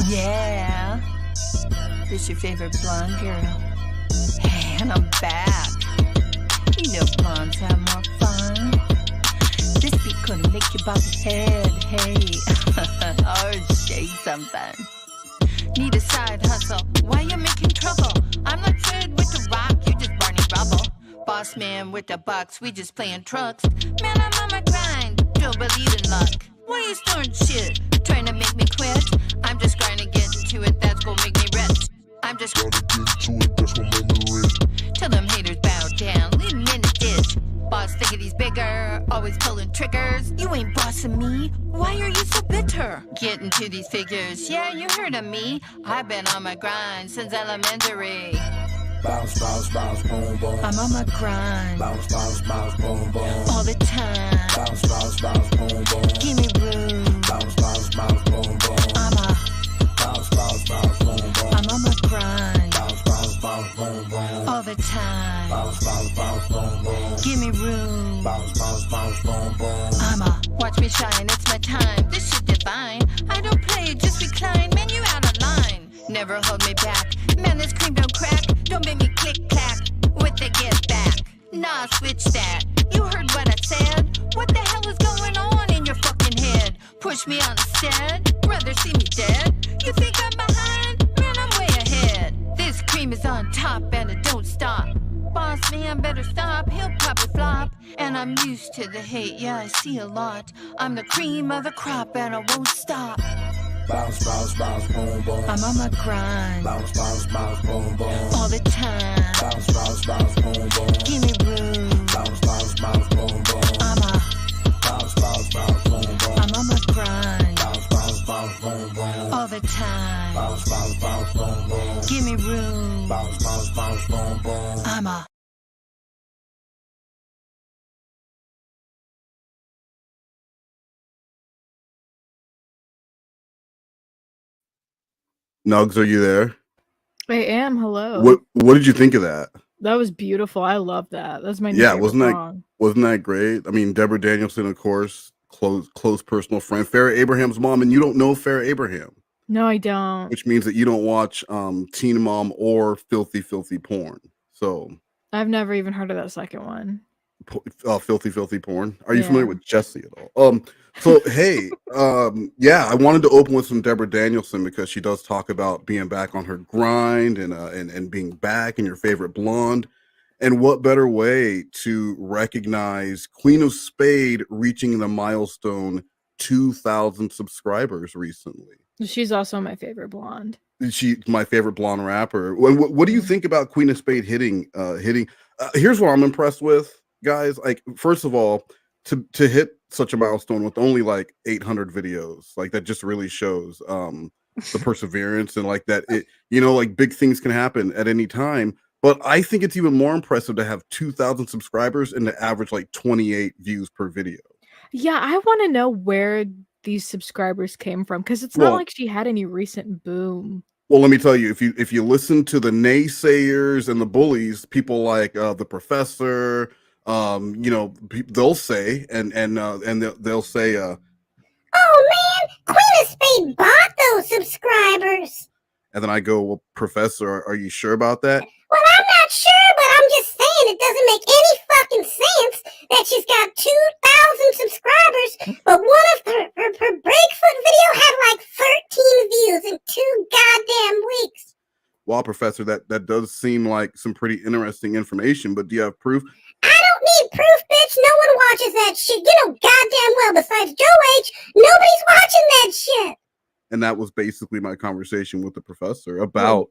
Yeah, this your favorite blonde girl. Hey, and I'm back. You know blondes have more fun. This beat gonna make you bob your head. Hey, or shake something. Need a side hustle. Why you making trouble? I'm not Fred with the rock, you just burning rubble. Boss man with the bucks, we just playing trucks. Man, I'm on my grind, don't believe in luck. Why you starting shit? Trying to make me quit? I'm just grinding, get into it, that's gonna make me rich. I'm just gonna get into it, that's gonna make me rich. Tell them haters bow down, leave them in the ditch. Boss thinking he's bigger, always pulling triggers. You ain't bossing me, why are you so bitter? Getting to these figures, yeah, you heard of me. I've been on my grind since elementary. Bounce, bounce, bounce, boom, boom. I'm on my grind. Bounce, bounce, bounce, boom, boom. All the time. Bounce, bounce, bounce, boom, boom. Give me room. Bounce, bounce, bounce, boom, boom. I'm a bounce, bounce, bounce, boom, boom. I'm on my grind. Bounce, bounce, bounce, boom, boom. All the time. Bounce, bounce, bounce, boom, boom. Give me room. Bounce, bounce, bounce, boom, boom. I'm a watch me shine. It's my time. This shit divine. I don't play, just recline. Man, you out of line. Never hold me back. Man, this cream don't crack. Don't make me click clack with the get back. Nah, switch that. You heard what I said? What the hell is going on in your fucking head? Push me on instead? Rather see me dead? You think I'm behind? Man, I'm way ahead. This cream is on top and it don't stop. Boss man better stop, he'll probably flop. And I'm used to the hate, yeah, I see a lot. I'm the cream of the crop and I won't stop. Bounce, bounce, bounce, boom, boom. I'm on my grind. Bounce, bounce, bounce, boom, boom. All the time. Bounce, bounce, bounce, boom, boom. Give me room. Bounce, bounce, bounce, boom, boom. I'm a bounce, bounce, bounce, boom, boom. I'm on my grind. Bounce, bounce, bounce, boom, boom. All the time. Bounce, bounce, bounce, boom, boom. Give me room. Bounce, bounce, bounce, boom, boom. I'm a Nugs, are you there? I am. Hello. What did you think of that? That was beautiful. I love that. That's my new Yeah, favorite song. wasn't that great? I mean, Deborah Danielson, of course, close personal friend, Farrah Abraham's mom, and you don't know Farrah Abraham. No, I don't. Which means that you don't watch Teen Mom or Filthy Porn. So I've never even heard of that second one. Filthy Porn. Are you familiar with Jesse at all? So hey, yeah, I wanted to open with some Deborah Danielson because she does talk about being back on her grind and being back in your favorite blonde. And what better way to recognize Queen of Spade reaching the milestone 2,000 subscribers recently? She's also my favorite blonde. She's my favorite blonde rapper. What do you think about Queen of Spade hitting? Here's what I'm impressed with, guys. Like, first of all, to hit such a milestone with only like 800 videos, like that just really shows the perseverance and like that it, like big things can happen at any time. But I think it's even more impressive to have 2,000 subscribers and to average like 28 views per video. Yeah, I want to know where these subscribers came from because it's not like she had any recent boom. Well, let me tell you, if you listen to the naysayers and the bullies, people like the professor, they'll say and they'll say, "Oh man, Queen of Spade bought those subscribers." And then I go, "Well, Professor, are you sure about that?" Well, I'm not sure, but I'm just saying it doesn't make any fucking sense that she's got 2,000 subscribers, but one of her Breakfoot video had like 13 views in 2 goddamn weeks. Wow, Professor, that does seem like some pretty interesting information, but do you have proof? I don't need proof, bitch. No one watches that shit. You know goddamn well, besides Joe H, nobody's watching that shit. And that was basically my conversation with the professor about...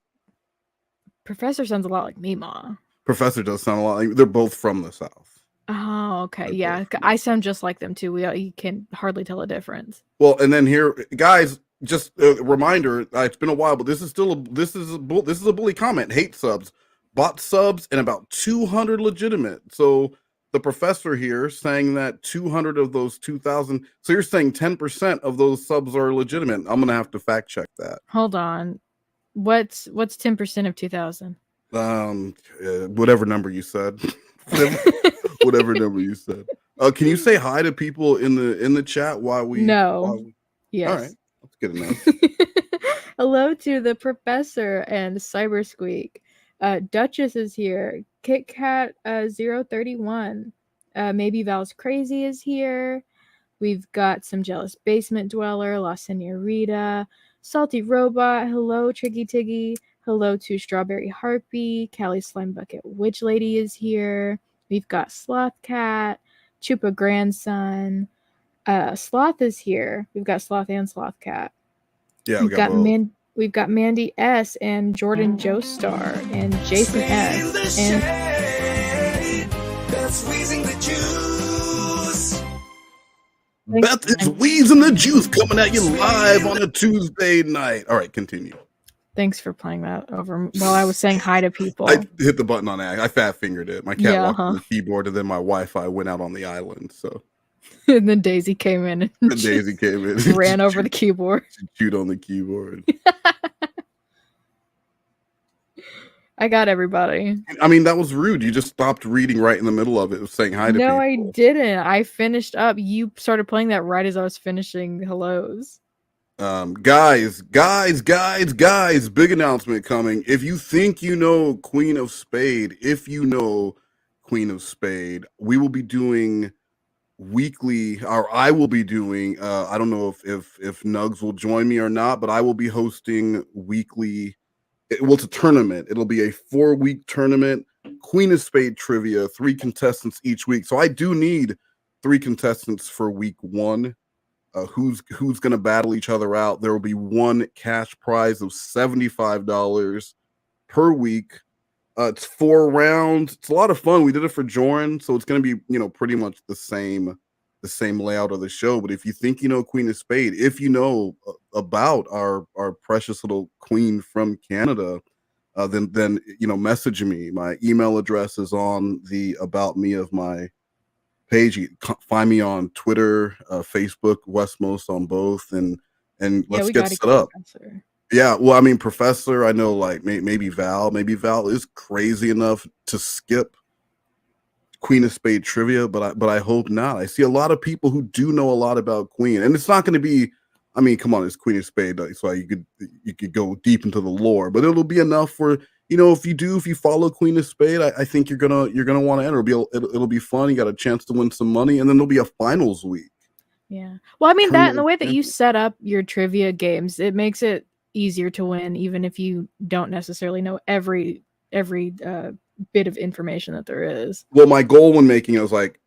Professor sounds a lot like me, Ma. Professor does sound a lot like... They're both from the South. Oh, okay. Yeah, I sound just like them, too. You can hardly tell a difference. Well, and then here, guys, just a reminder, it's been a while, but this is a bully comment. Hate subs, bot subs, and about 200 legitimate. So the professor here saying that 200 of those 2,000... So you're saying 10% of those subs are legitimate. I'm going to have to fact check that. Hold on. What's 10% of 2,000? Whatever number you said. Whatever number you said. Can you say hi to people in the chat while we? No. Yes. All right. That's good enough. Hello to the professor and Cyber Squeak. Duchess is here. Kit Kat 031. Maybe Val's Crazy is here. We've got some Jealous Basement Dweller, La Senorita, Salty Robot. Hello, Triggy Tiggy. Hello to Strawberry Harpy. Callie Slime Bucket Witch Lady is here. We've got Sloth Cat, Chupa Grandson. Sloth is here. We've got Sloth and Sloth Cat. Yeah, we've got Mandy S and Jordan Joestar and Jason S and Beth's wheezing the juice. Beth is wheezing the juice coming at you live on a Tuesday night. All right, continue. Thanks for playing that over while I was saying hi to people. I hit the button on accident. I fat fingered it. My cat walked on the keyboard, and then my Wi-Fi went out on the island. So, and then Daisy came in. And Daisy came in, ran over the keyboard. She chewed on the keyboard. I got everybody. I mean, that was rude. You just stopped reading right in the middle of it, saying hi to people. No, I didn't. I finished up. You started playing that right as I was finishing hellos. Guys, big announcement coming. If you think you know Queen of Spade, we will be doing weekly, or I will be doing, I don't know if Nugs will join me or not, but I will be hosting weekly. It's a tournament. It'll be a 4-week tournament. Queen of Spade trivia, 3 contestants each week. So I do need 3 contestants for week 1. Who's going to battle each other out. There will be 1 cash prize of $75 per week. It's 4 rounds. It's a lot of fun. We did it for Joran, so it's going to be, pretty much the same layout of the show. But if you think you know Queen of Spade, if you know about our precious little queen from Canada, then message me. My email address is on the About Me of my page. You can find me on Twitter, Facebook, Westmost on both, and let's get set up. Professor. Yeah, well, I mean, Professor, I know, like maybe Val is crazy enough to skip Queen of Spade trivia, but I hope not. I see a lot of people who do know a lot about Queen, and it's not going to be. I mean, come on, it's Queen of Spade, so you could go deep into the lore, but it'll be enough for. If you follow Queen of Spade, I think you're gonna want to enter. It'll be fun. You got a chance to win some money, and then there'll be a finals week. Yeah. Well, I mean, that and the way that you set up your trivia games, it makes it easier to win, even if you don't necessarily know every bit of information that there is. Well, my goal when making it was like,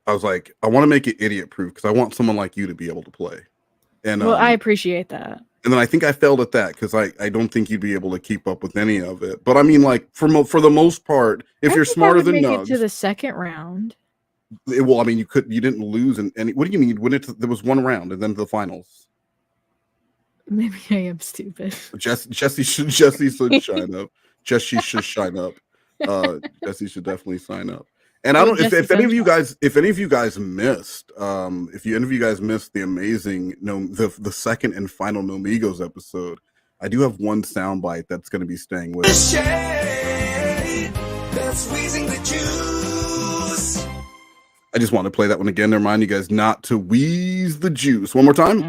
I want to make it idiot proof because I want someone like you to be able to play. And I appreciate that. And then I think I failed at that because I don't think you'd be able to keep up with any of it. But I mean, like for the most part, if you're smarter than Nugs, to the second round. Well, I mean, you didn't lose in any. What do you mean? There was 1 round and then the finals. Maybe I am stupid. Jesse should shine up. Jesse should shine up. Jesse should definitely sign up. And I don't if any of you guys missed the amazing the second and final No Migos episode, I do have 1 soundbite that's going to be staying with us. I just want to play that one again to remind you guys not to wheeze the juice. One more time.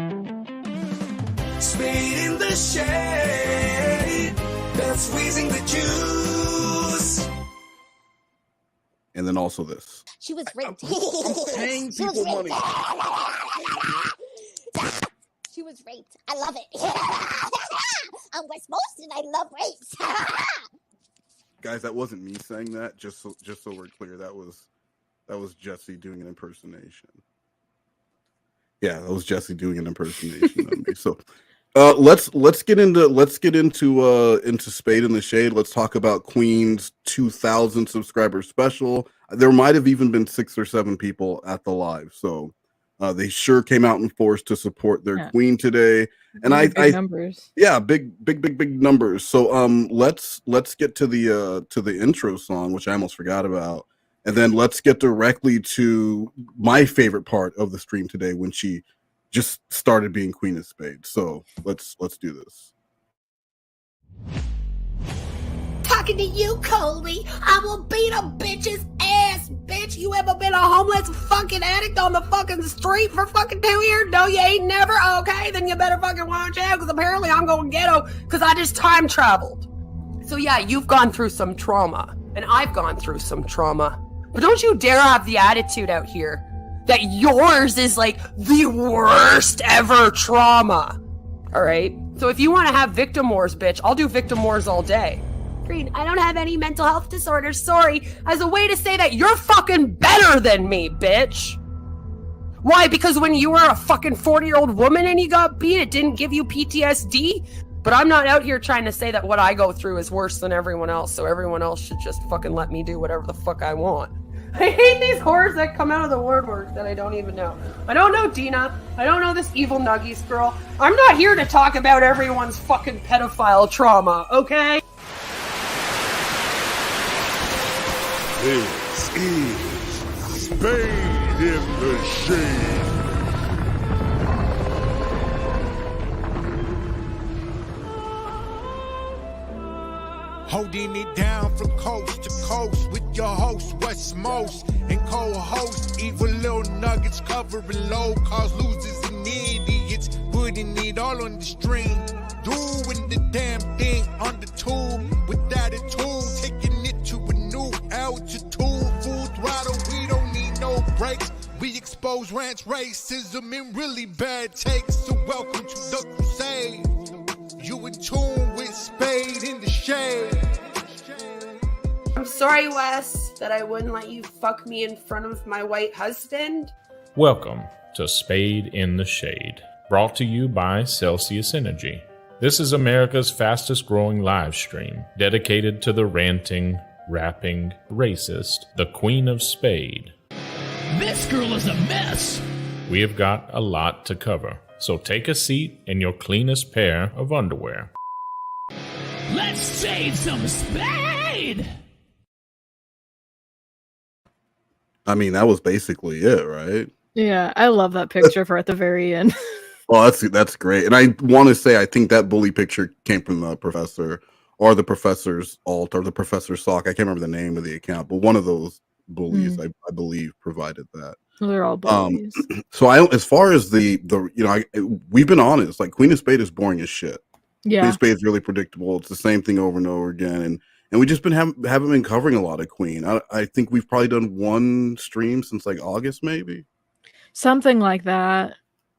Spade in the shade, that's wheezing the juice. And then also this. She was raped. Paying people money. She was raped. I love it. I'm Westmost and I love rapes. Guys, that wasn't me saying that. Just so we're clear, that was Jesse doing an impersonation. Yeah, that was Jesse doing an impersonation of me. So let's get into Spade in the Shade. Let's talk about Queen's 2,000 subscriber special. There might have even been 6 or 7 people at the live, so they sure came out in force to support their queen today. And big numbers. Yeah, big numbers. So let's get to the intro song, which I almost forgot about, and then let's get directly to my favorite part of the stream today when she just started being Queen of Spades. So let's do this. Talking to you, Colby. I will beat a bitch's ass, bitch. You ever been a homeless fuck? fucking addict on the fucking street for fucking 2 years? No, you ain't never? Okay, then you better fucking watch out, because apparently I'm going ghetto because I just time traveled. So yeah, you've gone through some trauma, and I've gone through some trauma. But don't you dare have the attitude out here that yours is like the worst ever trauma. All right? So if you want to have victim wars, bitch, I'll do victim wars all day. Green, I don't have any mental health disorders, sorry, as a way to say that you're fucking better than me, bitch. Why? Because when you were a fucking 40-year-old woman and you got beat, it didn't give you PTSD? But I'm not out here trying to say that what I go through is worse than everyone else, so everyone else should just fucking let me do whatever the fuck I want. I hate these horrors that come out of the woodwork that I don't even know. I don't know Dina. I don't know this evil Nuggies girl. I'm not here to talk about everyone's fucking pedophile trauma, okay? This is Spade in the Shade. Holding it down from coast to coast with your host, West Most, and co-host, Evil Little Nuggets, covering low cause losers and idiots, putting it all on the string, doing the damn thing on the tool, with attitude, taking it to a new altitude, full throttle, we don't need no brakes, we expose rants, racism, and really bad takes, so welcome to the crusade. You in tune with Spade in the Shade. I'm sorry, Wes, that I wouldn't let you fuck me in front of my white husband. Welcome to Spade in the Shade, brought to you by Celsius Energy. This is America's fastest growing live stream, dedicated to the ranting, rapping, racist, the Queen of Spade. This girl is a mess! We have got a lot to cover, so take a seat in your cleanest pair of underwear. Let's save some Spade! I mean, that was basically it, right? Yeah, I love that picture for at the very end. Well, that's great. And I want to say, I think that bully picture came from the professor or the professor's alt or the professor's sock. I can't remember the name of the account, but one of those bullies, I believe, provided that. They're all bullies. So as far as the we've been honest, like Queen of Spade is boring as shit. Yeah. Queen of Spade is really predictable. It's the same thing over and over again. And we just haven't been covering a lot of Queen. I think we've probably done one stream since like August, maybe. Something like that.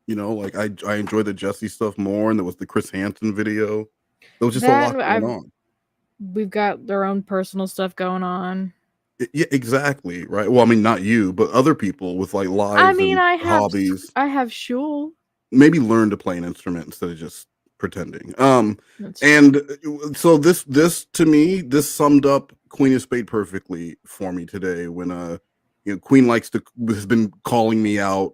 You know, like I enjoyed the Jesse stuff more, and there was the Chris Hansen video. There was just a lot going on. We've got their own personal stuff going on. Yeah, exactly. Right. Well, I mean, not you, but other people with like lives and hobbies. I have Shul. Maybe learn to play an instrument instead of just pretending. And so this to me, this summed up Queen of Spade perfectly for me today when Queen has been calling me out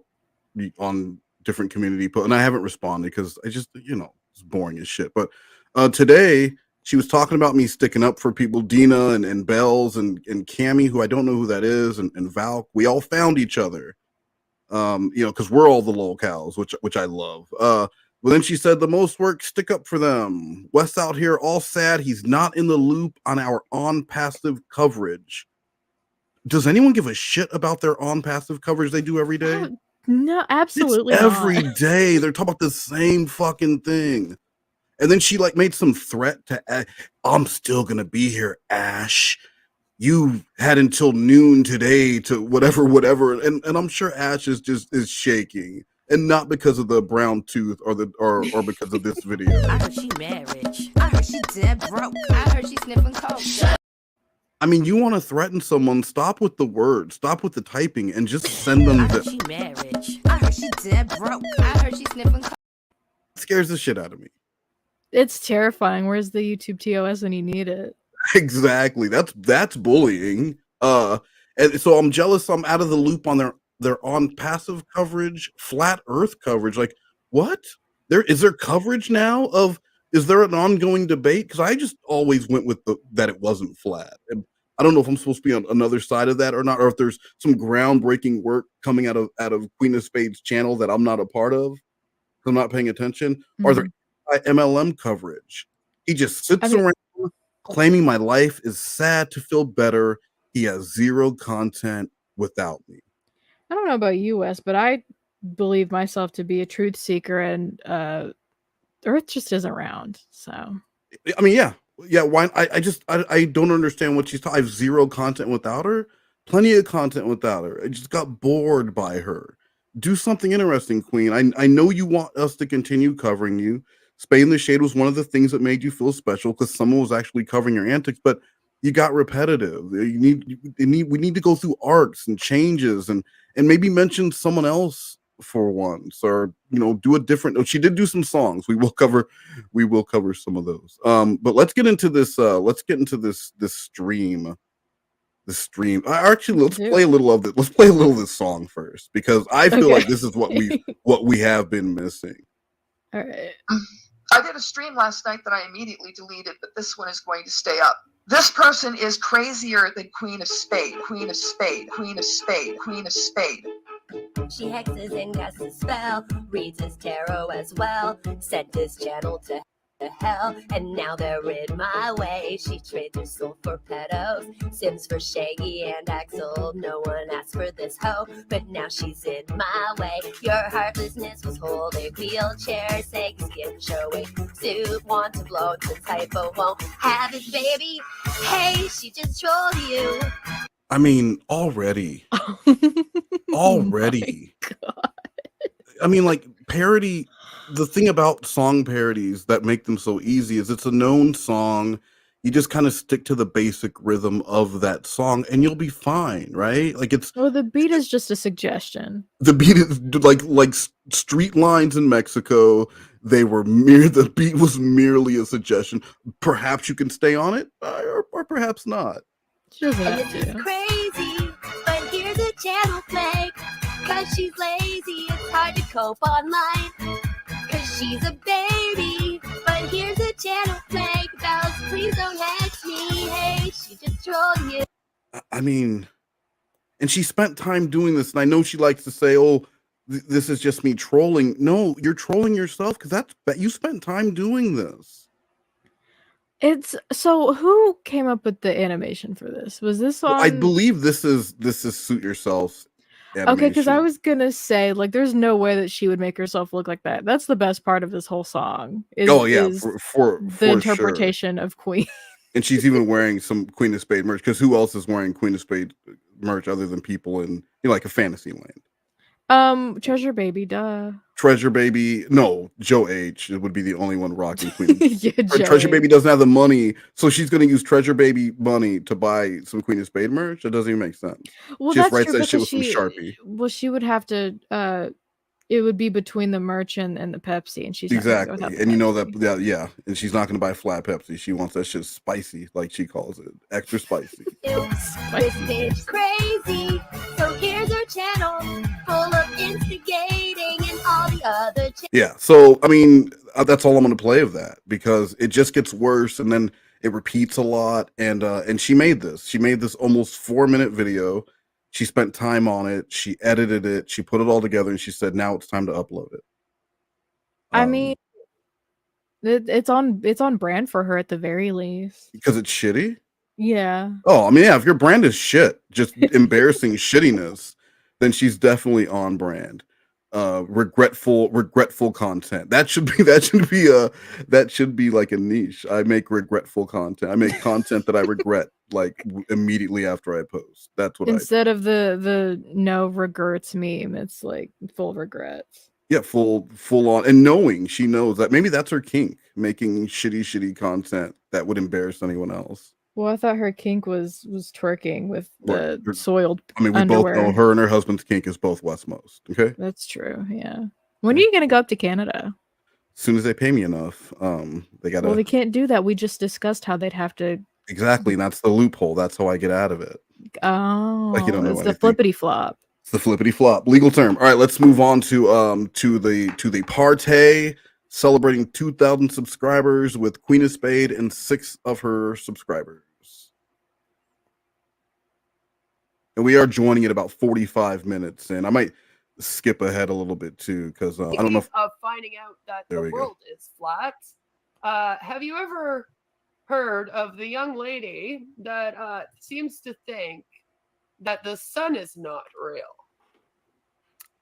on different community and I haven't responded because I just it's boring as shit. But today she was talking about me sticking up for people, Dina and Bells and Cammy, who I don't know who that is, and Val. We all found each other. Because we're all the locals, which I love. But then she said, the most work, stick up for them. Wes out here all sad he's not in the loop on our on-passive coverage. Does anyone give a shit about their on-passive coverage they do every day? No, absolutely it's not. Every day. They're talking about the same fucking thing. And then she made some threat to, I'm still going to be here, Ash. You had until noon today to whatever. And I'm sure Ash is shaking. And not because of the brown tooth or because of this video. I heard she mad rich. I heard she dead broke. I heard she sniffing coke. I mean, you want to threaten someone, stop with the words, stop with the typing, and just send them I heard she mad rich. I heard she dead broke. I heard she sniffing coke. It scares the shit out of me. It's terrifying. Where's the YouTube TOS when you need it? Exactly. That's bullying. And so I'm jealous I'm out of the loop on their on passive coverage, flat earth coverage. Like, what? Is there coverage now is there an ongoing debate? Because I just always went with that it wasn't flat. And I don't know if I'm supposed to be on another side of that or not, or if there's some groundbreaking work coming out of Queen of Spades channel that I'm not a part of. I'm not paying attention. Mm-hmm. Or is there MLM coverage? He just sits around claiming my life is sad to feel better. He has zero content without me. I don't know about you, Wes, but I believe myself to be a truth seeker, and Earth just isn't round. So I mean, yeah. Why? I don't understand what she's talking. I have zero content without her. Plenty of content without her. I just got bored by her. Do something interesting, Queen. I know you want us to continue covering you. Spade in the Shade was one of the things that made you feel special because someone was actually covering your antics, but you got repetitive. We need to go through arcs and changes and maybe mention someone else for once, or do a different. Oh, she did do some songs. We will cover some of those. But let's get into this. This stream. Actually, let's play a little of it. Let's play a little of this song first because I feel like this is what we have been missing. All right. I did a stream last night that I immediately deleted, but this one is going to stay up. This person is crazier than Queen of Spade. Queen of Spade. Queen of Spade. Queen of Spade. She hexes and casts a spell, reads his tarot as well, sent his channel to hell, and now they're in my way. She trades her soul for pedos, Sims for Shaggy and Axel. No one asked for this hoe, but now she's in my way. Your heartlessness was holding wheelchair, sake skin showing suit, want to blow since Hypo won't have his baby. Hey, she just trolled you. I mean, already. Already. I mean, like, parody. The thing about song parodies that make them so easy is it's a known song. You just kind of stick to the basic rhythm of that song and you'll be fine, right? Like the beat is just a suggestion. The beat is like street lines in Mexico. The beat was merely a suggestion. Perhaps you can stay on it, or perhaps not. She doesn't And have this is to. crazy, but here's a channel flag. Cause she's lazy, it's hard to cope online. Cause she's a baby, but here's a channel flag. Bells, please don't hex me. Hey, she just trolled you. I mean, and she spent time doing this, and I know she likes to say, "Oh, this is just me trolling." No, you're trolling yourself because you spent time doing this. It's so who came up with the animation for this? Was this on? I believe this is Suit Yourself. Okay, because I animation. was gonna say, like, there's no way that she would make herself look like that. That's the best part of this whole song. Is for the interpretation of Queen. And she's even wearing some Queen of Spade merch because who else is wearing Queen of Spade merch other than people in like a fantasy land? Treasure Baby, duh. Treasure Baby, no, Joe H would be the only one rocking Queen. Yeah, Treasure Joey. Baby doesn't have the money, so she's going to use Treasure Baby money to buy some Queen of Spade merch. That doesn't even make sense. Well, She just that's writes true that shit because with some Sharpie. well, she would have to. It would be between the merch and the Pepsi, and she's not gonna go Exactly, without the and you know Pepsi. that, yeah, and she's not going to buy flat Pepsi. She wants that shit spicy, like she calls it, extra spicy. This bitch crazy. So here's her channel full of instigating and all the other Yeah, so I mean, that's all I'm going to play of that because it just gets worse, and then it repeats a lot. And she made this. She made this almost 4-minute video. She spent time on it. She edited it. She put it all together, and she said, "Now it's time to upload it." I mean, it's on brand for her at the very least. Because it's shitty. Yeah. Oh, I mean, yeah. If your brand is shit, just embarrassing shittiness, then she's definitely on brand. Regretful content. That should be like a niche. I make regretful content. I make content that I regret like immediately after I post. That's what Instead of the no regrets meme, it's like full regrets. Yeah, full on, and knowing she knows that maybe that's her kink, making shitty content that would embarrass anyone else. Well, I thought her kink was twerking with the soiled I mean, we underwear. both know her and her husband's kink is both Westmost. Okay, That's true. Yeah. When are you gonna go up to Canada? as soon as they pay me enough, they gotta. Well, they can't do that. We just discussed how they'd have to. Exactly, and that's the loophole. That's how I get out of it. Oh, Like you don't know it's the anything. flippity flop. It's the flippity flop legal term. All right, let's move on to the party celebrating 2,000 subscribers with Queen of Spade and 6 of her subscribers. And we are joining at about 45 minutes, and I might skip ahead a little bit too because I don't know if of finding out that There the we go. world is flat. Have you ever heard of the young lady that seems to think that the sun is not real?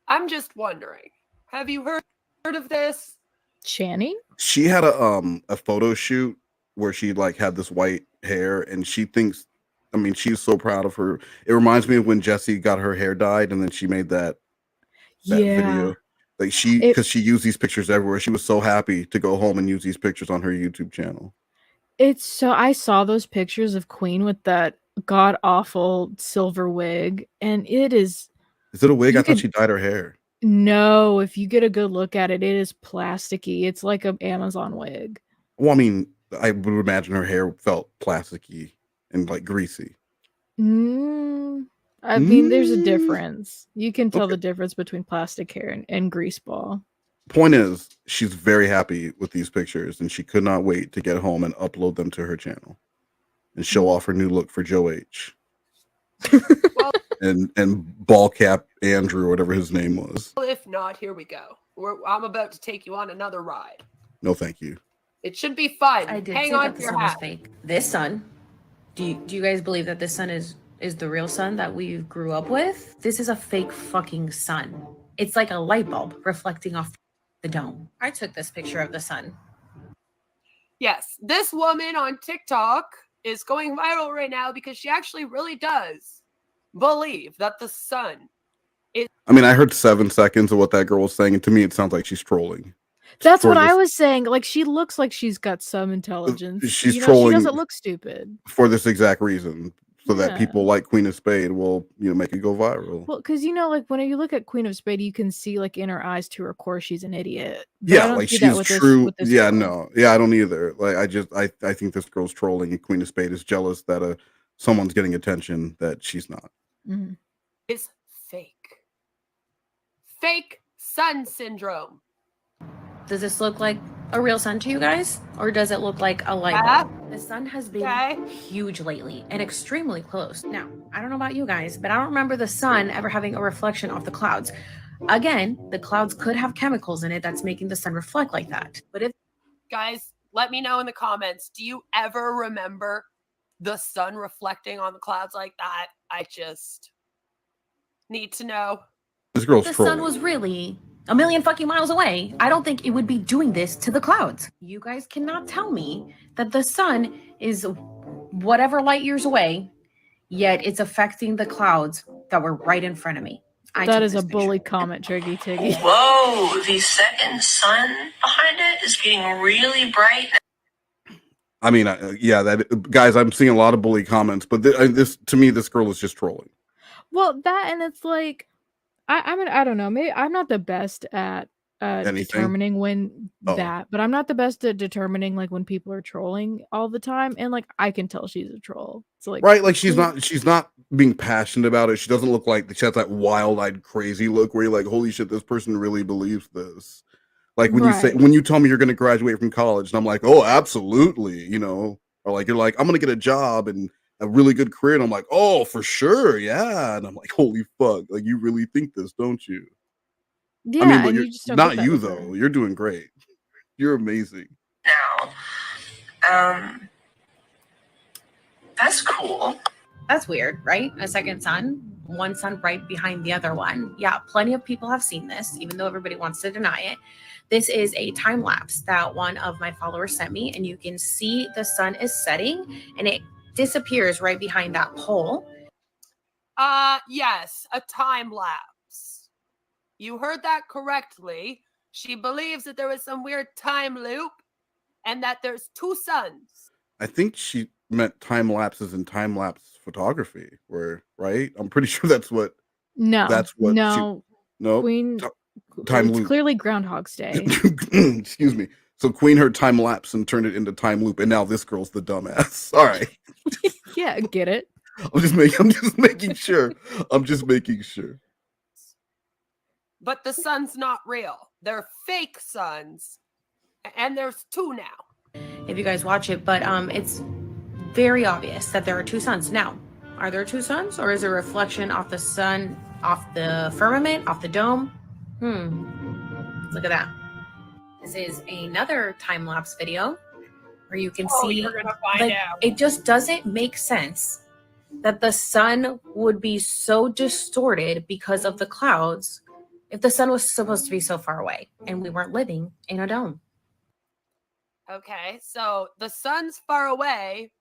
I'm just wondering, have you heard of this? Channing? She had a photo shoot where she like had this white hair, and she thinks, I mean, she's so proud of her. It reminds me of when Jessie got her hair dyed, and then she made that video. Like because she used these pictures everywhere. She was so happy to go home and use these pictures on her YouTube channel. It's so I saw those pictures of Queen with that god awful silver wig, and it is. Is it a wig? I thought she dyed her hair. No, if you get a good look at it, it is plasticky. It's like an Amazon wig. Well, I mean, I would imagine her hair felt plasticky and like greasy. I mean, there's a difference. You can tell the difference between plastic hair and grease ball. Point is, she's very happy with these pictures, and she could not wait to get home and upload them to her channel and show off her new look for Joe H. and ball cap Andrew, whatever his name was. Well, if not, here we go. I'm about to take you on another ride. No, thank you. It should be fun. I did Hang say on that to the your sun was hat. fake. This sun, do you guys believe that this sun is the real sun that we grew up with? This is a fake fucking sun. It's like a light bulb reflecting off the dome. I took this picture of the sun. Yes, this woman on TikTok is going viral right now because she actually really does believe that the sun is. I mean, I heard 7 seconds of what that girl was saying, and to me, it sounds like she's trolling. That's what I was saying. Like, she looks like she's got some intelligence. She's trolling. She doesn't look stupid. For this exact reason, so that people like Queen of Spade will, make it go viral. Well, because like when you look at Queen of Spade, you can see like in her eyes to her core she's an idiot. But Yeah, like she's true. Yeah, no, yeah, I don't either. Like I think this girl's trolling, and Queen of Spade is jealous that someone's getting attention that she's not. Mm-hmm. Is fake. Fake sun syndrome. Does this look like a real sun to you guys? Or does it look like a light bulb? The sun has been huge lately and extremely close. Now, I don't know about you guys, but I don't remember the sun ever having a reflection off the clouds. Again, the clouds could have chemicals in it that's making the sun reflect like that. But if Guys, let me know in the comments. Do you ever remember the sun reflecting on the clouds like that? I just need to know. This girl's the trolling. sun was really a million fucking miles away, I don't think it would be doing this to the clouds. You guys cannot tell me that the sun is whatever light years away, yet it's affecting the clouds that were right in front of me. That is a bully comment, Triggy Tiggy. Whoa, the second sun behind it is getting really bright. I mean, guys, I'm seeing a lot of bully comments, but this to me, this girl is just trolling. Well, that, and it's like, I don't know. Maybe I'm not the best at determining when but I'm not the best at determining like when people are trolling all the time, and like I can tell she's a troll. It's like right, like she's not being passionate about it. She doesn't look like she has that wild-eyed, crazy look where you're like, holy shit, this person really believes this. Like when you tell me you're going to graduate from college, and I'm like, oh, absolutely, or like you're like, I'm going to get a job and a really good career, and I'm like, oh, for sure, yeah, and I'm like, holy fuck, like you really think this, don't you? Yeah, I mean, but and you're, you just don't not get you that though. You're doing great. You're amazing. Now, that's cool. That's weird, right? A second sun, one sun right behind the other one. Yeah, plenty of people have seen this, even though everybody wants to deny it. This is a time lapse that one of my followers sent me, and you can see the sun is setting and it disappears right behind that pole. Yes, a time lapse. You heard that correctly. She believes that there was some weird time loop and that there's two suns. I think she meant time lapses in time lapse photography, right? I'm pretty sure that's what. No, no. Queen. Time it's loop. clearly Groundhog's Day. Excuse me. So Queen heard time lapse and turned it into time loop, and now this girl's the dumbass. All right. Yeah, get it. I'm just making sure. I'm just making sure. But the sun's not real. They're fake suns, and there's two now. If you guys watch it, but it's very obvious that there are two suns. Now, are there two suns, or is it a reflection off the sun, off the firmament, off the dome? Look at that. This is another time-lapse video where you can see you're gonna find out. It just doesn't make sense that the sun would be so distorted because of the clouds if the sun was supposed to be so far away and we weren't living in a dome? Okay, so the sun's far away,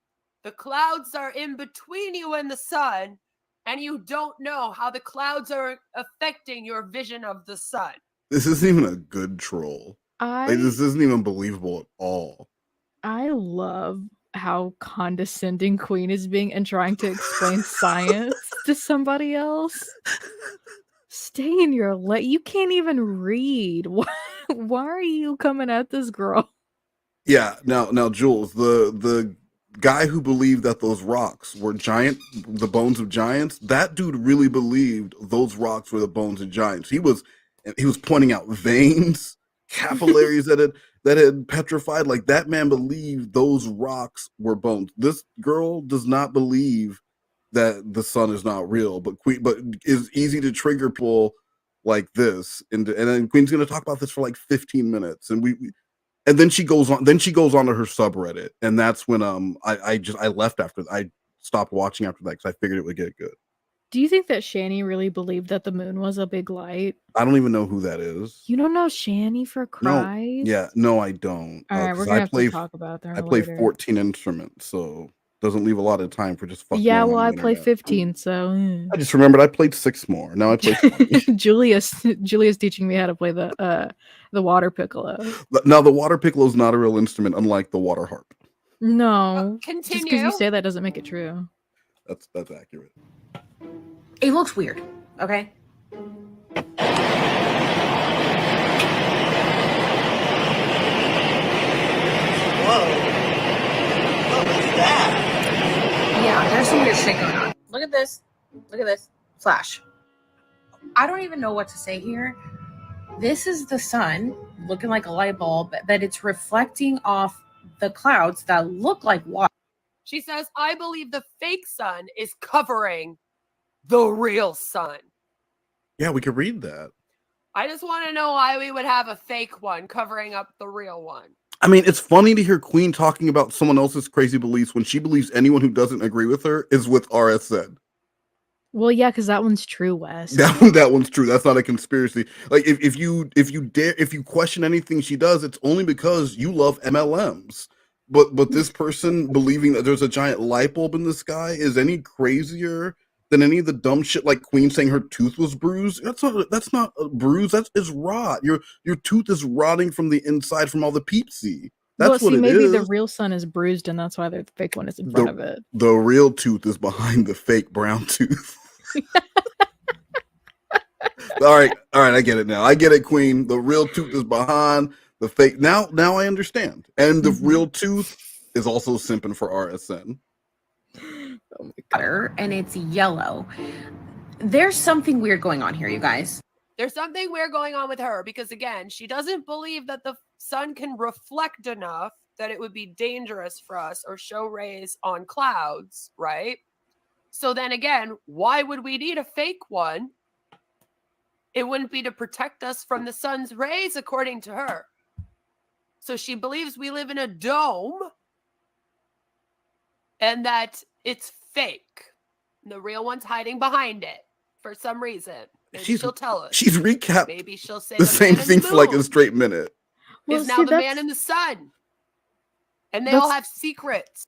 the clouds are in between you and the sun, and you don't know how the clouds are affecting your vision of the sun. This isn't even a good troll. Like, this isn't even believable at all. I love how condescending Queen is being and trying to explain science to somebody else. Stay in your you can't even read. Why are you coming at this girl? Yeah, now Jules, the guy who believed that those rocks were the bones of giants, that dude really believed those rocks were the bones of giants. He was pointing out veins, capillaries that had petrified. Like, that man believed those rocks were bones. This girl does not believe that the sun is not real, but is easy to trigger people like this. And then Queen's gonna talk about this for like 15 minutes, and and then she goes on to her subreddit, and that's when I left after I stopped watching after that because I figured it would get good. Do you think that Shani really believed that the moon was a big light? I don't even know who that is. You don't know Shani, for Christ? No, I don't. All right, we're gonna have to talk about that. I play later. 14 instruments, so doesn't leave a lot of time for just fucking. Yeah, well, I play 15, so I just remembered I played 6 more. Now I play 20. Julia's teaching me how to play the water piccolo. Now the water piccolo is not a real instrument, unlike the water harp. No, continue. Just because you say that doesn't make it true. That's accurate. It looks weird. Okay. Yeah, there's some weird shit going on. Look at this. Look at this. Flash. I don't even know what to say here. This is the sun looking like a light bulb, but it's reflecting off the clouds that look like water. She says, I believe the fake sun is covering the real sun. Yeah, we could read that. I just want to know why we would have a fake one covering up the real one. I mean, it's funny to hear Queen talking about someone else's crazy beliefs when she believes anyone who doesn't agree with her is with RSN. Well, yeah, because that one's true, Wes. That one's true. That's not a conspiracy. Like, if you question anything she does, it's only because you love MLMs. But this person believing that there's a giant light bulb in the sky is any crazier than any of the dumb shit like Queen saying her tooth was bruised. That's not a bruise. It's rot. Your tooth is rotting from the inside from all the peepsy. That's what it is. Maybe the real sun is bruised, and that's why the fake one is in front of it. The real tooth is behind the fake brown tooth. All right, I get it now. I get it, Queen. The real tooth is behind the fake. Now I understand. And the real tooth is also simping for RSN. Oh my God. And it's yellow. There's something weird going on here, you guys. There's something weird going on with her because, again, she doesn't believe that the sun can reflect enough that it would be dangerous for us or show rays on clouds, right? So then again, why would we need a fake one? It wouldn't be to protect us from the sun's rays, according to her. So she believes we live in a dome and that it's fake. And the real one's hiding behind it for some reason. Maybe she'll tell us. She's recapped Maybe she'll say the same thing for like a straight minute. Well, is now the man in the sun. And they all have secrets.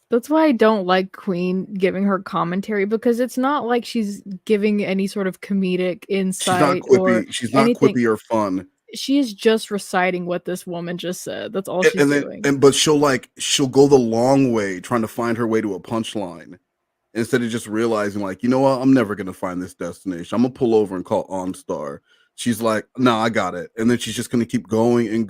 That's why I don't like Queen giving her commentary, because it's not like she's giving any sort of comedic insight. She's not quippy or fun. She is just reciting what this woman just said. That's all she's doing. But she'll go the long way trying to find her way to a punchline instead of just realizing, like, you know what, I'm never gonna find this destination. I'm gonna pull over and call OnStar. She's like, no, I got it. And then she's just gonna keep going and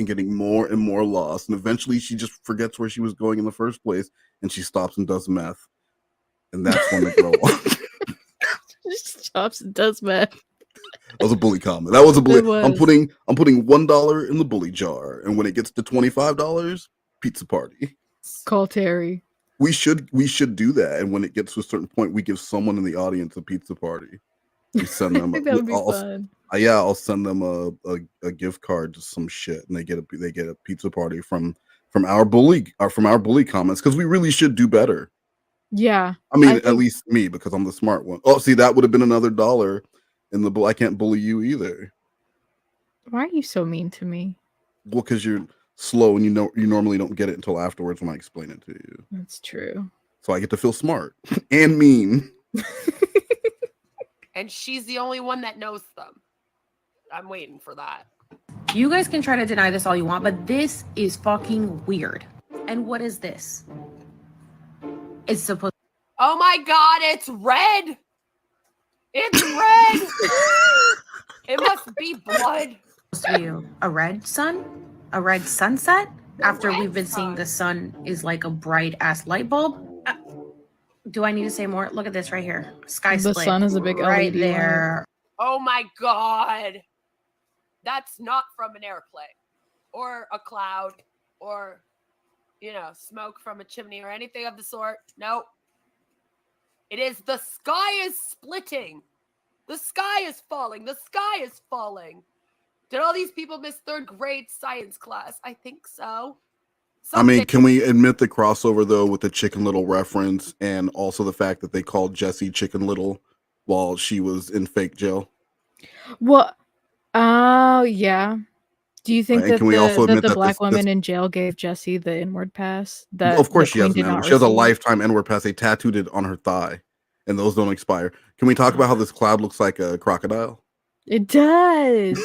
getting more and more lost. And eventually she just forgets where she was going in the first place and she stops and does meth. And that's when they grow up. She stops and does meth. That was a bully comment. That was a bully. Was. I'm putting $1 in the bully jar. And when it gets to $25, pizza party. Call Terry. We should do that. And when it gets to a certain point, we give someone in the audience a pizza party. We send them. I think that would be fun. I'll send them a gift card to some shit, and they get a pizza party from our bully comments, because we really should do better. Yeah, I mean, at least me, because I'm the smart one. Oh, see, that would have been another $1 and I can't bully you either. Why are you so mean to me? Well, because you're slow and you normally don't get it until afterwards when I explain it to you. That's true. So I get to feel smart and mean. And she's the only one that knows them. I'm waiting for that. You guys can try to deny this all you want, but this is fucking weird. And what is this? It's supposed. Oh my God, it's red. It's red. It must be blood. To be a red sun, a red sunset. After we've been seeing the sun is like a bright ass light bulb. Do I need to say more? Look at this right here. Sky split. The sun is a big right LED there. Oh my God. That's not from an airplane or a cloud or, smoke from a chimney or anything of the sort. Nope. It is the sky is splitting. The sky is falling. The sky is falling. Did all these people miss third grade science class? I think so. I mean, can we admit the crossover though with the Chicken Little reference and also the fact that they called Jessie Chicken Little while she was in fake jail? Well, oh yeah. Do you think Right, that can we also admit the that black this- woman in jail gave Jessie the inward pass? That Of course the she has queen did an not She has a receive? lifetime N-word pass. They tattooed it on her thigh, and those don't expire. Can we talk about how this cloud looks like a crocodile? It does.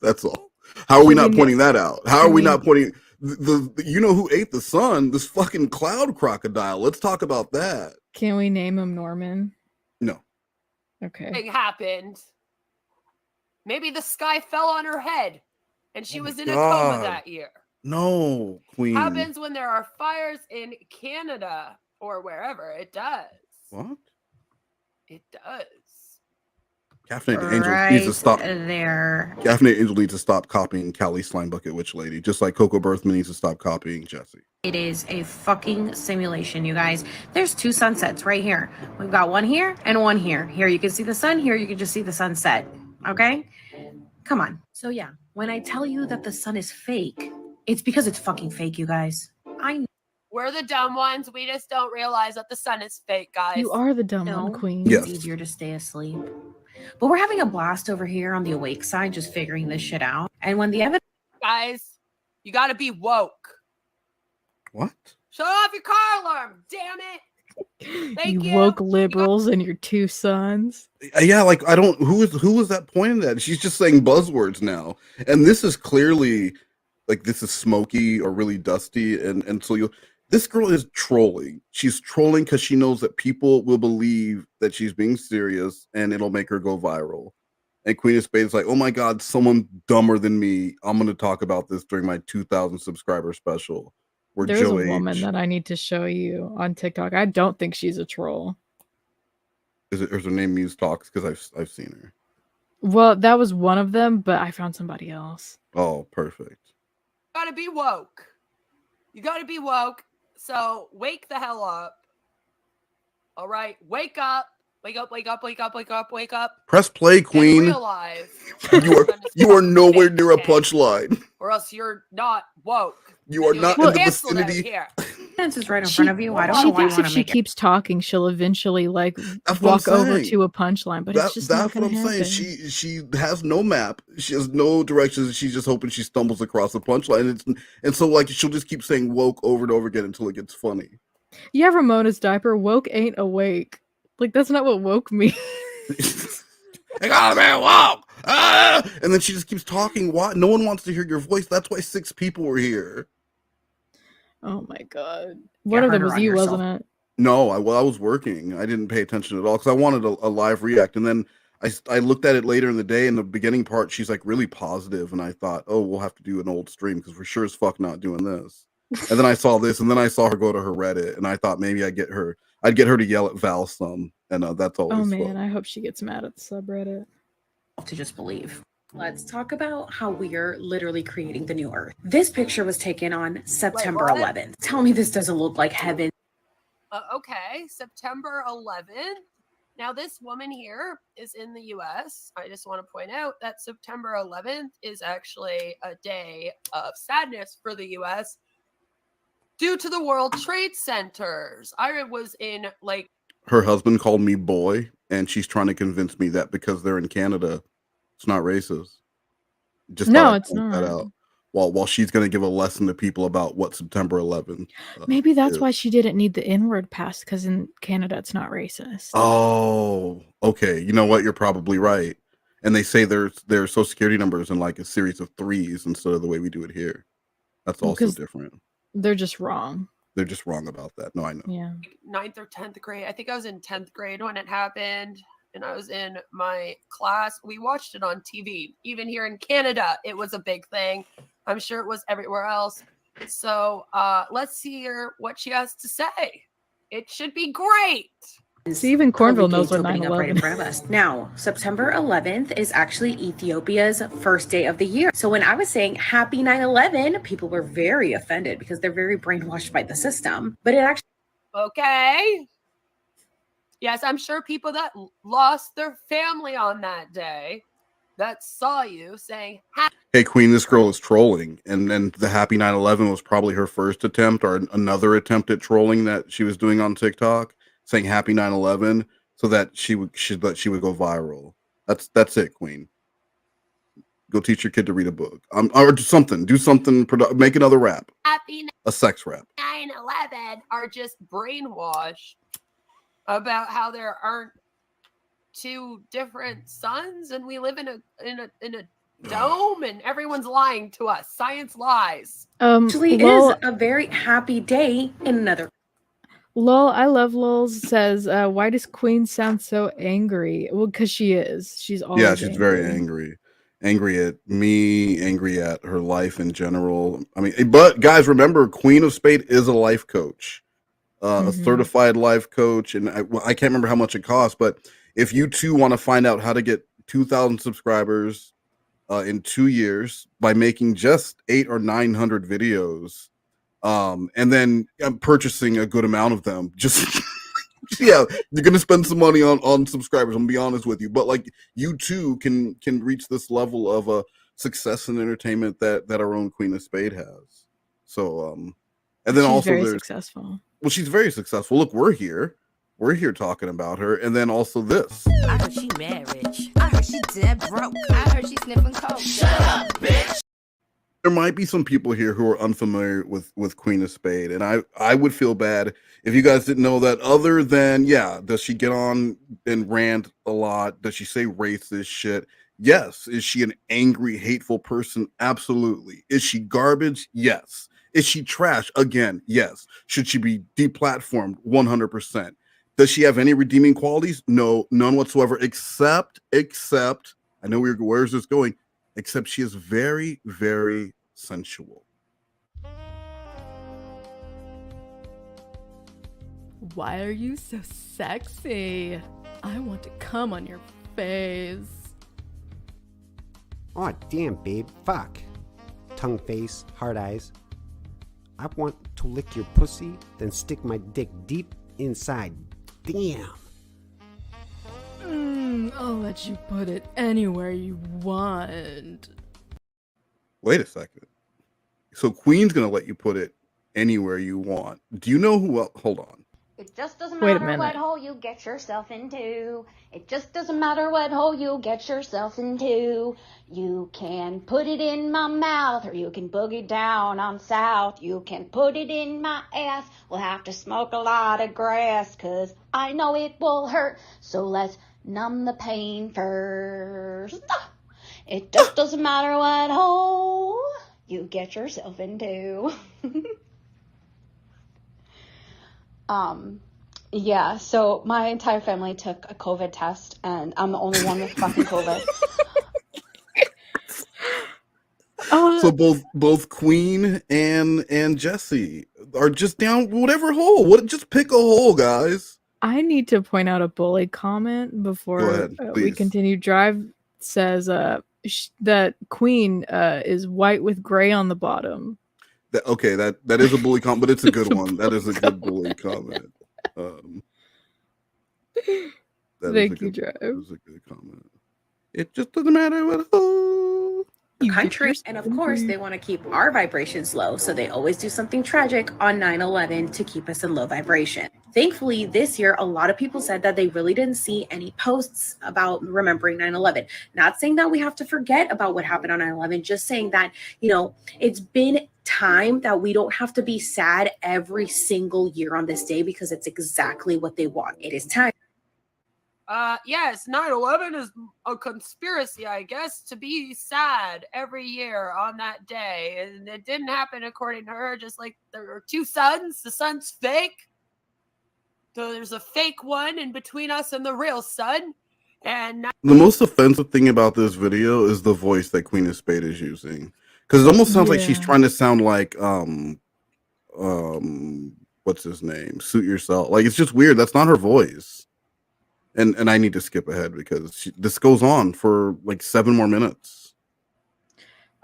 That's all. How are we Can not we pointing that out? How are can we we- not pointing the you know who ate the sun? This fucking cloud crocodile. Let's talk about that. Can we name him Norman? No. Okay. Thing happened. Maybe the sky fell on her head and she was in a coma God. that year. No, Queen. Happens when there are fires in Canada or wherever. It does. What? It does. Caffeinated Angel needs to stop. There. Caffeinated Angel needs to stop copying Callie Slime Bucket Witch Lady, just like Coco Birthman needs to stop copying Jessie. It is a fucking simulation, you guys. There's two sunsets right here. We've got one here and one here. Here you can see the sun. Here you can just see the sunset. Okay? Come on. So yeah, when I tell you that the sun is fake, it's because it's fucking fake, you guys. I We're the dumb ones. We just don't realize that the sun is fake, guys. You are the dumb one, know Queen. it's easier to stay asleep. But we're having a blast over here on the awake side, just figuring this shit out. And when the evidence, Guys, you gotta be woke. What? Shut off your car alarm, damn it. Thank you. Woke liberals and your two sons. Yeah, like I don't. Who was that pointing at? She's just saying buzzwords now, and this is clearly like this is smoky or really dusty, and so you. This girl is trolling. She's trolling because she knows that people will believe that she's being serious and it'll make her go viral. And Queen of Spades is like, oh my God, someone dumber than me. I'm going to talk about this during my 2,000 subscriber special. Where There's Joe a woman H. that I need to show you on TikTok. I don't think she's a troll. Is her name Muse Talks? Because I've seen her. Well, that was one of them, but I found somebody else. Oh, perfect. Gotta be woke. You gotta be woke. So wake the hell up. All right, wake up. Wake up, wake up, wake up, wake up, wake up. Press play, Queen. And realize You are nowhere near a punchline. or else you're not woke. You are You'll not get in the canceled out vicinity. here. evidence is right in front of you. I don't know She why you thinks want if to she make it. keeps talking, she'll eventually like That's what walk I'm over saying. to a punchline. But it's just not That's what gonna I'm happen. saying. She has no map. She has no directions. She's just hoping she stumbles across the punchline. And so like she'll just keep saying woke over and over again until it gets funny. Yeah, Ramona's diaper. Woke ain't awake. Like that's not what woke means. I gotta be woke. Ah! And then she just keeps talking. Why? No one wants to hear your voice. That's why 6 people were here. Oh my god. One of them was you, wasn't it? No, I was working. I didn't pay attention at all because I wanted a live react. And then I looked at it later in the day. In the beginning part, she's like really positive, and I thought, oh, we'll have to do an old stream because we're sure as fuck not doing this. And then I saw this, and then I saw her go to her Reddit, and I thought maybe I'd get her to yell at Val some, and that's always Oh man, fun. I hope she gets mad at the subreddit. To just believe. Let's talk about how we're literally creating the new Earth. This picture was taken on September what? 11th. Tell me this doesn't look like heaven. Okay, September 11th. Now, this woman here is in the US. I just want to point out that September 11th is actually a day of sadness for the US due to the World Trade Centers. I was in like her husband called me boy, and she's trying to convince me that because they're in Canada, it's not racist. Just thought No, I'd it's point that not. out. While she's going to give a lesson to people about what September 11th Maybe that's is. why she didn't need the N-word pass, because in Canada it's not racist. Oh, okay. You know what? You're probably right. And they say their social security numbers in like a series of 3s instead of the way we do it here. That's Well, also 'cause different. they're just wrong. They're just wrong about that. No, I know. Yeah. 9th or 10th grade. I think I was in 10th grade when it happened. And I was in my class. We watched it on TV. Even here in Canada, it was a big thing. I'm sure it was everywhere else. So let's hear what she has to say. It should be great. See, even Cornville COVID knows gates what opening up right in 9/11 front of us. Now, September 11th is actually Ethiopia's first day of the year. So when I was saying happy 9/11, people were very offended because they're very brainwashed by the system. But it actually Okay. Yes, I'm sure people that lost their family on that day that saw you saying happy. Hey, Queen, this girl is trolling. And then the Happy 9/11 was probably her first attempt or another attempt at trolling that she was doing on TikTok, saying Happy 9/11 so that she would go viral. That's it, Queen. Go teach your kid to read a book. Or do something. Make another rap. Happy A sex rap. 9/11 are just brainwashed about how there aren't two different suns and we live in a dome and everyone's lying to us. Science lies. actually lol, is a very happy day in another. lol, I love lols says, why does Queen sound so angry? Well, because she is. She's always Yeah, she's angry. very angry. Angry at me, angry at her life in general. I mean, but guys, remember, Queen of Spade is a life coach. A certified life coach, and I can't remember how much it costs, but if you too want to find out how to get 2,000 subscribers in 2 years by making just 800 or 900 videos, and then purchasing a good amount of them, just yeah, you're gonna spend some money on subscribers. I'm gonna be honest with you, but like you too can reach this level of success and entertainment that our own Queen of Spade has. So and then she's also very there's successful. well, she's very successful. Look, we're here talking about her, and then also this. I heard she mad rich. I heard she dead broke. I heard she sniffing coke. Shut up, bitch. There might be some people here who are unfamiliar with Queen of Spade, and I would feel bad if you guys didn't know that. Other than, yeah, does she get on and rant a lot? Does she say racist shit? Yes. Is she an angry, hateful person? Absolutely. Is she garbage? Yes. Is she trash? Again, yes. Should she be deplatformed? 100%. Does she have any redeeming qualities? No, none whatsoever, except, I know where's this going? Except she is very, very sensual. Why are you so sexy? I want to come on your face. Aw, damn, babe. Fuck. Tongue face, hard eyes. I want to lick your pussy, then stick my dick deep inside. Damn. I'll let you put it anywhere you want. Wait a second. So Queen's gonna let you put it anywhere you want. Do you know who else? Hold on. It just doesn't Wait a matter what minute. hole you get yourself into. It just doesn't matter what hole you get yourself into. You can put it in my mouth, or you can boogie down on south. You can put it in my ass. We'll have to smoke a lot of grass, 'cause I know it will hurt. So let's numb the pain first. It just doesn't matter what hole you get yourself into. Yeah, so my entire family took a COVID test, and I'm the only one with fucking COVID. So both Queen and Jesse are just down whatever hole. Just pick a hole, guys. I need to point out a bully comment before Go ahead, we please. continue. Drive says that Queen is white with gray on the bottom. Okay, that is a bully comment, but it's a good one. That is a good bully comment. Thank you, Drive. That is a good comment. It just doesn't matter what hole country. And of course, they want to keep our vibrations low. So they always do something tragic on 9/11 to keep us in low vibration. Thankfully, this year, a lot of people said that they really didn't see any posts about remembering 9/11. Not saying that we have to forget about what happened on 9/11, just saying that, it's been time that we don't have to be sad every single year on this day because it's exactly what they want. It is time. Yes, 9/11 is a conspiracy, I guess, to be sad every year on that day. And it didn't happen according to her, just like there are two suns. The sun's fake. So there's a fake one in between us and the real sun. And the most offensive thing about this video is the voice that Queen of Spade is using. Because it almost sounds like she's trying to sound like what's his name? Suit Yourself. Like, it's just weird. That's not her voice. And I need to skip ahead because this goes on for like 7 more minutes.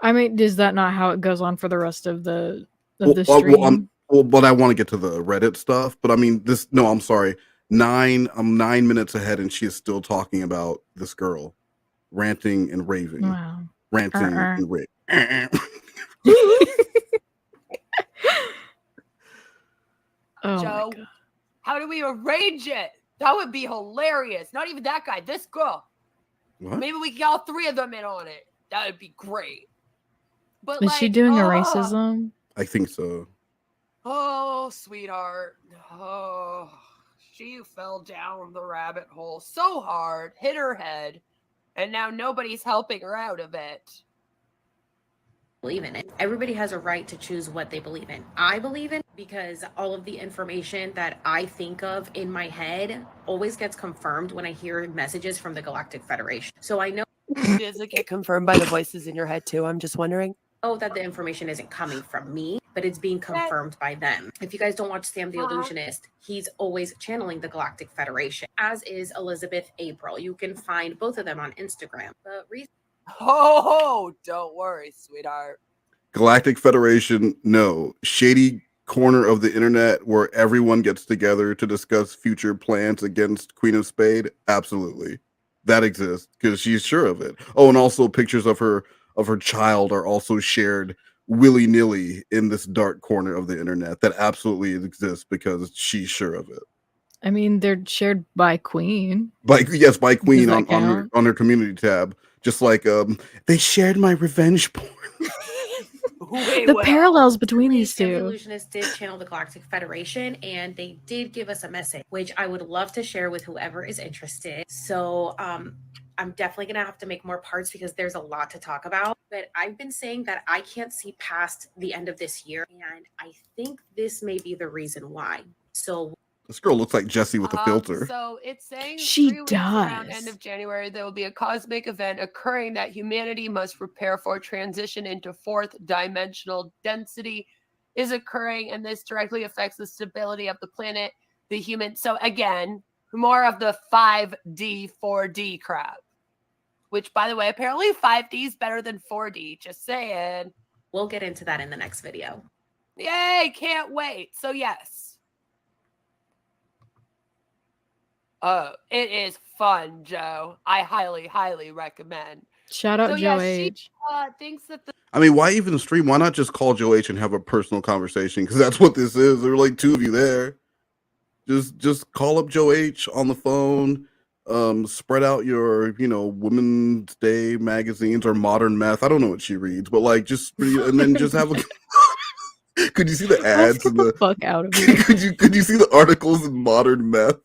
I mean, is that not how it goes on for the rest of the stream? But I want to get to the Reddit stuff. But I mean, I'm sorry. I'm 9 minutes ahead, and she is still talking about this girl, ranting and raving. Wow. Ranting and raving. Oh Joe, how do we arrange it? That would be hilarious. Not even that guy, this girl. What? Maybe we can get all 3 of them in on it. That would be great. But is she doing a racism? I think so. Oh, sweetheart. Oh, she fell down the rabbit hole so hard, hit her head, and now nobody's helping her out of it. Believe in it. Everybody has a right to choose what they believe in. I believe in because all of the information that I think of in my head always gets confirmed when I hear messages from the Galactic Federation. So I know. Does it get confirmed by the voices in your head too? I'm just wondering. Oh, that the information isn't coming from me, but it's being confirmed by them. If you guys don't watch Sam the Illusionist, he's always channeling the Galactic Federation, as is Elizabeth April. You can find both of them on Instagram. Oh, don't worry, sweetheart. Galactic Federation, no. Shady corner of the internet where everyone gets together to discuss future plans against Queen of Spade, absolutely. That exists because she's sure of it. Oh, and also pictures of her child are also shared willy-nilly in this dark corner of the internet that absolutely exists because she's sure of it. I mean, they're shared by Queen. By Queen on her community tab. Just like they shared my revenge porn. The parallels between these Sam the two. Illusionist did channel the Galactic Federation, and they did give us a message, which I would love to share with whoever is interested. So I'm definitely going to have to make more parts because there's a lot to talk about. But I've been saying that I can't see past the end of this year, and I think this may be the reason why. So this girl looks like Jessie with a filter. So it's saying she 3 weeks around end of January, there will be a cosmic event occurring that humanity must prepare for. Transition into 4th dimensional density is occurring, and this directly affects the stability of the planet, the human. So again, more of the 5D, 4D crap. Which, by the way, apparently 5D is better than 4D. Just saying. We'll get into that in the next video. Yay, can't wait. So yes. It is fun, Joe. I highly, highly recommend. Shout out Joe H. She thinks that I mean, why even stream? Why not just call Joe H and have a personal conversation? Because that's what this is. There are like 2 of you there. Just call up Joe H on the phone. Spread out your, Women's Day magazines or Modern Meth. I don't know what she reads, but like and then just have a. Could you see the ads? Let's get the fuck out of here. Could you see the articles in Modern Meth?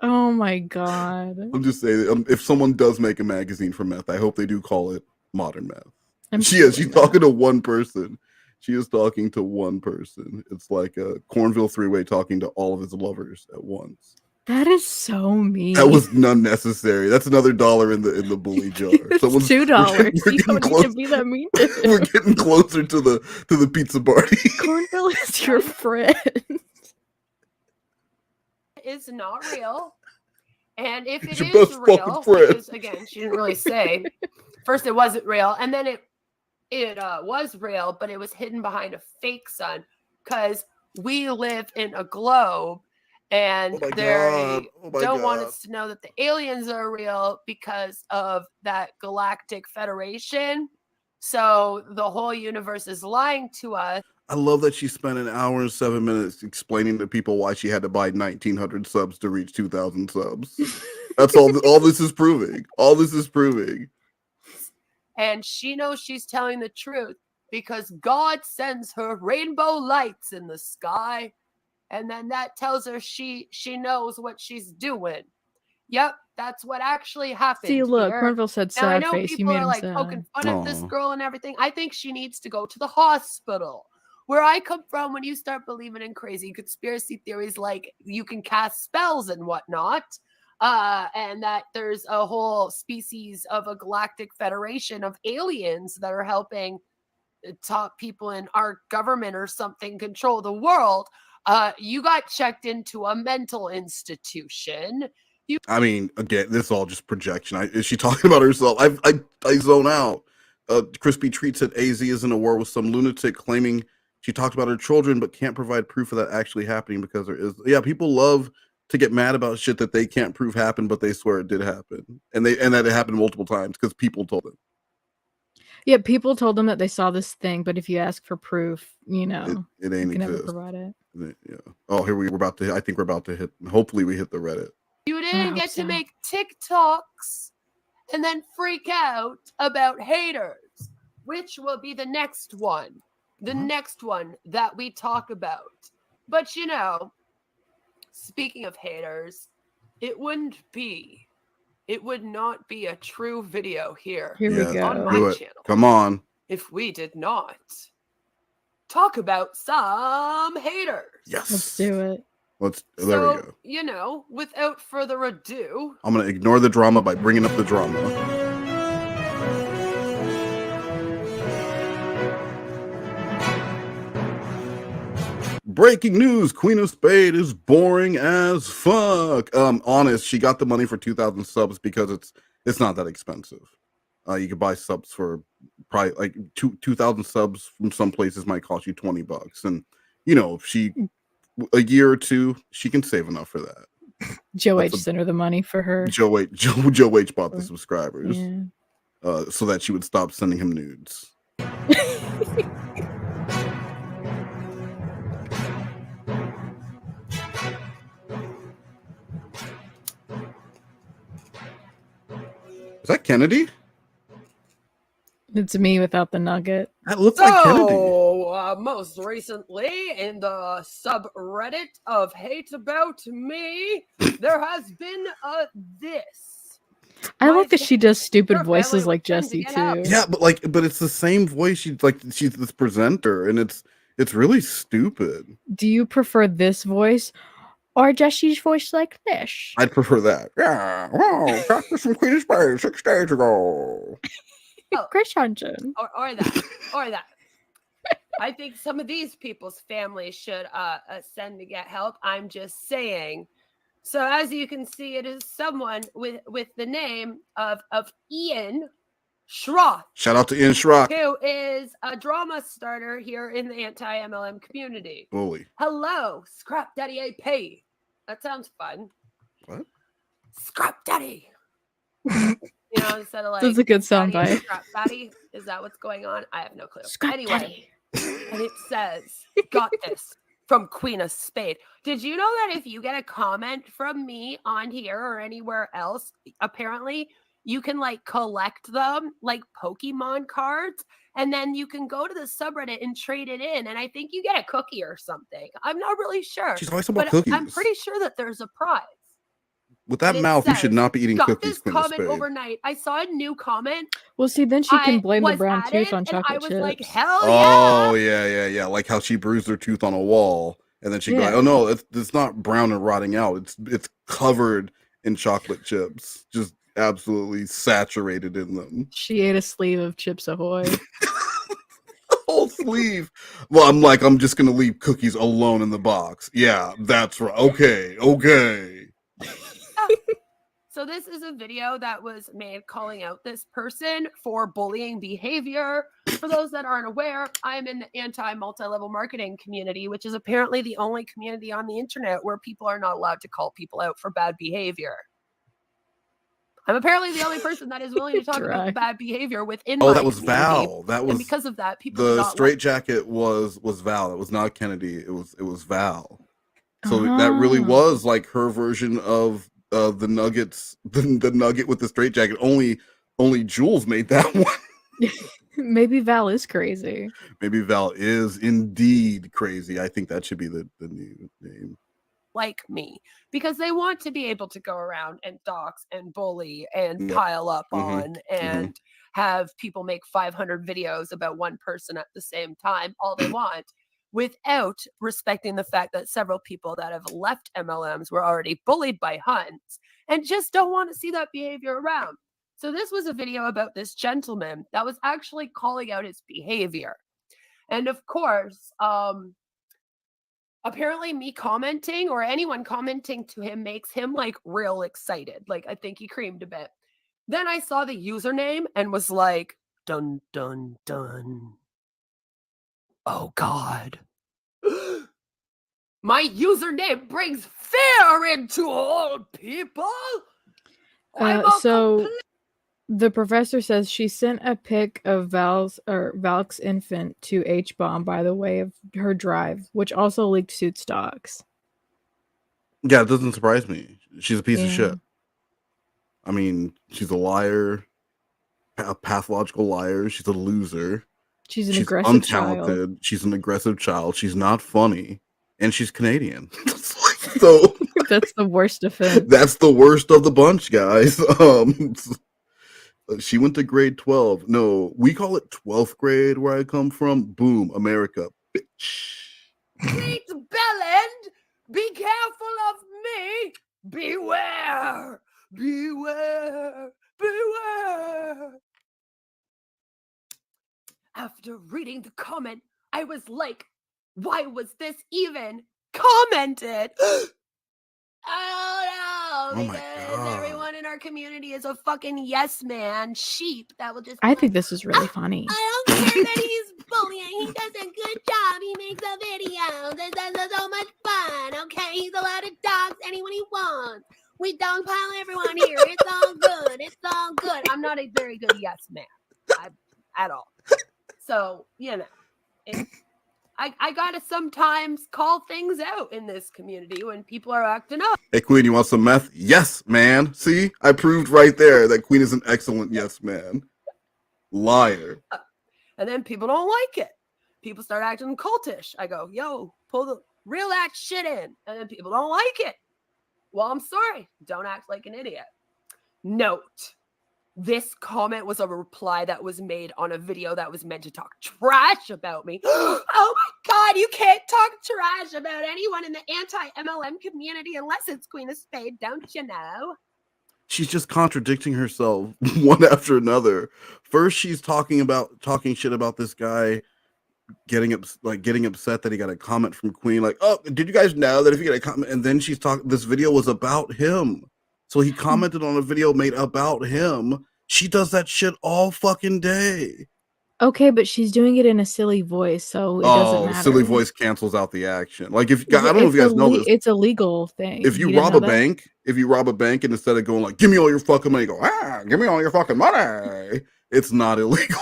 Oh my god. I'm just saying, if someone does make a magazine for meth, I hope they do call it Modern Meth. She's talking to one person. She is talking to one person. It's like a Cornville 3-way talking to all of his lovers at once. That is so mean. That was unnecessary. That's another $1 in the bully jar. It's $2. You don't need to be that mean to him. We're getting closer to the pizza party. Cornville is your friend. is not real. And if It's it your is best real, fucking friend. because again, she didn't really say. First, it wasn't real, and then it was real, but it was hidden behind a fake sun because we live in a globe, And Oh my they God. don't want us to know that the aliens are real because of that galactic federation. So the whole universe is lying to us. I love that she spent an hour and 7 minutes explaining to people why she had to buy 1,900 subs to reach 2,000 subs. That's all this is proving. All this is proving. And she knows she's telling the truth because God sends her rainbow lights in the sky. And then that tells her she knows what she's doing. Yep, that's what actually happened. See, look, here. Cornville said Now, I sad know face. You people made are him like sad. poking fun at this Aw. girl and everything. I think she needs to go to the hospital. Where I come from, when you start believing in crazy conspiracy theories, like you can cast spells and whatnot, and that there's a whole species of a galactic federation of aliens that are helping top people in our government or something control the world. You got checked into a mental institution. I mean, again, this is all just projection. Is she talking about herself? I zone out. Crispy Treat said AZ is in a war with some lunatic claiming she talked about her children but can't provide proof of that actually happening because there is. Yeah, people love to get mad about shit that they can't prove happened, but they swear it did happen, and that it happened multiple times because people told them. Yeah, people told them that they saw this thing, but if you ask for proof, you know, It you ain't can never exist. provide it. Yeah. Oh, here we're about to. I think we're about to hit. Hopefully, we hit the Reddit. You didn't get to make TikToks and then freak out about haters, which will be the next one. The next one that we talk about. But you know, speaking of haters, it would not be a true video here Here we go. on my Do it. channel Come on. if we did not talk about some haters. Yes. Let's do it. There we go. You know, without further ado, I'm gonna ignore the drama by bringing up the drama. Breaking news: Queen of Spade is boring as fuck. Honest, she got the money for 2,000 subs because it's not that expensive. You could buy subs for probably like 2,000 subs from some places might cost you $20, and you know, if she a year or two, she can save enough for that. Joe H sent her the money for her. Joe H bought the subscribers, so that she would stop sending him nudes. Is that Kennedy? It's me without the nugget. That looks like Kennedy. Most recently in the subreddit of Hate About Me, there has been this. I like that she does stupid voices like Jessie too. Yeah, but it's the same voice. She's this presenter, and it's really stupid. Do you prefer this voice or Jessie's voice like this? I'd prefer that. Yeah, wow, practice from Queen of Spade 6 days ago. Chris Hunton. Or that. I think some of these people's families should send to get help. I'm just saying. So as you can see, it is someone with the name of Ian Schroth. Shout out to Ian Schroth. Who is a drama starter here in the anti-MLM community. Bully. Hello, Scrap Daddy AP. That sounds fun. What? Scrap Daddy. You know, instead of like That's a good soundbite. Scrap Daddy. Is that what's going on? I have no clue. Scrap anyway, Daddy. And it says, got this from Queen of Spade. Did you know that if you get a comment from me on here or anywhere else, apparently you can like collect them like Pokemon cards, and then you can go to the subreddit and trade it in, and I think you get a cookie or something. I'm not really sure. She's always talking about but cookies. I'm pretty sure that there's a prize. With that And it mouth, you says, should not be eating got cookies, this Queen of comment Spade. overnight. I saw a new comment. Well, see, then she can blame the was brown at tooth it, on and chocolate I was chips. like, hell yeah. Oh yeah. Like how she bruised her tooth on a wall, and then she go, Yeah. like, "Oh no, it's not brown and rotting out. It's covered in chocolate chips, just absolutely saturated in them." She ate a sleeve of Chips Ahoy. Whole sleeve. Well, I'm just gonna leave cookies alone in the box. Yeah, that's right. Okay. So this is a video that was made calling out this person for bullying behavior. For those that aren't aware, I'm in the anti-multi-level marketing community, which is apparently the only community on the internet where people are not allowed to call people out for bad behavior. I'm apparently the only person that is willing to talk about the bad behavior within my that was community. Val. That was, and because of that, people do the not straight jacket was Val. It was not Kennedy. It was Val. So that really was like her version of the Nuggets, the Nugget with the straight jacket. Only Jules made that one. Maybe Val is crazy. Maybe Val is indeed crazy. I think that should be the new name. Like me, because they want to be able to go around and dox and bully and pile up on and have people make 500 videos about one person at the same time, all they want, without respecting the fact that several people that have left MLMs were already bullied by Huns and just don't want to see that behavior around. So this was a video about this gentleman that was actually calling out his behavior. And of course, apparently me commenting or anyone commenting to him makes him like real excited. Like, I think he creamed a bit. Then I saw the username and was like, dun, dun, dun. Oh God. My username brings fear into all people. So the professor says she sent a pic of Valk's infant to H-Bomb by the way of her drive, which also leaked Suit stocks. Yeah, it doesn't surprise me. She's a piece of shit. I mean, she's a liar, a pathological liar. She's a loser. She's aggressive untalented. child. She's an aggressive child. She's not funny, and she's Canadian. So that's the worst offense. That's the worst of the bunch, guys. She went to grade 12. No, we call it 12th grade where I come from. Boom, America, bitch. Great Bellend, be careful of me. Beware, beware, beware. After reading the comment, I was like, why was this even commented? Oh no, because everyone in our community is a fucking yes man sheep that will just. I think this is really funny. I don't care that he's bullying. He does a good job. He makes a video. This is so much fun. Okay, he's allowed to dox anyone he wants. We dogpile everyone here. It's all good. It's all good. I'm not a very good yes man at all. So, you know, I gotta sometimes call things out in this community when people are acting up. Hey, Queen, you want some meth? Yes, man. See, I proved right there that Queen is an excellent yes man. Liar. And then people don't like it. People start acting cultish. I go, yo, pull the real act shit in. And then people don't like it. Well, I'm sorry. Don't act like an idiot. Note. This comment was a reply that was made on a video that was meant to talk trash about me. Oh my God, you can't talk trash about anyone in the anti-MLM community unless it's Queen of Spade, don't you know? She's just contradicting herself one after another. First, she's talking shit about this guy getting upset that he got a comment from Queen. Like, oh, did you guys know that if you get a comment? And then she's talking, this video was about him. So he commented on a video made about him. She does that shit all fucking day. Okay, but she's doing it in a silly voice, so it doesn't matter. Silly voice cancels out the action. Like I don't know if you guys know this. It's a legal thing. If you rob a bank, and instead of going like, give me all your fucking money, go, give me all your fucking money. It's not illegal.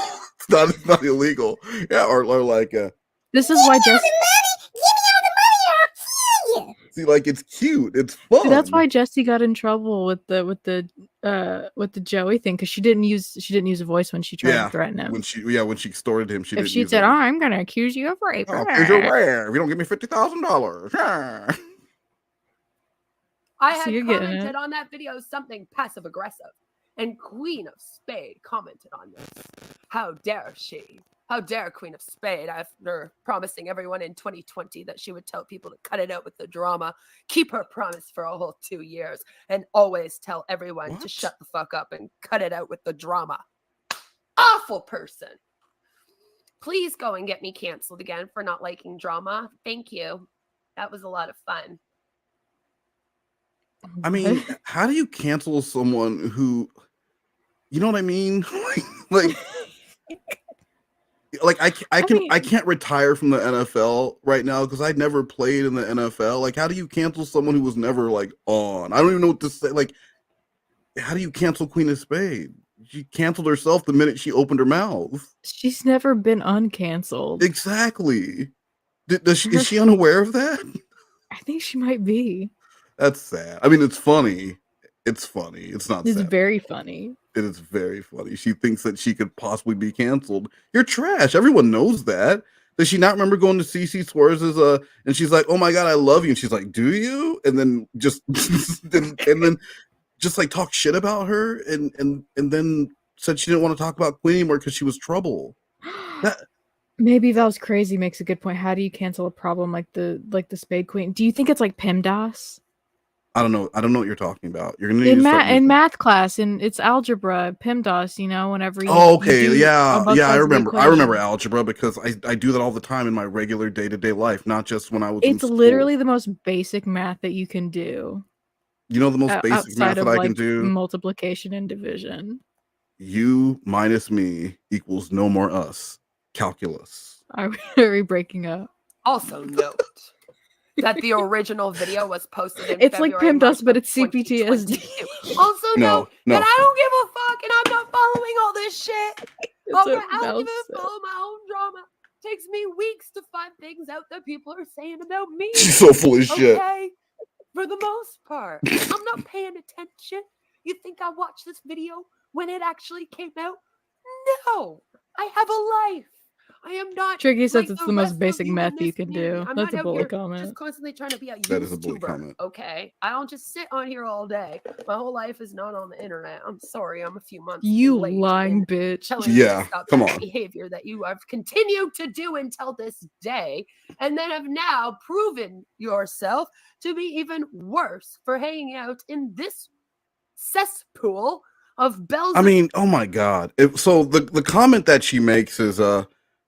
It's not illegal. Yeah, or like this is why Jesse. See, like it's cute, it's fun. See, that's why Jessie got in trouble with the Joey thing, because she didn't use a voice when she tried to threaten him. When she extorted him, if she said, "Oh, I'm gonna accuse you of rape," if you don't give me $50,000. I had commented on that video something passive aggressive, and Queen of Spade commented on this. How dare she? How dare Queen of Spade, after promising everyone in 2020 that she would tell people to cut it out with the drama, keep her promise for a whole 2 years, and always tell everyone to shut the fuck up and cut it out with the drama. Awful person. Please go and get me canceled again for not liking drama. Thank you. That was a lot of fun. I mean, how do you cancel someone who, you know what I mean? like like I can't retire from the NFL right now because I never played in the NFL. Like, how do you cancel someone who was never like on? I don't even know what to say. Like, how do you cancel Queen of Spade? She canceled herself the minute she opened her mouth. She's never been uncanceled. Exactly. Is she unaware of that? I think she might be. That's sad. I mean, it's funny. It's funny. It's not It's sad. very funny. It is very funny. She thinks that she could possibly be canceled. You're trash. Everyone knows that. Does she not remember going to CC Suarez's and she's like, "Oh my god, I love you." And she's like, "Do you?" And then just and then just like talk shit about her and then said she didn't want to talk about Queen anymore because she was trouble. Maybe Val's crazy makes a good point. How do you cancel a problem like the Spade Queen? Do you think it's like PEMDAS? I don't know what you're talking about. You're gonna in math class, and it's algebra, PEMDAS. You know, whenever you. Oh, okay, you do yeah. I remember equation. algebra because I do that all the time in my regular day-to-day life, not just when I was. It's literally the most basic math that you can do. You know the most basic math that I can do? Multiplication and division. You minus me equals no more us. Calculus. Are we breaking up? Also note that the original video was posted in It's February, like PEMDAS, but it's CPTSD. Also No. that I don't give a fuck and I'm not following all this shit. Okay, I don't give a follow my own drama. Takes me weeks to find things out that people are saying about me. She's so full of shit. Okay? For the most part. I'm not paying attention. You think I watched this video when it actually came out? No. I have a life. I am not. Tricky says like it's the the most rest of basic you in math you this can community. do. I'm That's not a out bully here comment. Just constantly trying to be a That is a bully YouTuber, comment. okay? I don't just sit on here all day. My whole life is not on the internet. I'm sorry, I'm a few months You late lying in bitch. telling you to Yeah, stop come that on. behavior that you have continued to do until this day, and then have now proven yourself to be even worse for hanging out in this cesspool of bells. I mean, oh my god. So the comment that she makes is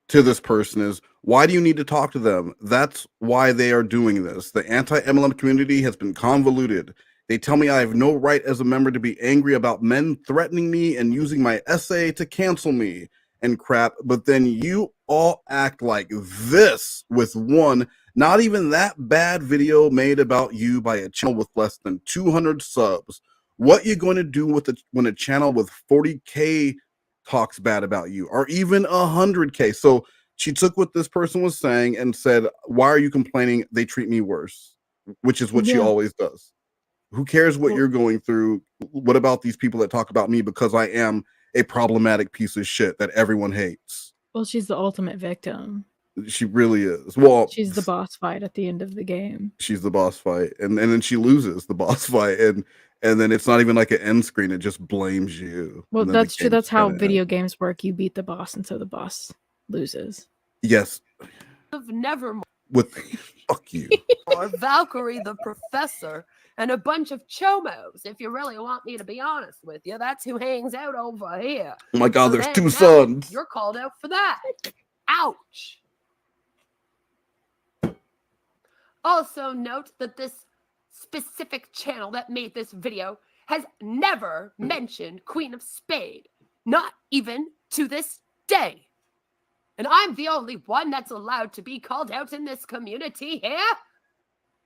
to this person is, why do you need to talk to them? That's why they are doing this. The anti-MLM community has been convoluted. They tell me I have no right as a member to be angry about men threatening me and using my essay to cancel me and crap, but then you all act like this with one not even that bad video made about you by a channel with less than 200 subs. What you going to do with when a channel with 40K talks bad about you, or even 100K? So she took what this person was saying and said, why are you complaining? They treat me worse, which is what she always does. Who cares what you're going through? What about these people that talk about me because I am a problematic piece of shit that everyone hates? Well, she's the ultimate victim. She really is. Well, She's the boss fight at the end of the game. she's the boss fight, and then she loses the boss fight, and then it's not even like an end screen, it just blames you. Well, And then the that's true. game's That's how kinda video end. games work. You beat the boss, and so the boss loses. Yes, Of Nevermore, with fuck you. or Valkyrie the Professor, and a bunch of chomos. If you really want me to be honest with you, that's who hangs out over here. Oh my god, So there's then two now sons. You're called out for that. Ouch. Also note that this specific channel that made this video has never mentioned Queen of Spade, not even to this day. And I'm the only one that's allowed to be called out in this community here.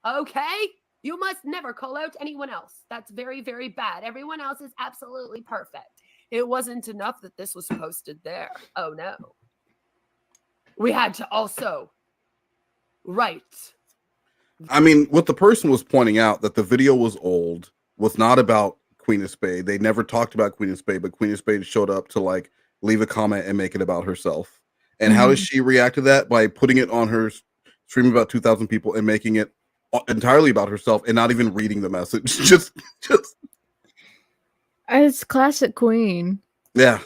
Okay? You must never call out anyone else. That's very, very bad. Everyone else is absolutely perfect. It wasn't enough that this was posted there. Oh no. We had to also write. I mean, what the person was pointing out, that the video was old, was not about Queen of Spade. They never talked about Queen of Spade, but Queen of Spade showed up to like leave a comment and make it about herself. And how does she react to that? By putting it on her stream about 2,000 people and making it entirely about herself and not even reading the message. just It's classic Queen. yeah.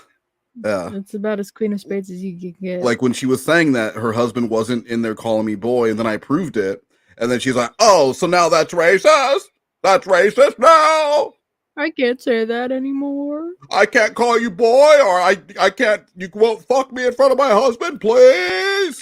It's about as Queen of Spades as you can get. Like when she was saying that her husband wasn't in there calling me boy, and then I proved it, and then she's like, "Oh, so now that's racist? That's racist now. I can't say that anymore. I can't call you boy, or I can't. You won't fuck me in front of my husband, please."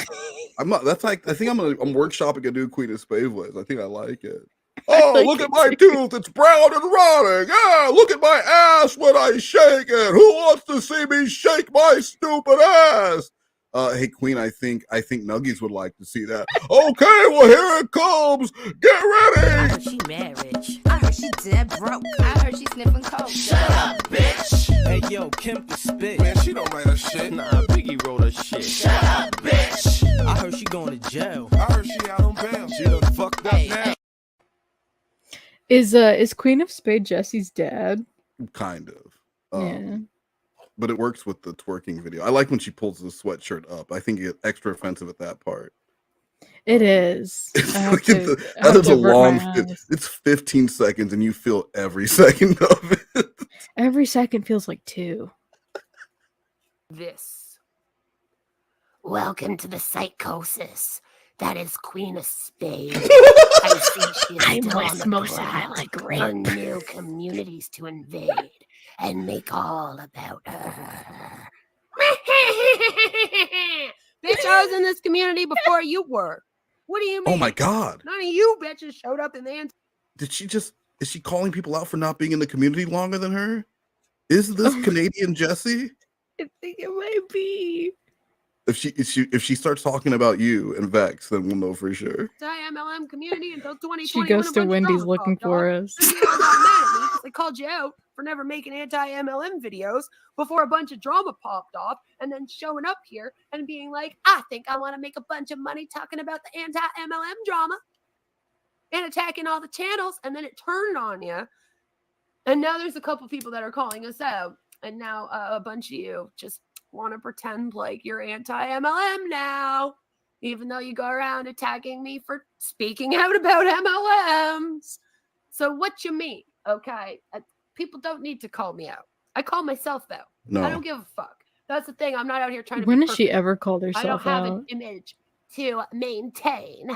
I'm not. That's like, I think I'm workshopping a new Queen of Spades voice. I think I like it. Oh, like look it at my too. tooth. It's brown and rotting. Ah, look at my ass when I shake it. Who wants to see me shake my stupid ass? Hey Queen, I think Nuggies would like to see that. Okay, well here it comes. Get ready. I heard she married. I heard she dead broke. I heard she sniffing coke. Shut up, bitch. Hey yo, Kim can spit. Man, she don't write her shit. Nah, Biggie wrote her shit. Shut up, bitch. I heard she going to jail. I heard she out on bail. She done fucked up now. Is Queen of Spade Jesse's dad? Kind of. Yeah. But it works with the twerking video. I like when she pulls the sweatshirt up. I think it gets extra offensive at that part. It is. That is a long. It's 15 seconds, and you feel every second of it. Every second feels like 2. This. Welcome to the psychosis. That is Queen of Spade. I see she is still on the ground for new communities to invade and make all about her. Bitch, I was in this community before you were. What do you mean? Oh my God. None of you bitches showed up in the Is she calling people out for not being in the community longer than her? Is this Canadian Jessie? I think it might be. If she starts talking about you and Vex, then we'll know for sure. MLM community until 2020. She goes to Wendy's looking for us. They called you out for never making anti-MLM videos before a bunch of drama popped off, and then showing up here and being like, I think I want to make a bunch of money talking about the anti-MLM drama and attacking all the channels, and then it turned on you. And now there's a couple people that are calling us out, and now a bunch of you just want to pretend like you're anti-MLM now, even though you go around attacking me for speaking out about MLMs. So what you mean? Okay, people don't need to call me out. I call myself out. No. I don't give a fuck. That's the thing. I'm not out here trying to When be has she perfect. ever called herself I don't have out? an image to maintain.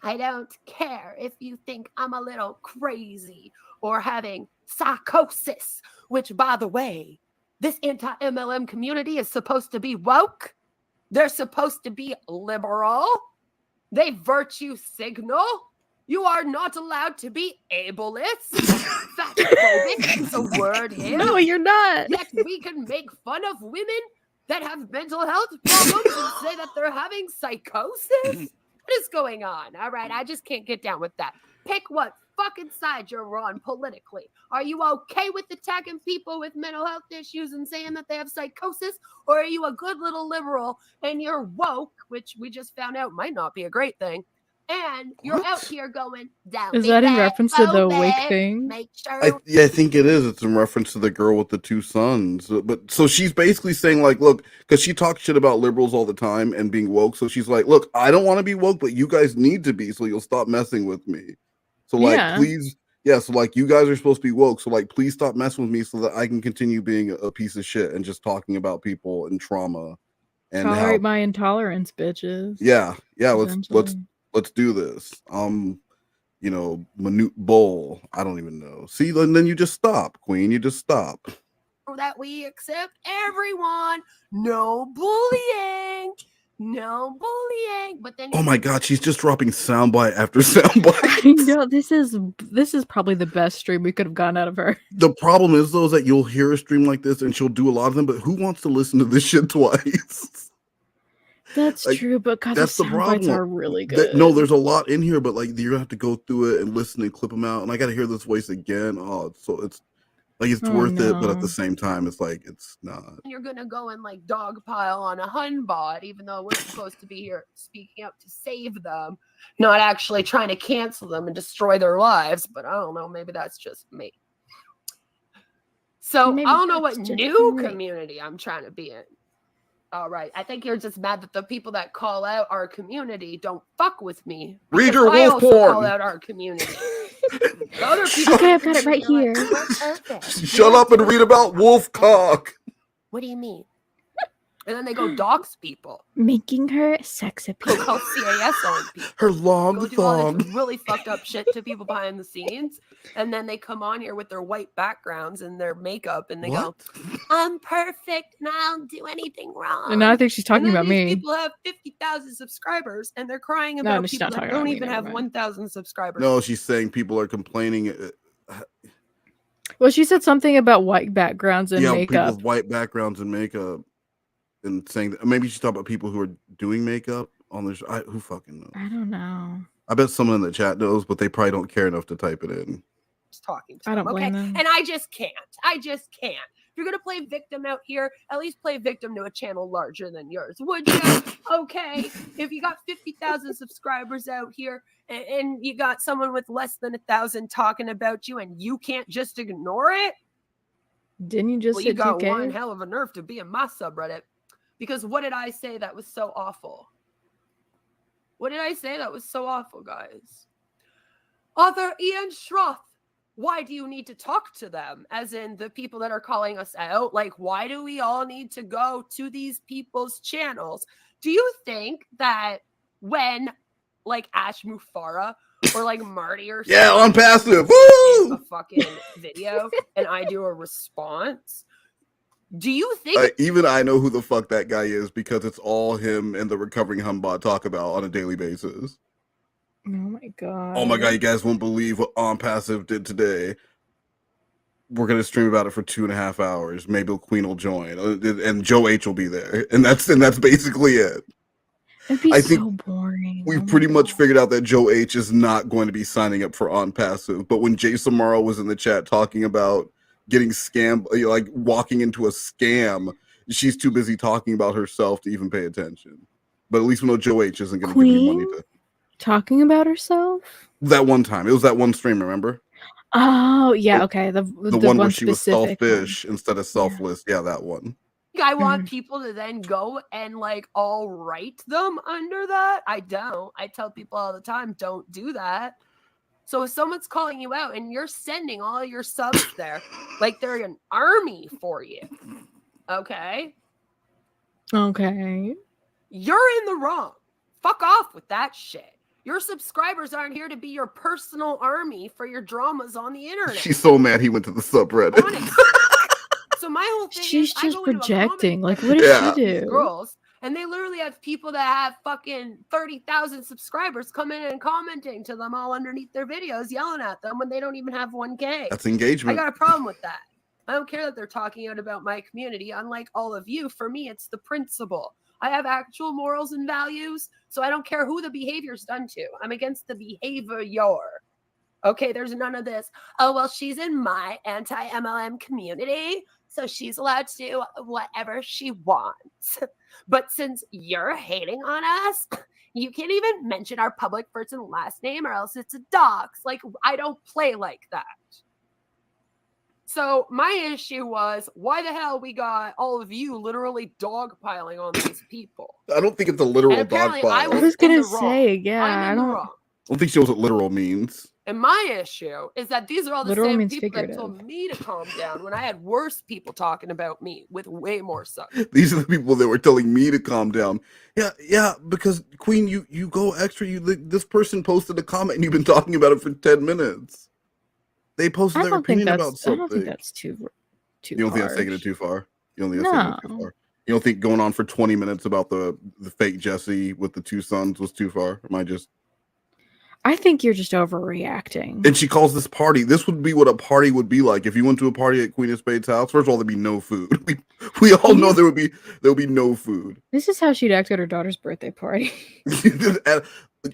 I don't care if you think I'm a little crazy or having psychosis, which, by the way, this anti-MLM community is supposed to be woke. They're supposed to be liberal. They virtue signal. You are not allowed to be ableist. Fatphobic is a word here. No, you're not. Yet we can make fun of women that have mental health problems and say that they're having psychosis. What is going on? All right, I just can't get down with that. Pick what fucking side you're on politically. Are you okay with attacking people with mental health issues and saying that they have psychosis? Or are you a good little liberal and you're woke, which we just found out might not be a great thing, and you're out here going down? Is that in reference to the wig thing? Make sure. I think it is. It's in reference to the girl with the 2 sons. But so she's basically saying, like, look, because she talks shit about liberals all the time and being woke. So she's like, look, I don't want to be woke, but you guys need to be, so you'll stop messing with me. So like, please, so like, you guys are supposed to be woke. So like, please stop messing with me so that I can continue being a piece of shit and just talking about people and trauma. And tolerate my intolerance, bitches. Yeah. Let's do this. Minute bowl. I don't even know. See, and then you just stop, Queen. You just stop. That we accept everyone. No bullying. No bullying. But then Oh my God, she's just dropping soundbite after soundbite. I know, this is probably the best stream we could have gotten out of her. The problem is, though, is that you'll hear a stream like this and she'll do a lot of them, but who wants to listen to this shit twice? That's true, but God, the sound bites are really good. No, there's a lot in here, but like you have to go through it and listen and clip them out, and I got to hear this voice again. It's worth it, but at the same time, it's like it's not. You're gonna go and like dogpile on a Hunbot, even though we're supposed to be here speaking up to save them, not actually trying to cancel them and destroy their lives. But I don't know, maybe that's just me. So I don't know what new community I'm trying to be in. All right, I think you're just mad that the people that call out our community don't fuck with me. Read your I wolf also porn. call out our community. Other people Okay, I've got it right here. Shut up and read about wolf cock. What do you mean? And then they go dox people. Making her sex appeal. Go call CAS on people. Her long Go do all thong. this really fucked up shit to people behind the scenes. And then they come on here with their white backgrounds and their makeup and they go, I'm perfect and I don't do anything wrong. And now I think she's talking And then about these me. People have 50,000 subscribers and they're crying No, about she's people not that talking don't about me, even never have mind. 1,000 subscribers. No, she's saying people are complaining. Well, she said something about white backgrounds and People makeup. with white backgrounds and makeup. and saying that maybe she's talking about people who are doing makeup on the show. Who fucking knows? I don't know. I bet someone in the chat knows, but they probably don't care enough to type it in. Talking to I don't them, blame okay? them. And I just can't. If you're gonna play victim out here, at least play victim to a channel larger than yours, would you? Okay, if you got 50,000 subscribers out here and you got someone with less than 1,000 talking about you, and you can't just ignore it. Didn't you just Well, hit you got 2K? one hell of a nerve to be in my subreddit. Because what did I say that was so awful? What did I say that was so awful, guys? Author Ian Schroth, why do you need to talk to them? As in the people that are calling us out. Like, why do we all need to go to these people's channels? Do you think that when, like, Ash Mufara or, like, Marty or something... Yeah, on passive. Woo! A fucking video and I do a response... Do you think even I know who the fuck that guy is because it's all him and the recovering Humbot talk about on a daily basis. Oh my god. Oh my god, you guys won't believe what On Passive did today. We're gonna stream about it for 2.5 hours. Maybe Queen will join, and Joe H will be there, and that's basically it. It'd be I think so boring. we've pretty much figured out that Joe H is not going to be signing up for On Passive. But when Jay Samaro was in the chat talking about getting scammed, like walking into a scam, she's too busy talking about herself to even pay attention. But at least we know Joe H isn't going to give you money to talking about herself. That one time, it was that one stream. Remember? Oh yeah, okay. The one where she was specific selfish instead of selfless. Yeah, that one. I want people to then go and like all write them under that? I don't. I tell people all the time, don't do that. So if someone's calling you out and you're sending all your subs there, like they're an army for you, okay? Okay. You're in the wrong. Fuck off with that shit. Your subscribers aren't here to be your personal army for your dramas on the internet. She's so mad he went to the subreddit. So my whole thing She's is I just go into a projecting. comment Like, what did she do? Girls, and they literally have people that have fucking 30,000 subscribers come in and commenting to them all underneath their videos, yelling at them when they don't even have 1K. That's engagement. I got a problem with that. I don't care that they're talking out about my community. Unlike all of you, for me, it's the principle. I have actual morals and values, so I don't care who the behavior's done to. I'm against the behavior. Okay, there's none of this. Oh, well, she's in my anti-MLM community, so she's allowed to do whatever she wants. But since you're hating on us, you can't even mention our public first and last name or else it's a dox. Like, I don't play like that. So my issue was, why the hell we got all of you literally dogpiling on these people? I don't think it's a literal apparently dogpile. I I was gonna say, yeah, I'm in the I don't. wrong. I don't think she knows what literal means. And my issue is that these are all the Literal same means people that figurative. told me to calm down when I had worse people talking about me with way more subs. These are the people that were telling me to calm down. Yeah, because Queen, you go extra. This person posted a comment and you've been talking about it for 10 minutes. They posted their opinion about something. I don't think that's too. You don't think that's taking it too far? You don't think that's taking it too No. far? You don't think going on for 20 minutes about the fake Jesse with the 2 sons was too far? Am I just... I think you're just overreacting. And she calls this party. This would be what a party would be like if you went to a party at Queen of Spades' house. First of all, there'd be no food. We all know there would be no food. This is how she'd act at her daughter's birthday party.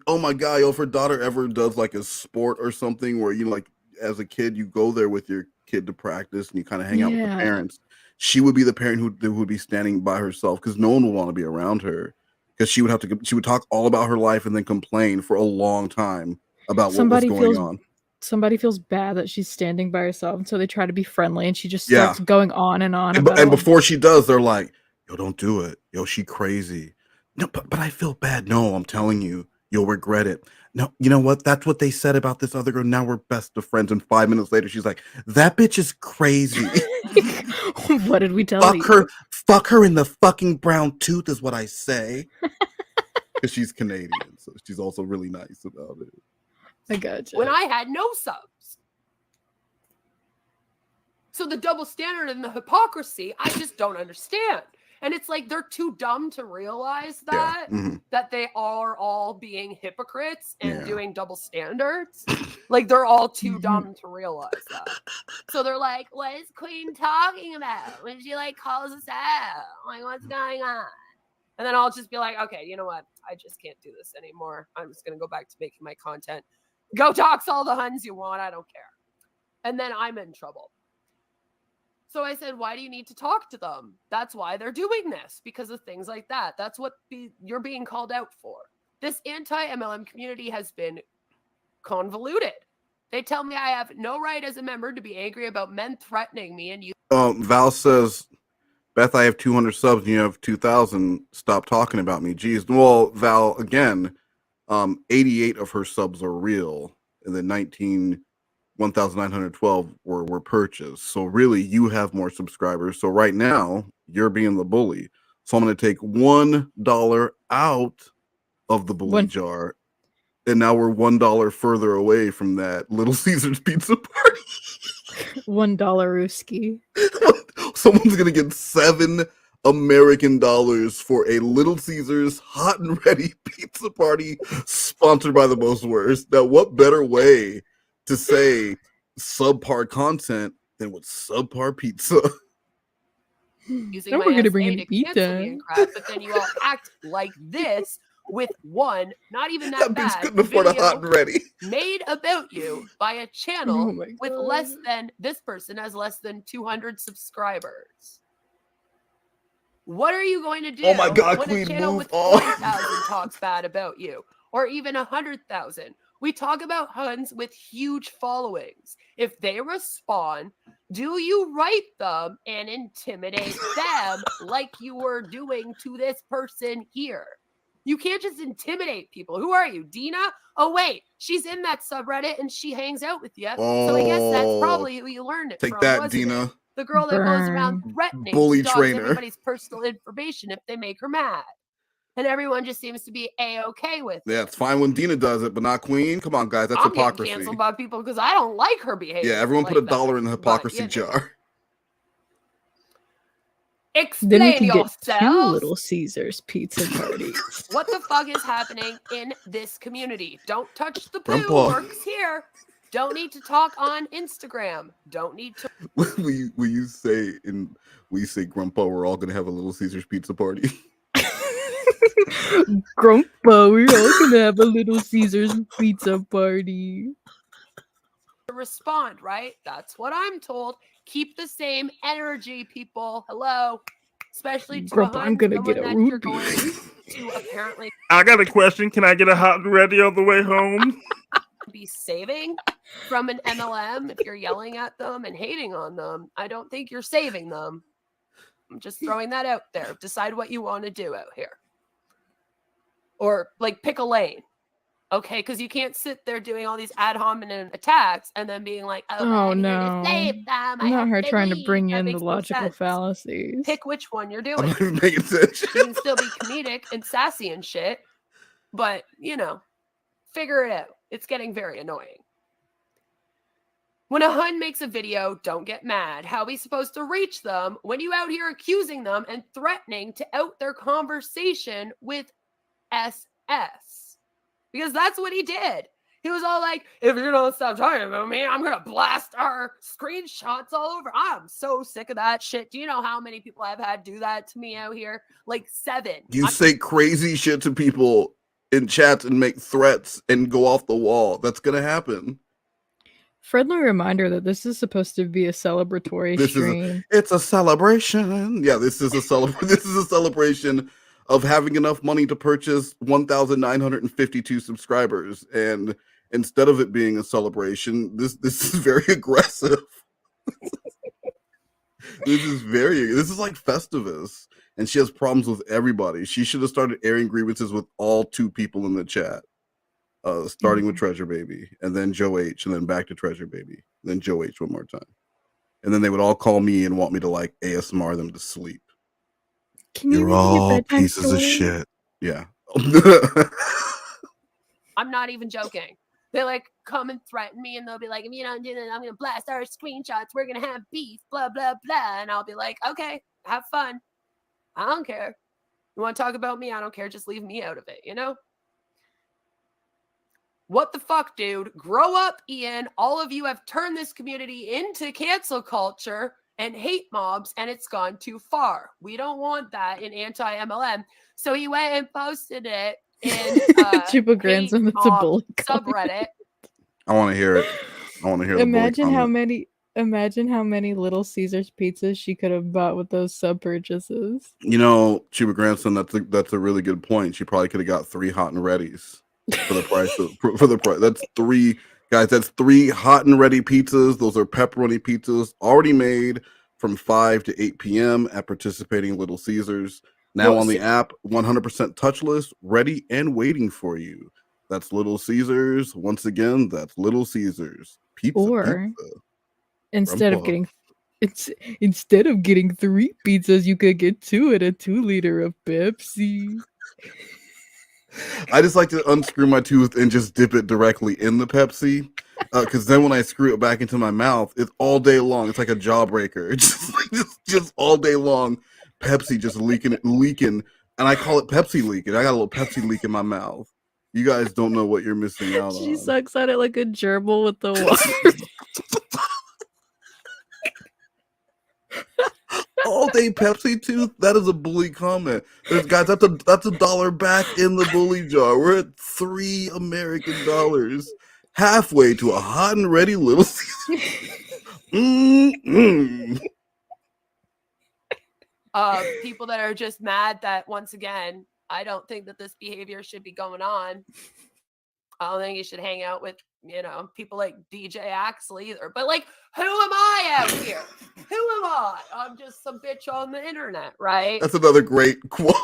Oh my god, yo, if her daughter ever does like a sport or something where like as a kid you go there with your kid to practice and you kind of hang out with the Yeah. parents, she would be the parent who would be standing by herself because no one would want to be around her. Because she would talk all about her life and then complain for a long time about what was going on. Somebody feels bad that she's standing by herself, and so they try to be friendly, and she just starts going on and on. And before she does, they're like, "Yo, don't do it. Yo, she crazy." No, but I feel bad. No, I'm telling you, you'll regret it. No, you know what? That's what they said about this other girl. Now we're best of friends. And 5 minutes later, she's like, "That bitch is crazy." What did we tell you? Fuck her in the fucking brown tooth is what I say. Because she's Canadian, so she's also really nice about it. I gotcha. When I had no subs. So the double standard and the hypocrisy, I just don't understand. And it's like they're too dumb to realize Yeah. that that they are all being hypocrites and Yeah. doing double standards. Like they're all too dumb to realize that. So they're like, what is Queen talking about when she like calls us out? Like, what's going on? And then I'll just be like, okay, you know what? I just can't do this anymore. I'm just gonna go back to making my content. Go dox all the Huns you want. I don't care. And then I'm in trouble. So I said, why do you need to talk to them? That's why they're doing this, because of things like that. That's what you're being called out for. This anti-MLM community has been convoluted. They tell me I have no right as a member to be angry about men threatening me and you. Val says, Beth, I have 200 subs and you have 2,000. Stop talking about me. Jeez. Well, Val, again, 88 of her subs are real, and then 1,912 were purchased. So really, you have more subscribers. So right now, you're being the bully. So I'm going to take $1 out of the bully jar, and now we're $1 further away from that Little Caesars pizza party. $1 Ruski. Someone's going to get $7 American for a Little Caesars hot and ready pizza party sponsored by the most worst. Now, what better way to say subpar content than with subpar pizza? Using Now my we're gonna SA bring in to cancel me and crap, but then you all act like this with one, not even that bad, couldn't afford a hot and ready made about you by a channel with less than, this person has less than 200 subscribers. What are you going to do Oh my God, when Queen, a channel move with on. 40,000 talks bad about you, or even 100,000? We talk about Huns with huge followings. If they respond, do you write them and intimidate them like you were doing to this person here? You can't just intimidate people. Who are you, Dina? Oh, wait, she's in that subreddit and she hangs out with you. So I guess that's probably who you learned it Take from, that, wasn't Dina. it? The girl that goes around threatening Bully to dox trainer. everybody's personal information if they make her mad. And everyone just seems to be A-okay with it. Yeah, it's fine when Dina does it, but not Queen. Come on, guys, that's I'm hypocrisy. getting canceled by people because I don't like her behavior. Yeah, everyone like put $1 that. in the hypocrisy jar. Explain Then we can get 2 yourselves. Little Caesars pizza parties. What the fuck is happening in this community? Don't touch the poo. Grandpa. Works here. Don't need to talk on Instagram. Don't need to. Will you say, Grandpa, we're all gonna have a Little Caesars pizza party? Grandpa, we're all gonna have a Little Caesars pizza party. Respond, right? That's what I'm told. Keep the same energy, people. Hello. Especially to Grandpa, a I'm gonna someone get a that you're Ruby. going to apparently I got a question. Can I get a hot and ready on the way home? be saving from an MLM. If you're yelling at them and hating on them, I don't think you're saving them. I'm just throwing that out there. Decide what you want to do out here. Or like pick a lane. Okay, because you can't sit there doing all these ad hominem attacks and then being like, Oh I'm here no. to save them. Not her trying to bring That in the makes no logical sense. fallacies. Pick which one you're doing. I'm not even paying attention. You can still be comedic and sassy and shit, but figure it out. It's getting very annoying. When a Hun makes a video, don't get mad. How are we supposed to reach them when you out here accusing them and threatening to out their conversation with SS? Because that's what he did. He was all like, if you don't stop talking about me, I'm going to blast our screenshots all over. I'm so sick of that shit. Do you know how many people I've had do that to me out here? Like 7. You say crazy shit to people in chats and make threats and go off the wall. That's going to happen. Friendly reminder that this is supposed to be a celebratory stream. It's a celebration. Yeah, this is a celebration of having enough money to purchase 1,952 subscribers. And instead of it being a celebration, this is very aggressive. This is like Festivus. And she has problems with everybody. She should have started airing grievances with all 2 people in the chat. Starting with Treasure Baby, and then Joe H, and then back to Treasure Baby, then Joe H one more time. And then they would all call me and want me to like ASMR them to sleep. You're all pieces of shit. Yeah. I'm not even joking. They like come and threaten me and they'll be like, if you don't do that, I'm going to blast our screenshots. We're going to have beef, blah, blah, blah. And I'll be like, okay, have fun. I don't care. You want to talk about me? I don't care. Just leave me out of it, you know? What the fuck, dude? Grow up, Ian. All of you have turned this community into cancel culture and hate mobs, and it's gone too far. We don't want that in anti-MLM. So he went and posted it in Chupa grandson, that's a bully subreddit. I want to hear it. I want to hear Imagine the how bully many Little Caesars pizzas she could have bought with those sub purchases. You know, Chuba Grandson, that's a really good point. She probably could have got 3 hot and readies for the price of that's 3 guys, that's 3 hot and ready pizzas. Those are pepperoni pizzas already made from 5 to 8 p.m. at participating Little Caesars. Now on the app, 100% touchless, ready and waiting for you. That's Little Caesars. Once again, that's Little Caesars. Pizza. Or instead of Grandpa. getting 3 pizzas, you could get 2 and a 2-liter of Pepsi. I just like to unscrew my tooth and just dip it directly in the Pepsi, because then when I screw it back into my mouth, it's all day long. It's like a jawbreaker. Just all day long, Pepsi just leaking, and I call it Pepsi leaking. I got a little Pepsi leak in my mouth. You guys don't know what you're missing out on. She sucks at it like a gerbil with the water. All day Pepsi tooth. That is a bully comment. Guys, that's $1 back in the bully jar. We're at $3 American dollars, halfway to a hot and ready Little People that are just mad that, once again, I don't think that this behavior should be going on. I don't think you should hang out with, people like DJ Axel either. But, like, who am I out here? Who am I? I'm just some bitch on the internet, right? That's another great quote.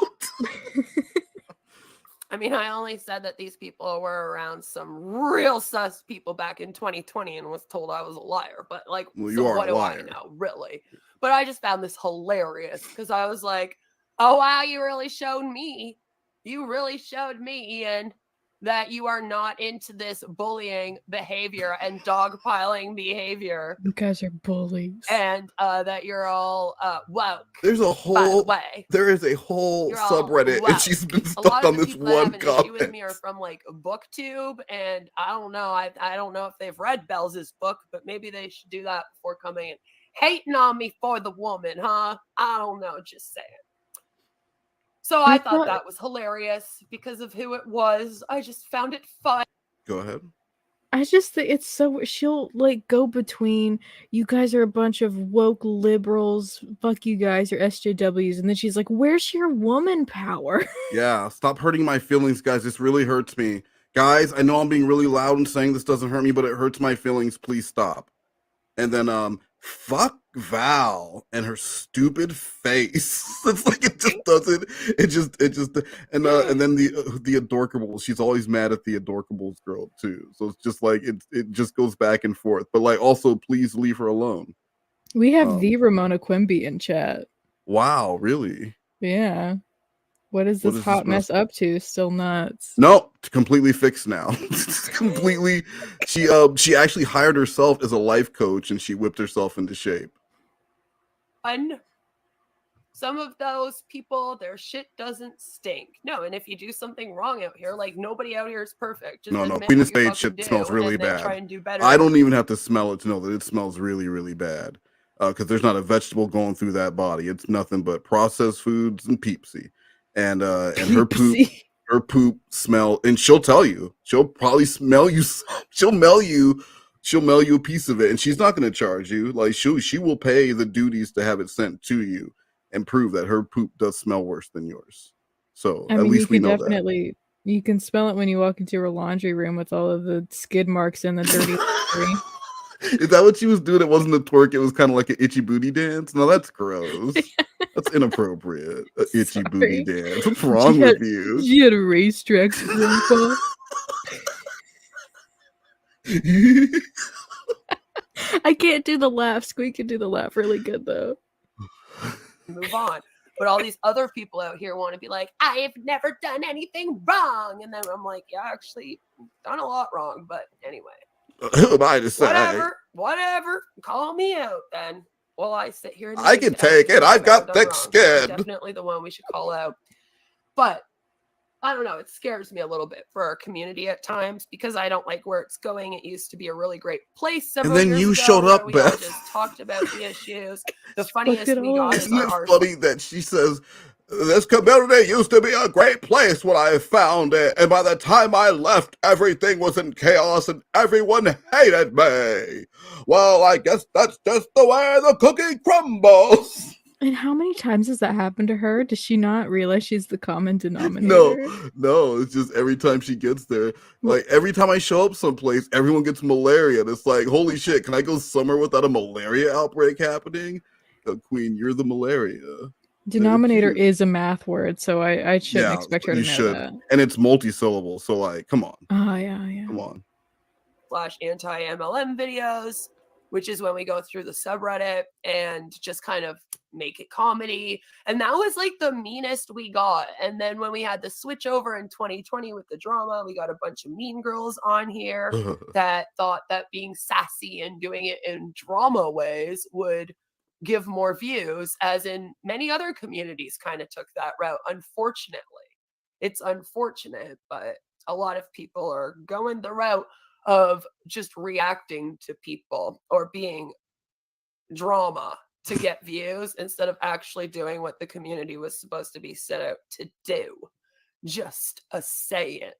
I mean, I only said that these people were around some real sus people back in 2020 and was told I was a liar. But, like, Well, so you are what a do liar. I know, really? But I just found this hilarious because I was like, oh, wow, you really showed me. You really showed me, Ian, that you are not into this bullying behavior and dogpiling behavior. You guys are bullies. And that you're all woke. There is a whole You're all subreddit, woke. and she's been A stuck lot of on the this people that one have an issue with comment. me are from like BookTube, and I don't know. I don't know if they've read Bell's book, but maybe they should do that before coming in hating on me for the woman, huh? I don't know, just saying. So I thought that was hilarious because of who it was. I just found it fun. Go ahead. I just think it's so, she'll like go between, you guys are a bunch of woke liberals, fuck you guys, you're SJWs, and then she's like, where's your woman power? Yeah, stop hurting my feelings, guys. This really hurts me. Guys, I know I'm being really loud and saying this doesn't hurt me, but it hurts my feelings. Please stop. And then fuck Val and her stupid face. It's like it just doesn't. It just and then the Adorkables. She's always mad at the Adorkables girl too. So it's just like it just goes back and forth. But like also, please leave her alone. We have the Ramona Quimby in chat. Wow, really? Yeah. What is this hot mess up to? Still nuts. No, completely fixed now. Completely. She actually hired herself as a life coach, and she whipped herself into shape. Some of those people, their shit doesn't stink. No, and if you do something wrong out here, like nobody out here is perfect. Just No, admit Queen of what you Spades fucking shit smells do, really and then bad. try and do better. I don't even have to smell it to know that it smells really, really bad. Because there's not a vegetable going through that body. It's nothing but processed foods and Peepsy. And her poop smell, and she'll tell you, she'll probably smell you, she'll mail you a piece of it, and she's not going to charge you. Like she will pay the duties to have it sent to you and prove that her poop does smell worse than yours. So I at mean, least we know definitely, you can smell it when you walk into her laundry room with all of the skid marks and the dirty laundry. Is that what she was doing? It wasn't a twerk. It was kind of like an itchy booty dance. No, that's gross. That's inappropriate. An itchy booty dance. What's wrong with you? She had a racetrack grandpa. I can't do the laugh. Squeak can do the laugh really good though. Move on. But all these other people out here want to be like, I have never done anything wrong. And then I'm like, yeah, actually, done a lot wrong. But anyway. Who am I to say? Whatever. Call me out then. while I sit here and I can take it. I've got thick skin. Definitely the one we should call out. But I don't know. It scares me a little bit for our community at times because I don't like where it's going. It used to be a really great place several then years you ago showed where up, we all Beth. just talked about the issues. The funniest it we all got up. is Isn't it our funny that she says, this community used to be a great place when I found it, and by the time I left, everything was in chaos and everyone hated me. Well, I guess that's just the way the cookie crumbles. And how many times has that happened to her? Does she not realize she's the common denominator? No, it's just every time she gets there, like every time I show up someplace, everyone gets malaria. And it's like, holy shit, can I go somewhere without a malaria outbreak happening? Queen, you're the malaria. Denominator is a math word, so I shouldn't expect her to you know should. that. And it's multi-syllable, so like, come on. Oh, yeah. Come on. / anti-MLM videos, which is when we go through the subreddit and just kind of make it comedy. And that was like the meanest we got. And then when we had the switch over in 2020 with the drama, we got a bunch of mean girls on here that thought that being sassy and doing it in drama ways would give more views, as in many other communities kind of took that route. Unfortunately, it's unfortunate, but a lot of people are going the route of just reacting to people or being drama to get views instead of actually doing what the community was supposed to be set out to do. Just a saying.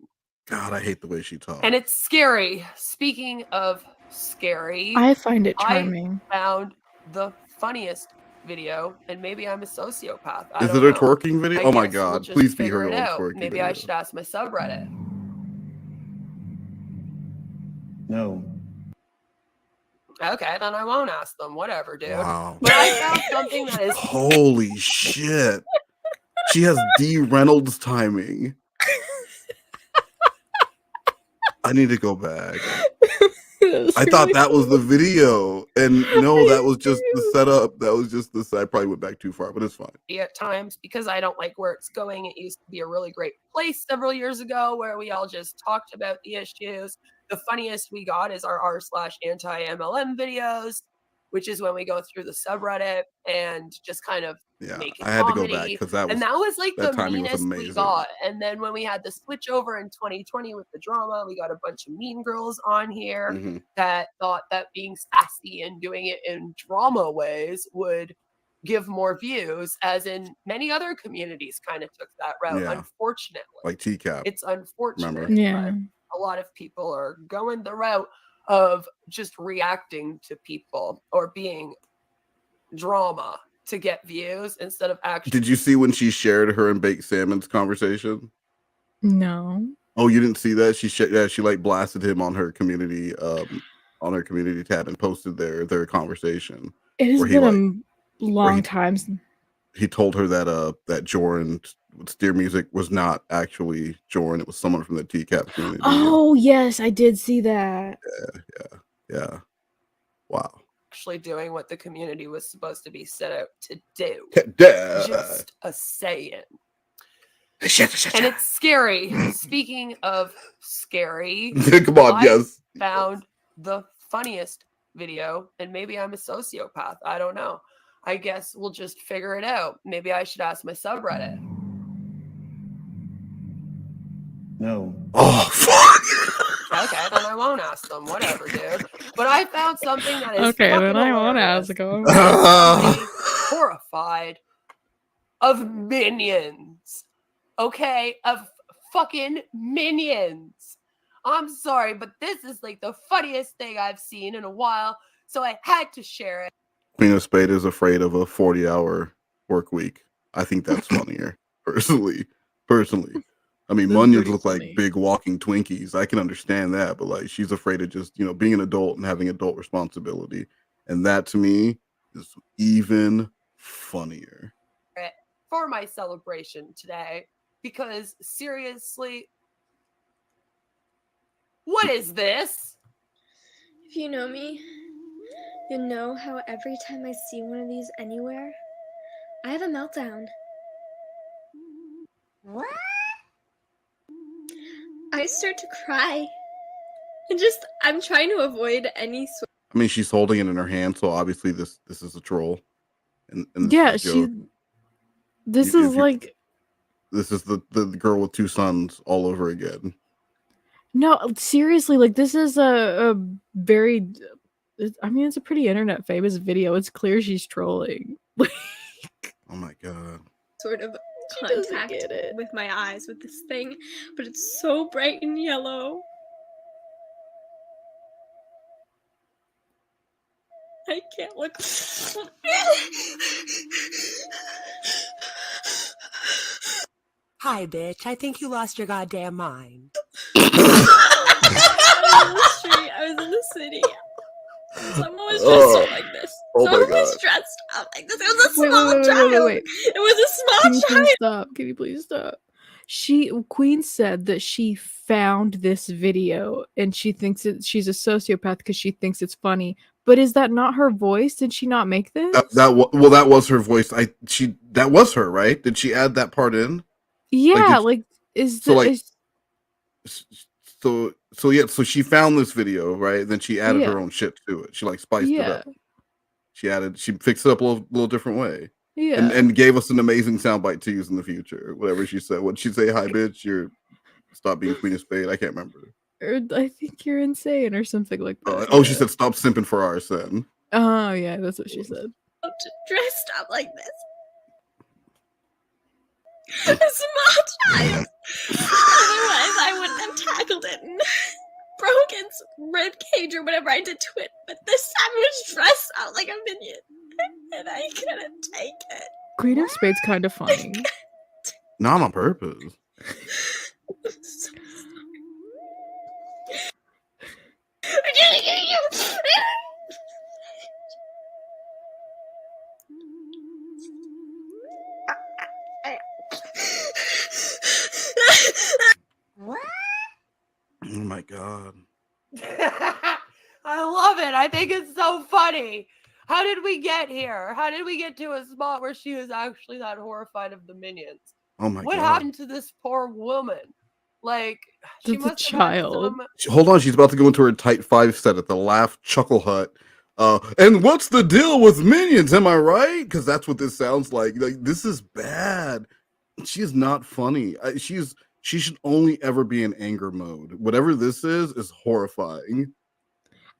God, I hate the way she talks. And it's scary. Speaking of scary, I find it charming. I found the funniest video, and maybe I'm a sociopath. Is it a twerking video? Oh my God, please be her own out. twerking Maybe video. I should ask my subreddit. No. Okay, then I won't ask them. Whatever, dude. Wow. But I found something that is Holy shit. She has D. Reynolds timing. I need to go back. I thought that was the video. And no, that was just the setup. That was just the I probably went back too far, but it's fine. at times because I don't like where it's going. It used to be a really great place several years ago where we all just talked about the issues. The funniest we got is our r/anti-MLM videos, which is when we go through the subreddit and just kind of make it I had comedy. to go back because that was like that the timing was meanest we amazing. got. And then when we had the switch over in 2020 with the drama, we got a bunch of mean girls on here Mhm. that thought that being sassy and doing it in drama ways would give more views, as in many other communities kind of took that route. Yeah. Unfortunately, Like TCAP. it's unfortunate. Remember? Yeah. But a lot of people are going the route of just reacting to people or being drama to get views instead of actually. Did you see when she shared her and Baked Salmon's conversation? No. Oh, you didn't see that? She like blasted him on her community tab and posted their conversation. It has where he, been a long he- time. He told her that that Joran Steer Music was not actually Joran, it was someone from the TCAP community. Oh, yes, I did see that. Yeah. Wow. Actually doing what the community was supposed to be set out to do. Duh. Just a saying. And it's scary. Speaking of scary, Come on, I yes. found the funniest video, and maybe I'm a sociopath. I don't know. I guess we'll just figure it out. Maybe I should ask my subreddit. No. Oh, fuck. Okay, then I won't ask them. Whatever, dude. But I found something that is Okay, then fucking I won't hilarious. ask them. I'm horrified of minions. Okay, of fucking minions. I'm sorry, but this is like the funniest thing I've seen in a while, so I had to share it. Queen of Spade is afraid of a 40-hour work week. I think that's funnier, personally. I mean, That's Minions pretty look funny. like big walking Twinkies. I can understand that, but like she's afraid of just, being an adult and having adult responsibility. And that to me is even funnier. For my celebration today, because seriously, what is this? If you know me, you know how every time I see one of these anywhere, I have a meltdown. What? I start to cry. I'm trying to avoid any sort. I mean, she's holding it in her hand, so obviously this is a troll. And this Yeah, is a joke. This You- is if you- like This is the girl with two sons all over again. no, seriously, like this is a very. I mean, it's a pretty internet famous video. It's clear she's trolling. Oh my god. Sort of doesn't contact get it. with my eyes with this thing, but it's so bright and yellow. I can't look. Hi, bitch. I think you lost your goddamn mind. I was in the city. Someone was dressed up like this. Oh my Someone was God. dressed up like this. It was a Wait, small child. wait. It was a small Can you child. please stop? Can you please stop? Queen said that she found this video and she thinks she's a sociopath because she thinks it's funny. But is that not her voice? Did she not make this? That was her voice. That was her, right? Did she add that part in? Yeah, So she found this video, right? Then she added Yeah. her own shit to it. She like spiced it Yeah. up. She fixed it up a little different way. Yeah. And gave us an amazing soundbite to use in the future. Whatever she said. What did she say? Hi, bitch. Stop being Queen of Spade. I can't remember. Or I think you're insane or something like that. She said stop simping for Arsene. Oh yeah, that's what she said. Dressed up like this. A small child. Otherwise, I wouldn't have tackled it and broke its rib cage or whatever I did to it. But this time it was dressed up like a minion, and I couldn't take it. Queen of Spades kind of funny. Not on purpose. Oh my god. I love it. I think it's so funny. How did we get here? How did we get to a spot where she was actually that horrified of the minions? Oh my What god. happened to this poor woman? Like, she That's a must have had child. Hold on, she's about to go into her tight 5 set at the Laugh Chuckle Hut. And what's the deal with minions? Am I right? Because that's what this sounds like. Like, this is bad. She is not funny. She should only ever be in anger mode. Whatever this is horrifying.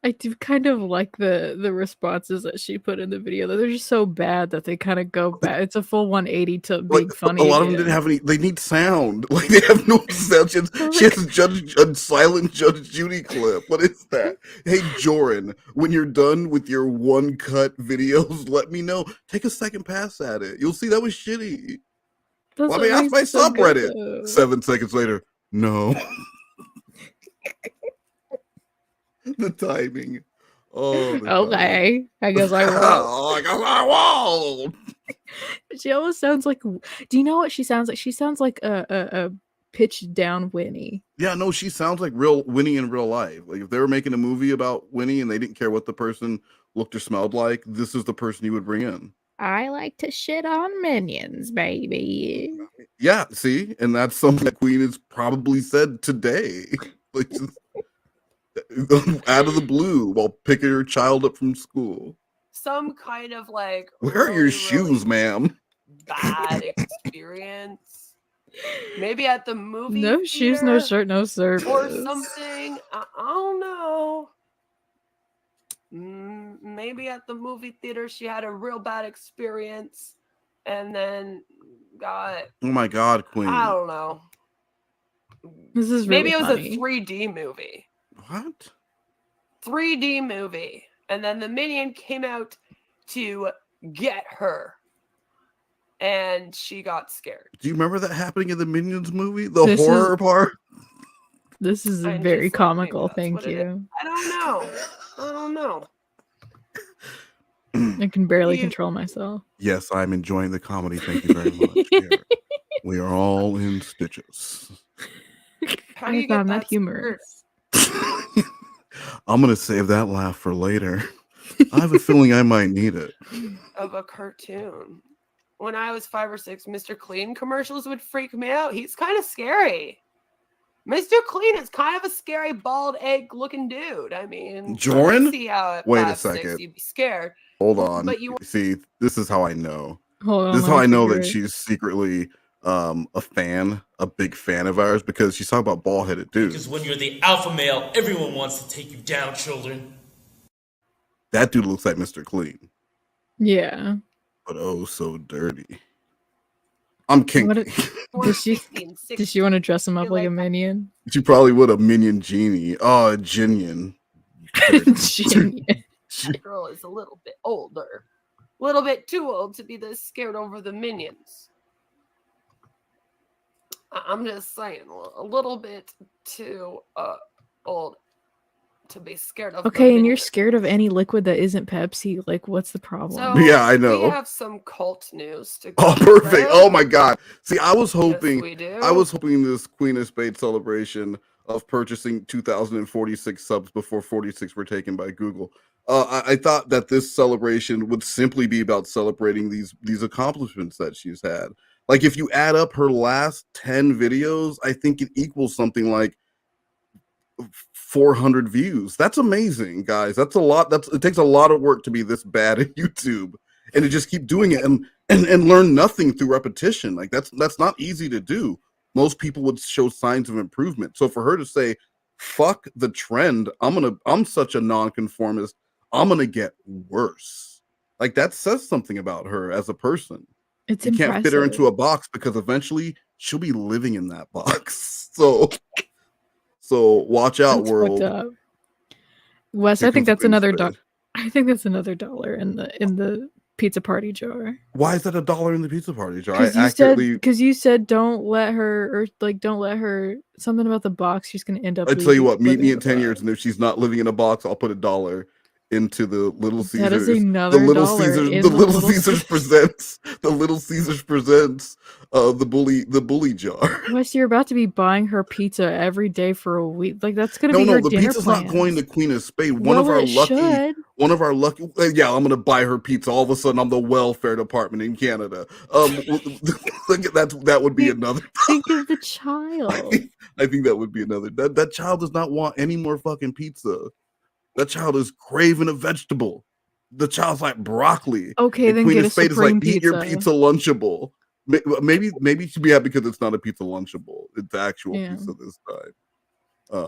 I do kind of like the responses that she put in the video. They're just so bad that they kind of go back. It's a full 180 to being funny. A lot of them didn't have any. They need sound. Like they have no sound. She has a silent Judge Judy clip. What is that? Hey Joran, when you're done with your one cut videos, let me know. Take a second pass at it. You'll see that was shitty. Let me ask my subreddit. 7 seconds later, no. The timing. Oh, okay. I guess I won't. I guess I won't. She almost sounds like. Do you know what she sounds like? She sounds like a pitched down Winnie. Yeah, no, she sounds like real Winnie in real life. Like if they were making a movie about Winnie and they didn't care what the person looked or smelled like, this is the person you would bring in. I like to shit on minions, baby. Yeah, see, and that's something that Queen has probably said today. Like just out of the blue while picking her child up from school. some kind of like Where are your shoes, ma'am? bad experience. Maybe at the movie. No shoes, no theater shirt, no service. or something. I don't know. Maybe at the movie theater she had a real bad experience and then got. Oh my God, Queen. I don't know. This is Maybe really it was funny. a 3D movie. What? 3D movie. And then the Minion came out to get her. And she got scared. Do you remember that happening in the Minions movie? The This horror is- part? This is I'm very just like, maybe comical. that's Thank what it is. you. I don't know. I can barely You- control myself. Yes, I'm enjoying the comedy. Thank you very much. We are all in stitches. How do you I get found that that humorous. I'm going to save that laugh for later. I have a feeling I might need it. Of a cartoon. When I was 5 or 6, Mr. Clean commercials would freak me out. He's kind of scary. Mr. Clean is kind of a scary bald egg looking dude. I mean, Joran? I see how at Wait a 5'6" second. you'd be scared. Hold on. But you See, this is how I know. Hold on, This is let how me I know figure that it. she's secretly a big fan of ours, because she's talking about bald-headed dudes. Because when you're the alpha male, everyone wants to take you down, children. That dude looks like Mr. Clean, Yeah. but oh so dirty. I'm kinky. Does she want to dress him up like a minion? She probably would a minion genie. Oh, a genian. that girl is a little bit older. A little bit too old to be this scared over the minions. I'm just saying, a little bit too old to be scared of. Okay, and you're scared of any liquid that isn't Pepsi. Like, what's the problem? So yeah, I know. We have some cult news to Oh, go perfect. through. Oh my god. See, I was hoping we do. I was hoping this Queen of Spades celebration of purchasing 2,046 subs before 46 were taken by Google. I thought that this celebration would simply be about celebrating these accomplishments that she's had. Like, if you add up her last 10 videos, I think it equals something like 400 views. That's amazing, guys. That's a lot. It takes a lot of work to be this bad at YouTube and to just keep doing it and learn nothing through repetition. Like, that's not easy to do. Most people would show signs of improvement. So for her to say, fuck the trend, I'm such a nonconformist, I'm gonna get worse. Like, that says something about her as a person. It's you can't fit her impressive. into a box, because eventually she'll be living in that box. So watch out, That's world. fucked up. Wes, Here I think comes that's Queen another Spade. I think that's another $1 in the pizza party jar. Why is that $1 in the pizza party jar? Because you said don't let her something about the box. She's gonna end up. I tell you what, meet living me in in the 10 box. years, and if she's not living in a box, I'll put $1 into the Little Caesars. That is another $1 in the the Little Little Caesars presents the bully jar. Wes, you're about to be buying her pizza every day for a week. Like, that's gonna No, be her the dinner pizza's plans. not going to Queen of Spade. Well, it should. Yeah, I'm gonna buy her pizza. All of a sudden, I'm the welfare department in Canada. That would be another. Think of the child. I think that would be another. That child does not want any more fucking pizza. That child is craving a vegetable. The child's like broccoli. Okay, and then Queen get of a Spade is like, Supreme eat your pizza. pizza lunchable. Maybe she'd be happy because it's not a pizza lunchable. It's actual Yeah. pizza this time.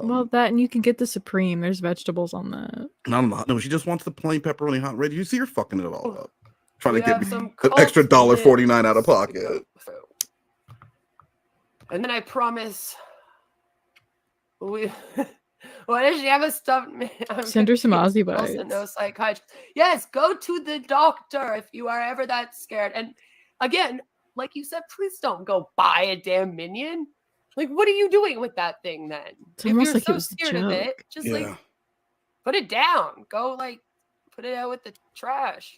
Well, that, and you can get the Supreme. There's vegetables on that. No, she just wants the plain pepperoni hot ready. You see her fucking it all up, trying We to get have me some an extra cult $1.49 out of pocket. And then I promise we. Why does she have a stuffed man? Send her some Aussie Also, bites. no psychiatrist. Yes, go to the doctor if you are ever that scared. And again, like you said, please don't go buy a damn minion. Like, what are you doing with that thing then? It's almost if you're like it so was a scared of it, joke. just like put it down. Go like put it out with the trash.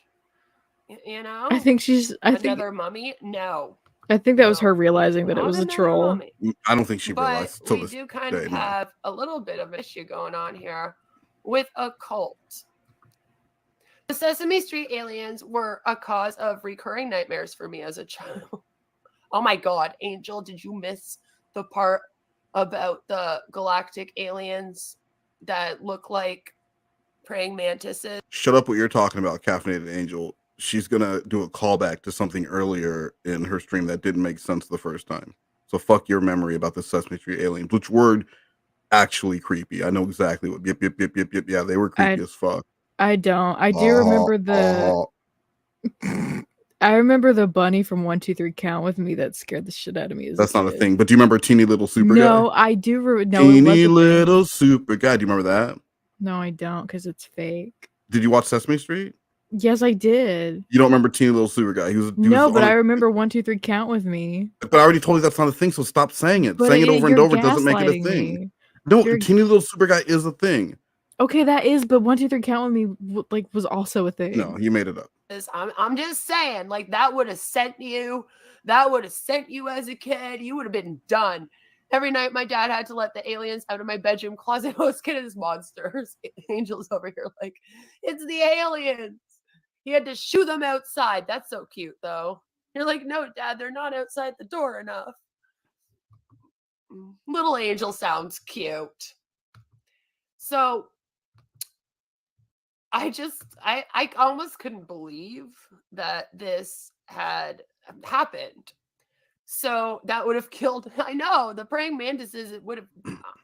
You know? I think another mummy. No. I think that was her realizing that it was a troll. I don't think she But realized until we this do kind day. of no. have a little bit of an issue going on here with a cult. The Sesame Street aliens were a cause of recurring nightmares for me as a child. Oh my god, Angel, did you miss the part about the galactic aliens that look like praying mantises? Shut up! What you're talking about, Caffeinated Angel. She's gonna do a callback to something earlier in her stream that didn't make sense the first time. So fuck your memory about the Sesame Street aliens, which were actually creepy. I know exactly what. Yep. Yeah, they were creepy as fuck. I don't. I do remember the. I remember the bunny from 1, 2, 3 Count with Me that scared the shit out of me. That's not a thing. But do you remember Teeny Little Super Guy? No, I do. No, it Teeny wasn't. Little Super Guy. Do you remember that? No, I don't, because it's fake. Did you watch Sesame Street? Yes, I did. You don't remember Teeny Little Super Guy? No, but I remember 1, 2, 3 Count with Me. But I already told you that's not a thing, so stop saying it. But Saying it over and you're over doesn't make it a gaslighting thing. me. No, Teeny Little Super Guy is a thing. Okay, that is, but 1, 2, 3 Count with Me was also a thing. No, you made it up. I'm just saying, like, that would have sent you. That would have sent you as a kid. You would have been done. Every night, my dad had to let the aliens out of my bedroom closet. I was scared of these monsters. Angel's over here, like, it's the aliens. He had to shoo them outside. That's so cute, though. You're like, no, Dad, they're not outside the door enough. Little angel sounds cute. So I almost couldn't believe that this had happened. So that would have killed. I know the praying mantises. It would have.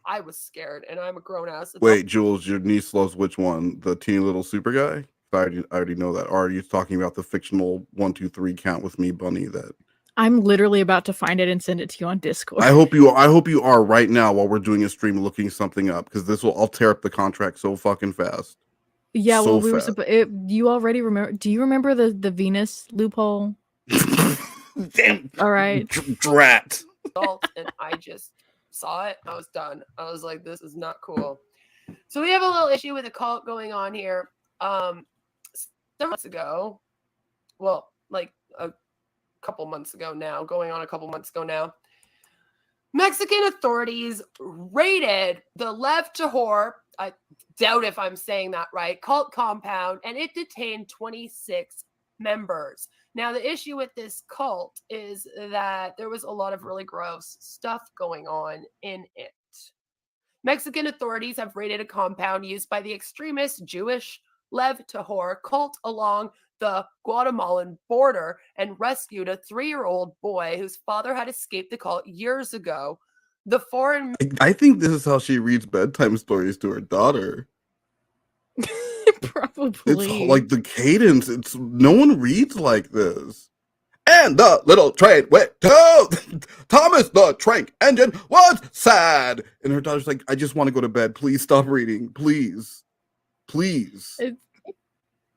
I was scared, and I'm a grown ass. Wait, Jules, your niece loves which one? The teeny little super guy? I already know that. Or are you talking about the fictional 1, 2, 3 count with me bunny that? I'm literally about to find it and send it to you on Discord. I hope you are right now while we're doing a stream looking something up, because I'll tear up the contract so fucking fast. Yeah, so well, we fast. were you already remember? Do you remember the Venus loophole? Damn. All right. Drat. And I just saw it. I was done. I was like, this is not cool. So we have a little issue with a cult going on here. Several months ago, well, like a couple months ago now, Mexican authorities raided the Lev Tahor, I doubt if I'm saying that right, cult compound, and it detained 26 members. Now, the issue with this cult is that there was a lot of really gross stuff going on in it. Mexican authorities have raided a compound used by the extremist Jewish Lev Tahor cult along the Guatemalan border and rescued a 3-year-old boy whose father had escaped the cult years ago. The foreign... I think this is how she reads bedtime stories to her daughter. Probably. It's like the cadence. No one reads like this. And the little train went to Thomas the Trank Engine was sad. And her daughter's like, I just want to go to bed. Please stop reading. Please. Please.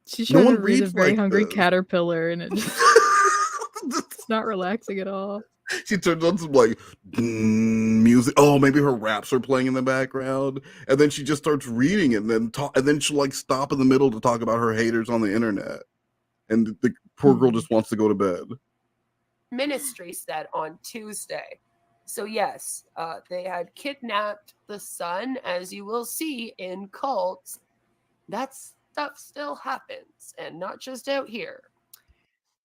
She's No trying one to read a reads very like hungry this. caterpillar, and it's not relaxing at all. She turns on some like music. Oh, maybe her raps are playing in the background, and then she just starts reading, and then she'll like stop in the middle to talk about her haters on the internet, and the poor girl just wants to go to bed. Ministry said on Tuesday. So yes, they had kidnapped the son, as you will see in cults. That stuff still happens, and not just out here.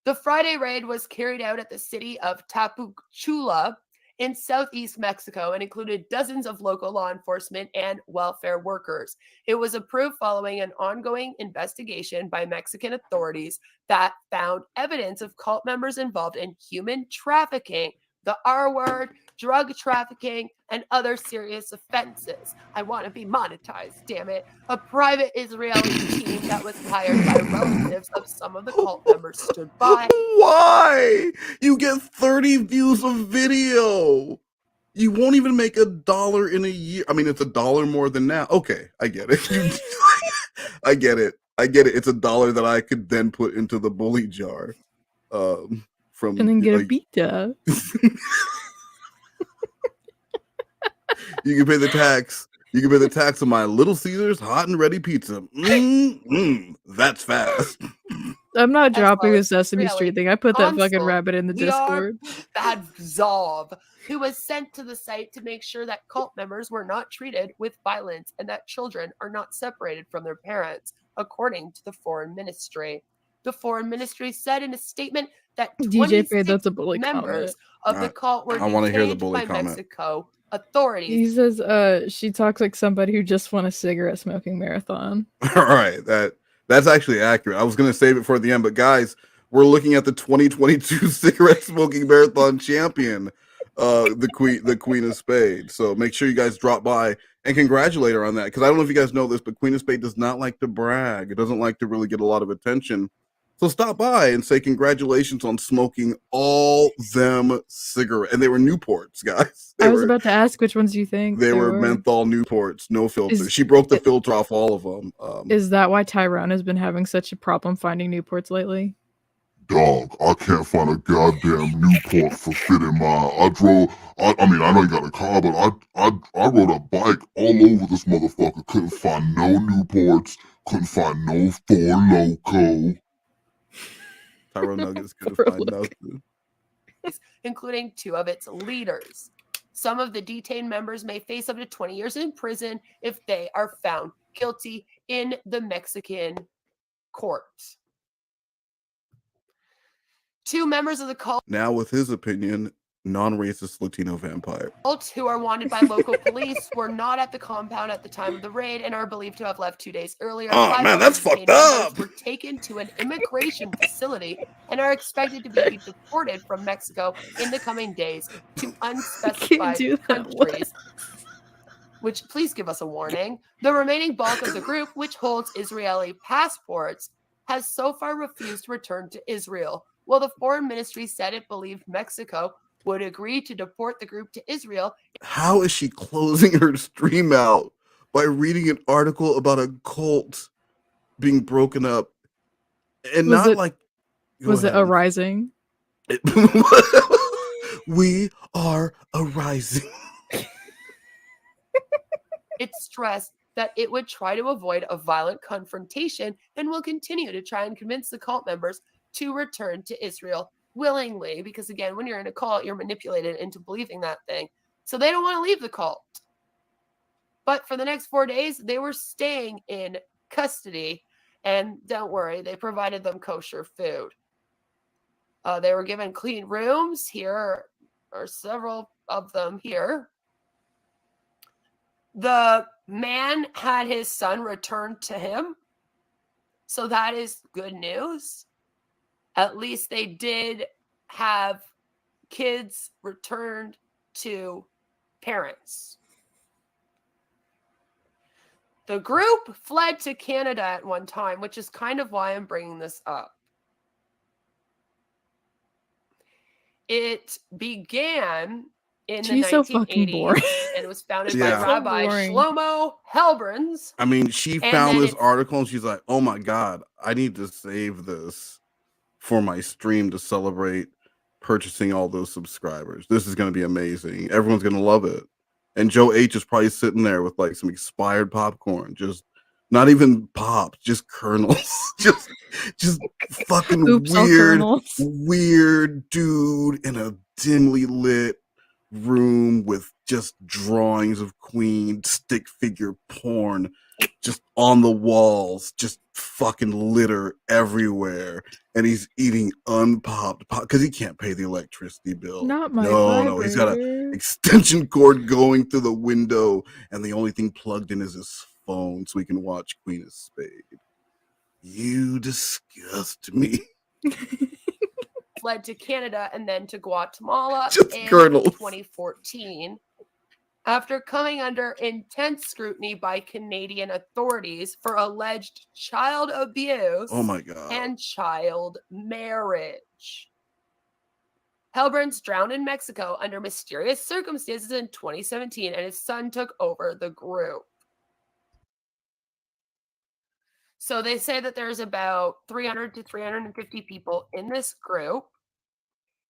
The Friday raid was carried out at the city of Tapachula in southeast Mexico and included dozens of local law enforcement and welfare workers. It was approved following an ongoing investigation by Mexican authorities that found evidence of cult members involved in human trafficking, the R word, drug trafficking, and other serious offenses. I want to be monetized, damn it. A private Israeli team that was hired by relatives of some of the cult members stood by. Why? You get 30 views of video. You won't even make $1 in a year. I mean, it's $1 more than now. Okay, I get it. I get it. It's $1 that I could then put into the bully jar. And then get a pizza. You can pay the tax. You can pay the tax on my Little Caesars hot and ready pizza. That's fast. I'm not dropping the Sesame Street thing. I put that fucking rabbit in the Discord. Zov, who was sent to the site to make sure that cult members were not treated with violence and that children are not separated from their parents, according to the Foreign Ministry. The Foreign Ministry said in a statement that 26 members of the cult were detained by Mexico authorities. He says she talks like somebody who just won a cigarette smoking marathon. All right, that's actually accurate. I was going to save it for the end, but guys, we're looking at the 2022 cigarette smoking marathon champion, the Queen of Spade. So make sure you guys drop by and congratulate her on that, because I don't know if you guys know this, but Queen of Spade does not like to brag. It doesn't like to really get a lot of attention. So stop by and say congratulations on smoking all them cigarettes. And they were Newports, guys. I was about to ask which ones do you think they were menthol Newports, no filter. She broke the filter off all of them. Is that why Tyrone has been having such a problem finding Newports lately? Dog, I can't find a goddamn Newport for fitting my. I mean, I know you got a car, but I rode a bike all over this motherfucker. Couldn't find no Newports. Couldn't find no Four Loko. Tyrone Nuggets couldn't find nothing. Including 2 of its leaders. Some of the detained members may face up to 20 years in prison if they are found guilty in the Mexican court. 2 members of the cult. Now, with his opinion, non-racist Latino vampire. Adults who are wanted by local police were not at the compound at the time of the raid and are believed to have left 2 days earlier. Oh, 5 man, that's Spade fucked members up. were taken to an immigration facility and are expected to be deported from Mexico in the coming days to unspecified do that, countries. Which, please give us a warning. The remaining bulk of the group, which holds Israeli passports, has so far refused to return to Israel. While the foreign ministry said it believed Mexico would agree to deport the group to Israel. How is she closing her stream out by reading an article about a cult being broken up and Was not it- like Was it a rising? We are arising. It stressed that it would try to avoid a violent confrontation and will continue to try and convince the cult members to return to Israel willingly, because again, when you're in a cult, you're manipulated into believing that thing. So they don't want to leave the cult. But for the next 4 days, they were staying in custody, and don't worry, they provided them kosher food. They were given clean rooms. Here are several of them here. The man had his son returned to him. So that is good news. At least they did have kids returned to parents. The group fled to Canada at one time, which is kind of why I'm bringing this up. It began in She's the so fucking 1980s boring. and was founded Yeah. by So Rabbi boring. Shlomo Helbrins. I mean, she And found then this article and she's like, oh my God, I need to save this for my stream to celebrate purchasing all those subscribers. This is going to be amazing. Everyone's going to love it. And Joe H is probably sitting there with like some expired popcorn, just not even pop, just kernels, just fucking Oops, all kernels. weird dude in a dimly lit room with just drawings of Queen, stick figure porn just on the walls, just fucking litter everywhere, and he's eating unpopped pop because he can't pay the electricity bill. Not my No, he's got vibrator. an extension cord going through the window, and the only thing plugged in is his phone so he can watch Queen of Spade. You disgust me. Fled to Canada and then to Guatemala Just in kernels. 2014. After coming under intense scrutiny by Canadian authorities for alleged child abuse Oh my God. and child marriage. Helbrins drowned in Mexico under mysterious circumstances in 2017, and his son took over the group. So they say that there's about 300 to 350 people in this group,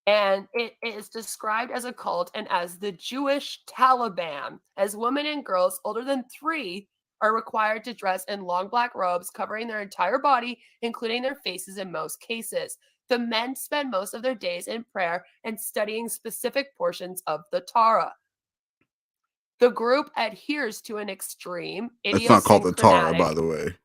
and it is described as a cult and as the Jewish Taliban, as women and girls older than 3 are required to dress in long black robes covering their entire body, including their faces in most cases. The men spend most of their days in prayer and studying specific portions of the Torah. The group adheres to an extreme It's not called the Tara, by idiosyncratic the way.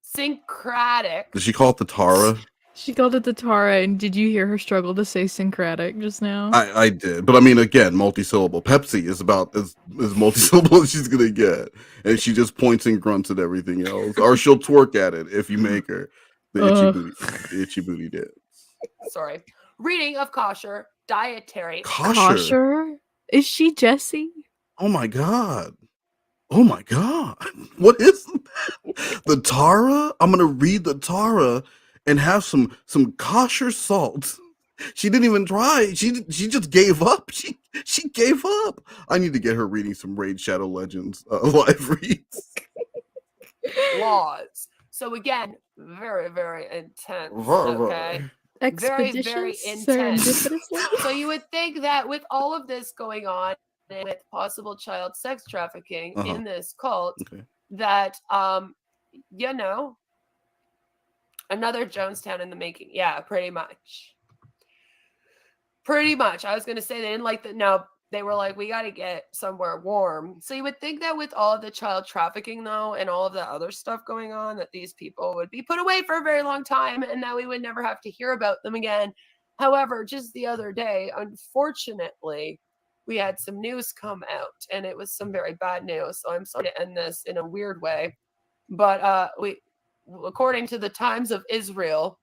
syncretic. Did she call it the Tara? She called it the Tara, and did you hear her struggle to say syncretic just now? I did, but I mean, again, multi-syllable. Pepsi is about as multi-syllable as she's gonna get, and she just points and grunts at everything else, or she'll twerk at it if you make her the itchy booty dance. Sorry. Reading of kosher dietary. Kosher? Is she Jessie? Oh my God. Oh my God. What is that? The Tara? I'm gonna read the Tara and have some kosher salt. She didn't even try. She just gave up. She gave up. I need to get her reading some Raid Shadow Legends live reads. Laws. So again, very, very intense. Very. Okay. Very, very Expeditious? intense. Serendipitously? So you would think that with all of this going on, and with possible child sex trafficking in this cult, that you know, another Jonestown in the making. Yeah, pretty much. Pretty much. I was gonna say they didn't like that. No, they were like, we got to get somewhere warm. So you would think that with all of the child trafficking, though, and all of the other stuff going on, that these people would be put away for a very long time and that we would never have to hear about them again. However, just the other day, unfortunately, we had some news come out, and it was some very bad news. So I'm sorry to end this in a weird way, but according to the Times of Israel,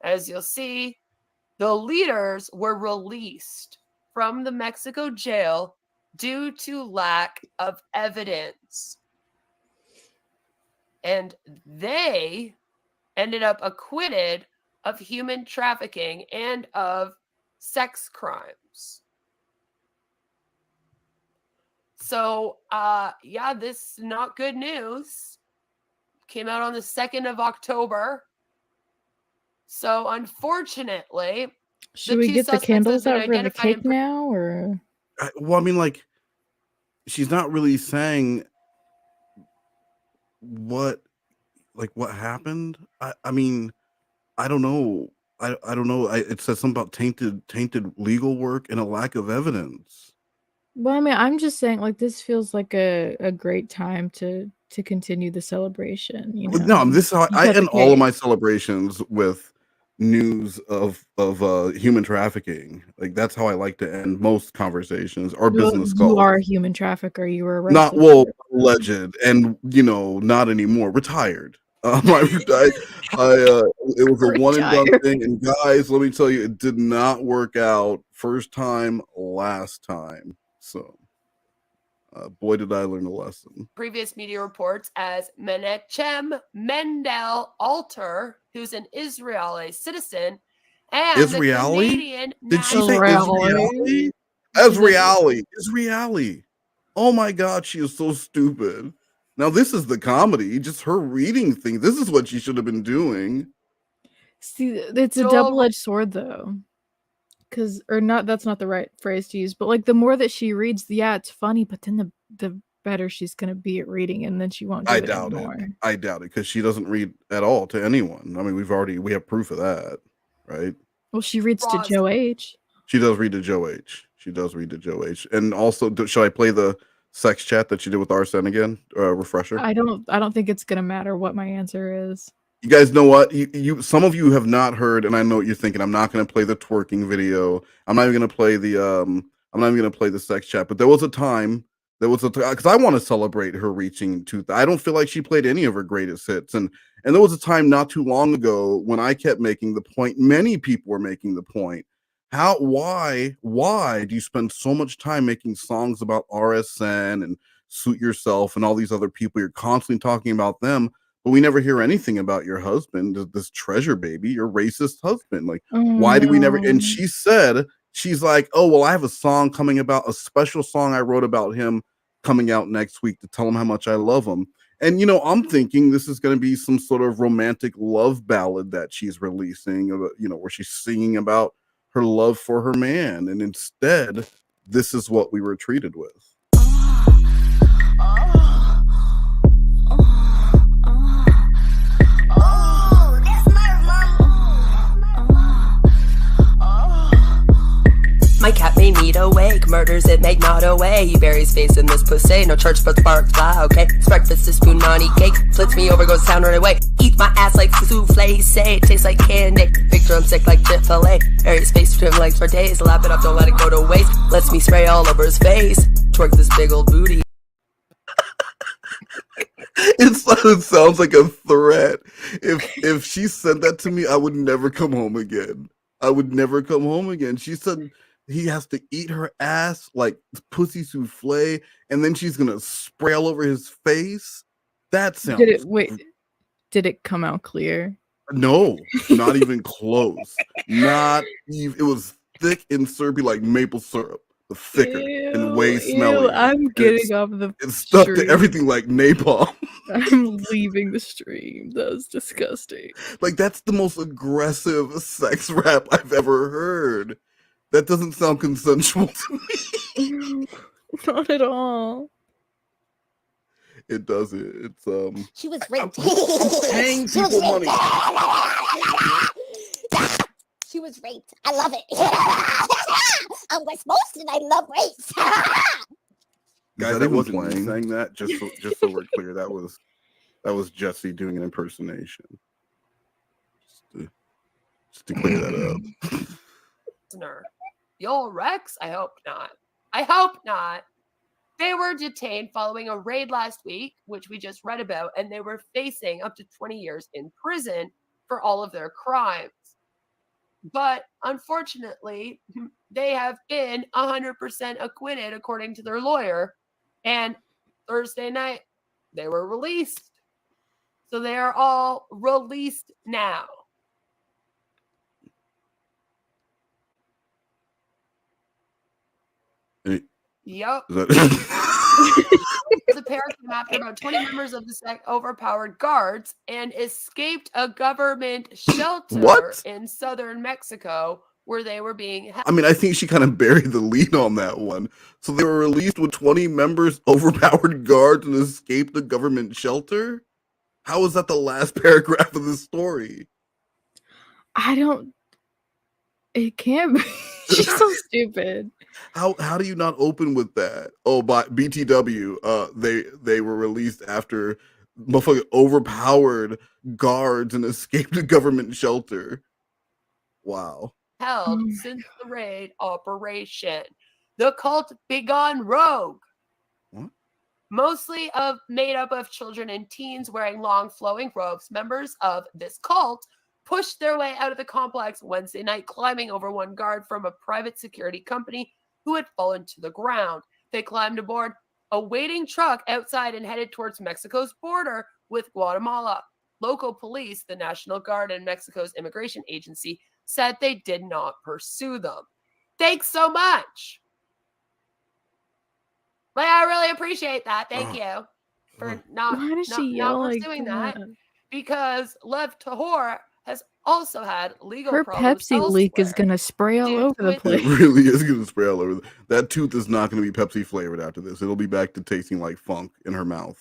as you'll see, the leaders were released from the Mexico jail due to lack of evidence, and they ended up acquitted of human trafficking and of sex crimes. So, yeah, this is not good news. Came out on the 2nd of October. So, unfortunately, Should we get the candles out for the cake now, or? Well, I mean, like, she's not really saying what happened. I mean, I don't know. I don't know. It says something about tainted legal work and a lack of evidence. Well, I mean, I'm just saying, like, this feels like a great time to continue the celebration. You know, No, this is how You I cut the end all of cake. my celebrations with news of human trafficking. Like, that's how I like to end most conversations or Well, business you calls. are a human trafficker. You were Not arrested. well, alleged, and not anymore. Retired. It was a one and done Retired. thing. And guys, let me tell you, it did not work out. First time, last time. So, boy, did I learn a lesson. previous media reports as Menachem Mendel Alter, who's an Israeli citizen, and Israeli? the Canadian Did she say Israeli? Israeli? Israeli. Oh my God, she is so stupid. Now this is the comedy, just her reading things. This is what she should have been doing. See, it's a Joel- double-edged sword, though. That's not the right phrase to use, but like the more that she reads, yeah, it's funny, but then the better she's gonna be at reading, and then she won't do I it doubt anymore. it. I doubt it because she doesn't read at all to anyone. I mean, we have proof of that, right? Well, she reads to Roz. Joe H. She does read to Joe H. She does read to Joe H. And also, should I play the sex chat that she did with Arsene again? Refresher. I don't think it's gonna matter what my answer is. You guys know what? Some of you have not heard, and I know what you're thinking. I'm not going to play the twerking video. I'm not even going to play the sex chat. But there was a time, because I want to celebrate her reaching I don't feel like she played any of her greatest hits, and there was a time not too long ago when I kept making the point. Many people were making the point. Why do you spend so much time making songs about RSN and Suit Yourself and all these other people? You're constantly talking about them. But we never hear anything about your husband, this treasure baby, your racist husband. Like, why do we never? And she said, she's like, oh, well, I have a song coming about, a special song I wrote about him coming out next week to tell him how much I love him. And, I'm thinking this is going to be some sort of romantic love ballad that she's releasing, where she's singing about her love for her man. And instead, this is what we were treated with. My cat made me awake, murders it, make not away. He buries face in this pussy, no church but sparks fly, okay? It's breakfast, this spoon nani cake, flips me over, goes down right away. Eat my ass like souffle, say it tastes like candy. Big drumstick like Chick-fil-A, buries space between legs for days. Lap it up, don't let it go to waste. Lets me spray all over his face, twerk this big old booty. It sounds like a threat. If she said that to me, I would never come home again. I would never come home again. She said he has to eat her ass like pussy souffle, and then she's gonna spray all over his face. That sounds. Did it come out clear? No, not even close. Not even. It was thick and syrupy like maple syrup, but thicker and way smelly. I'm getting off the. It's stuck to stream. everything like napalm. I'm leaving the stream. That was disgusting. Like, that's the most aggressive sex rap I've ever heard. That doesn't sound consensual to me. Not at all. It doesn't. It's She was raped. I'm paying people money. She was raped. I love it. I'm West Boston. I love rapes. Guys, that wasn't me saying that. Just so we're clear, that was Jesse doing an impersonation. Just to clear that up. prisoner. You'll Rex? I hope not. I hope not. They were detained following a raid last week, which we just read about, and they were facing up to 20 years in prison for all of their crimes. But unfortunately, they have been 100% acquitted according to their lawyer. And Thursday night, they were released. So they are all released now. Yep. The pair came after about 20 members of the sect overpowered guards and escaped a government shelter in southern Mexico where they were being held. I mean, I think she kind of buried the lead on that one. So they were released with 20 members, overpowered guards, and escaped the government shelter? How is that the last paragraph of the story? It can't be. She's so stupid. How do you not open with that? Oh, by BTW, they were released after motherfucking overpowered guards and escaped a government shelter. Wow. Held since the raid operation. The cult begun rogue. What? Mostly made up of children and teens wearing long flowing robes, members of this cult pushed their way out of the complex Wednesday night, climbing over one guard from a private security company who had fallen to the ground. They climbed aboard a waiting truck outside and headed towards Mexico's border with Guatemala. Local police, the National Guard, and Mexico's immigration agency said they did not pursue them. Thanks so much. Like, I really appreciate that. Thank you for not pursuing that. Because Lev Tahor has also had legal Her problems Pepsi leak is gonna spray all over the place. It really is going to spray all over. That tooth is not going to be Pepsi flavored after this. It'll be back to tasting like funk in her mouth.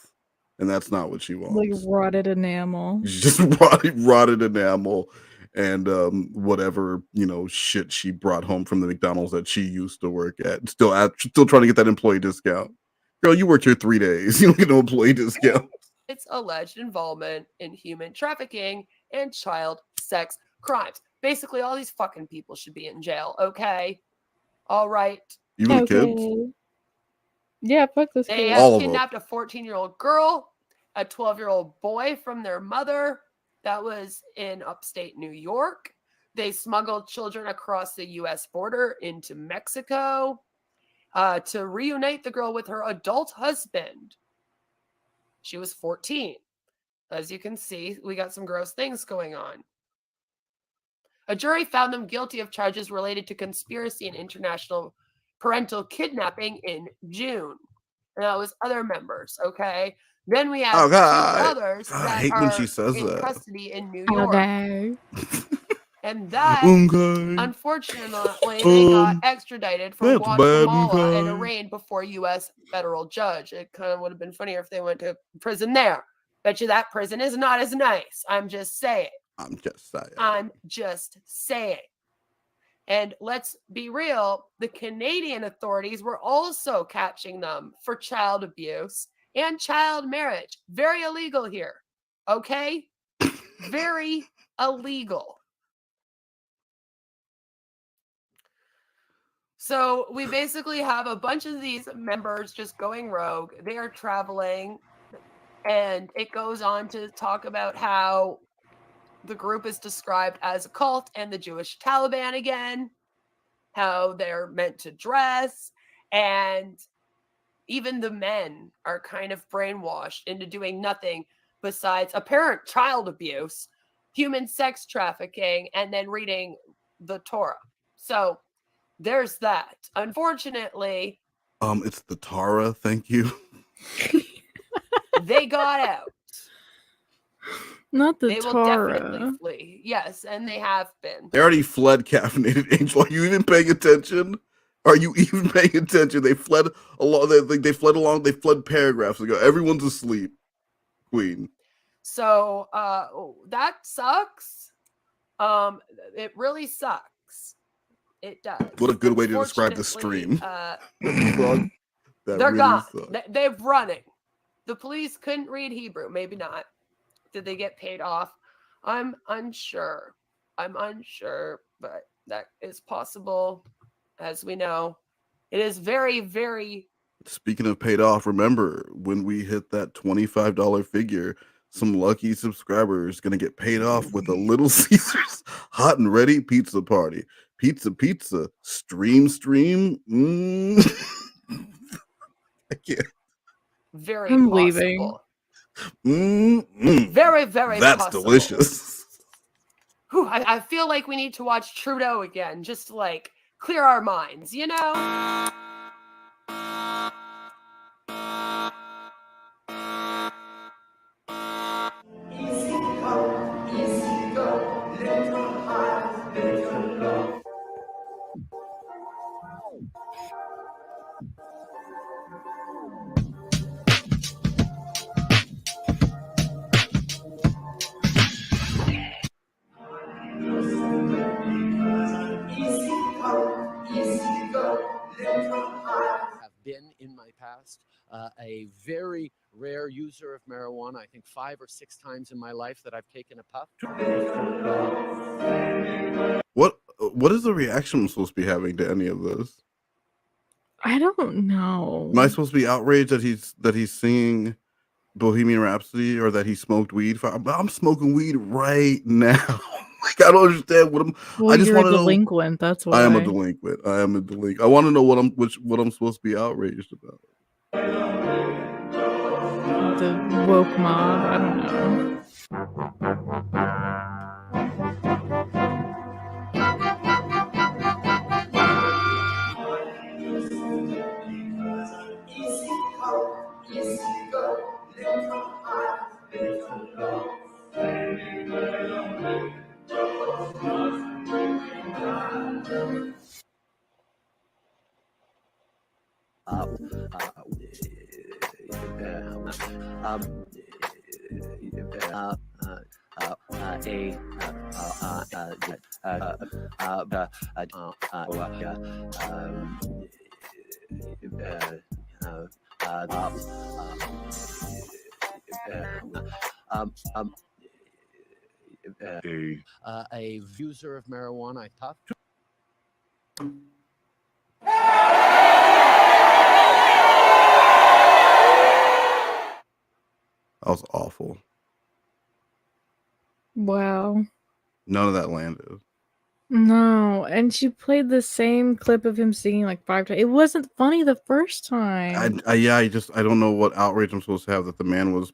And that's not what she wants. Like rotted enamel. Just rotted enamel and whatever, shit she brought home from the McDonald's that she used to work at. Still trying to get that employee discount. Girl, you worked here 3 days. You don't get no employee discount. Its alleged involvement in human trafficking and child sex crimes. Basically, all these fucking people should be in jail, okay? All right. Even the kids? Yeah, fuck this They kid. have kidnapped a 14-year-old girl, a 12-year-old boy from their mother that was in upstate New York. They smuggled children across the U.S. border into Mexico to reunite the girl with her adult husband. She was 14. As you can see, we got some gross things going on. A jury found them guilty of charges related to conspiracy and international parental kidnapping in June. And that was other members, okay? Then we have two others that I hate are when she says in that. custody in New York. Okay. And that, Okay. unfortunately, they got extradited from that's bad, Guatemala and okay. arraigned before a U.S. federal judge. It kind of would have been funnier if they went to prison there. Bet you that prison is not as nice. I'm just saying. I'm just saying. And let's be real, the Canadian authorities were also catching them for child abuse and child marriage. Very illegal here. Okay? Very illegal. So we basically have a bunch of these members just going rogue. They are traveling, and it goes on to talk about how the group is described as a cult and the Jewish Taliban again, how they're meant to dress, and even the men are kind of brainwashed into doing nothing besides apparent child abuse, human sex trafficking, and then reading the Torah. So there's that. Unfortunately, It's the Tara, thank you. they got out. Not the They will Tara. definitely flee. Yes, and they have been. They already fled Caffeinated Angel. Are you even paying attention? Are you even paying attention? They fled along. They fled along. They fled paragraphs ago. Everyone's asleep. Queen. So that sucks. It really sucks. It does. What a good way to describe the stream. They're really gone. sucks. They're running. The police couldn't read Hebrew. Maybe not. Did they get paid off? I'm unsure. But that is possible, as we know. It is very, very... Speaking of paid off, remember when we hit that $25 figure, some lucky subscribers going to get paid off with a Little Caesars hot and ready pizza party. Pizza, stream. I can't. Very I'm possible. leaving. Very, very That's possible. delicious. Whew, I feel like we need to watch Trudeau again, just to like clear our minds, you know? Have been in my past a very rare user of marijuana. I think 5 or 6 times in my life that I've taken a puff. What is the reaction I'm supposed to be having to any of this? I don't know. Am I supposed to be outraged that he's singing Bohemian Rhapsody or that he smoked weed? I'm smoking weed right now. Like, I don't understand what I'm. Well, I just you're a want to know. delinquent. That's why. I am a delinquent. I want to know what I'm supposed to be outraged about. The woke mob. I don't know. A user of marijuana, I puffed. That was awful. Wow. None of that landed. No, and she played the same clip of him singing like 5 times. It wasn't funny the first time. I don't know what outrage I'm supposed to have that the man was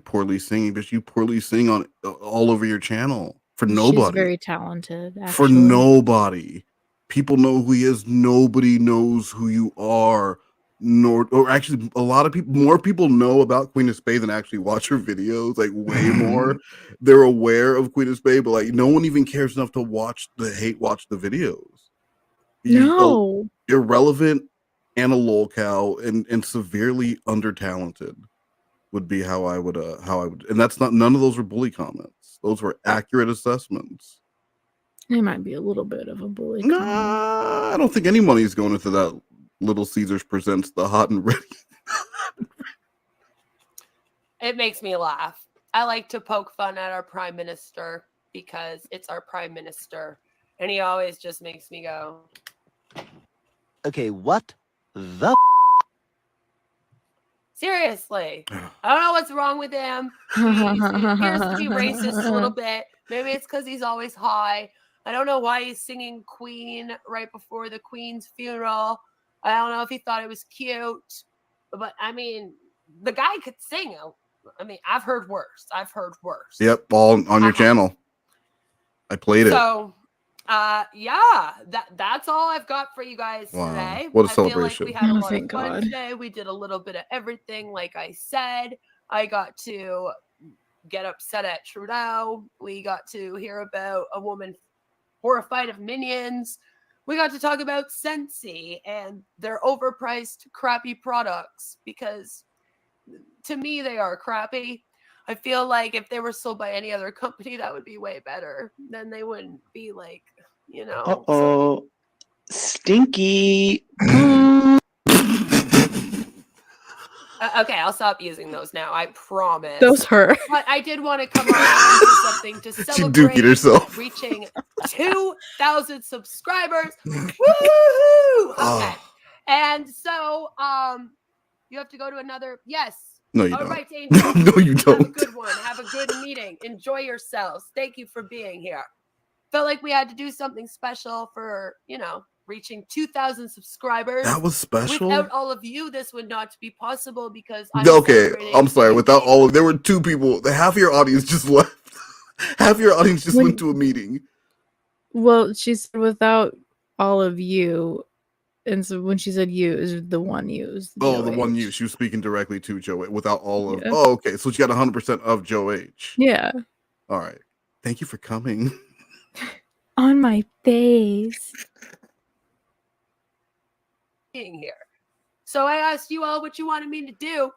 poorly singing, but you poorly sing on all over your channel for nobody. She's very talented, actually. For nobody. People know who he is. Nobody knows who you are. Or actually, a lot of people, more people know about Queen of Spade than actually watch her videos. Like way more. They're aware of Queen of Spade, but like no one even cares enough to watch the videos. No. Irrelevant and a lolcow and severely under talented would be how I would, and that's not, none of those were bully comments. Those were accurate assessments. It might be a little bit of a bully. Nah, I don't think any money is going into that. Little Caesars presents the hot and ready. It makes me laugh. I like to poke fun at our prime minister because it's our prime minister. And he always just makes me go. Okay, what the Seriously. I don't know what's wrong with him. He appears to be racist a little bit. Maybe it's because he's always high. I don't know why he's singing Queen right before the Queen's funeral. I don't know if he thought it was cute, but I mean, the guy could sing. I mean, I've heard worse. Yep, all on your channel. I played it. So, yeah, that's all I've got for you guys today. What a I celebration. feel like we had a lot of fun today. We did a little bit of everything. Like I said, I got to get upset at Trudeau. We got to hear about a woman horrified of Minions. We got to talk about Scentsy and their overpriced, crappy products because to me, they are crappy. I feel like if they were sold by any other company, that would be way better. Then they wouldn't be like, you know. Uh-oh. Stinky. Okay, I'll stop using those now. I promise. Those hurt. But I did want to come on and do something to She celebrate duked herself. reaching 2,000 subscribers. Woo-hoo! Okay. Oh. And so, you have to go to another. Yes. No, you All don't. right, Angel. No, you Have a don't. good one. Have a good meeting. Enjoy yourselves. Thank you for being here. Felt like we had to do something special for, reaching 2,000 subscribers. That was special? Without all of you, this would not be possible because Okay, I'm sorry. Without all of, there were 2 people. Half of your audience just left. Half of your audience just went to a meeting. Well, she said without all of you, and so when she said you, is the one used. Oh, the one you. She was speaking directly to Joe H. Without all of. Yeah. Oh, okay. So she got 100% of Joe H. Yeah. All right. Thank you for coming. On my face. Being here. So I asked you all what you wanted me to do,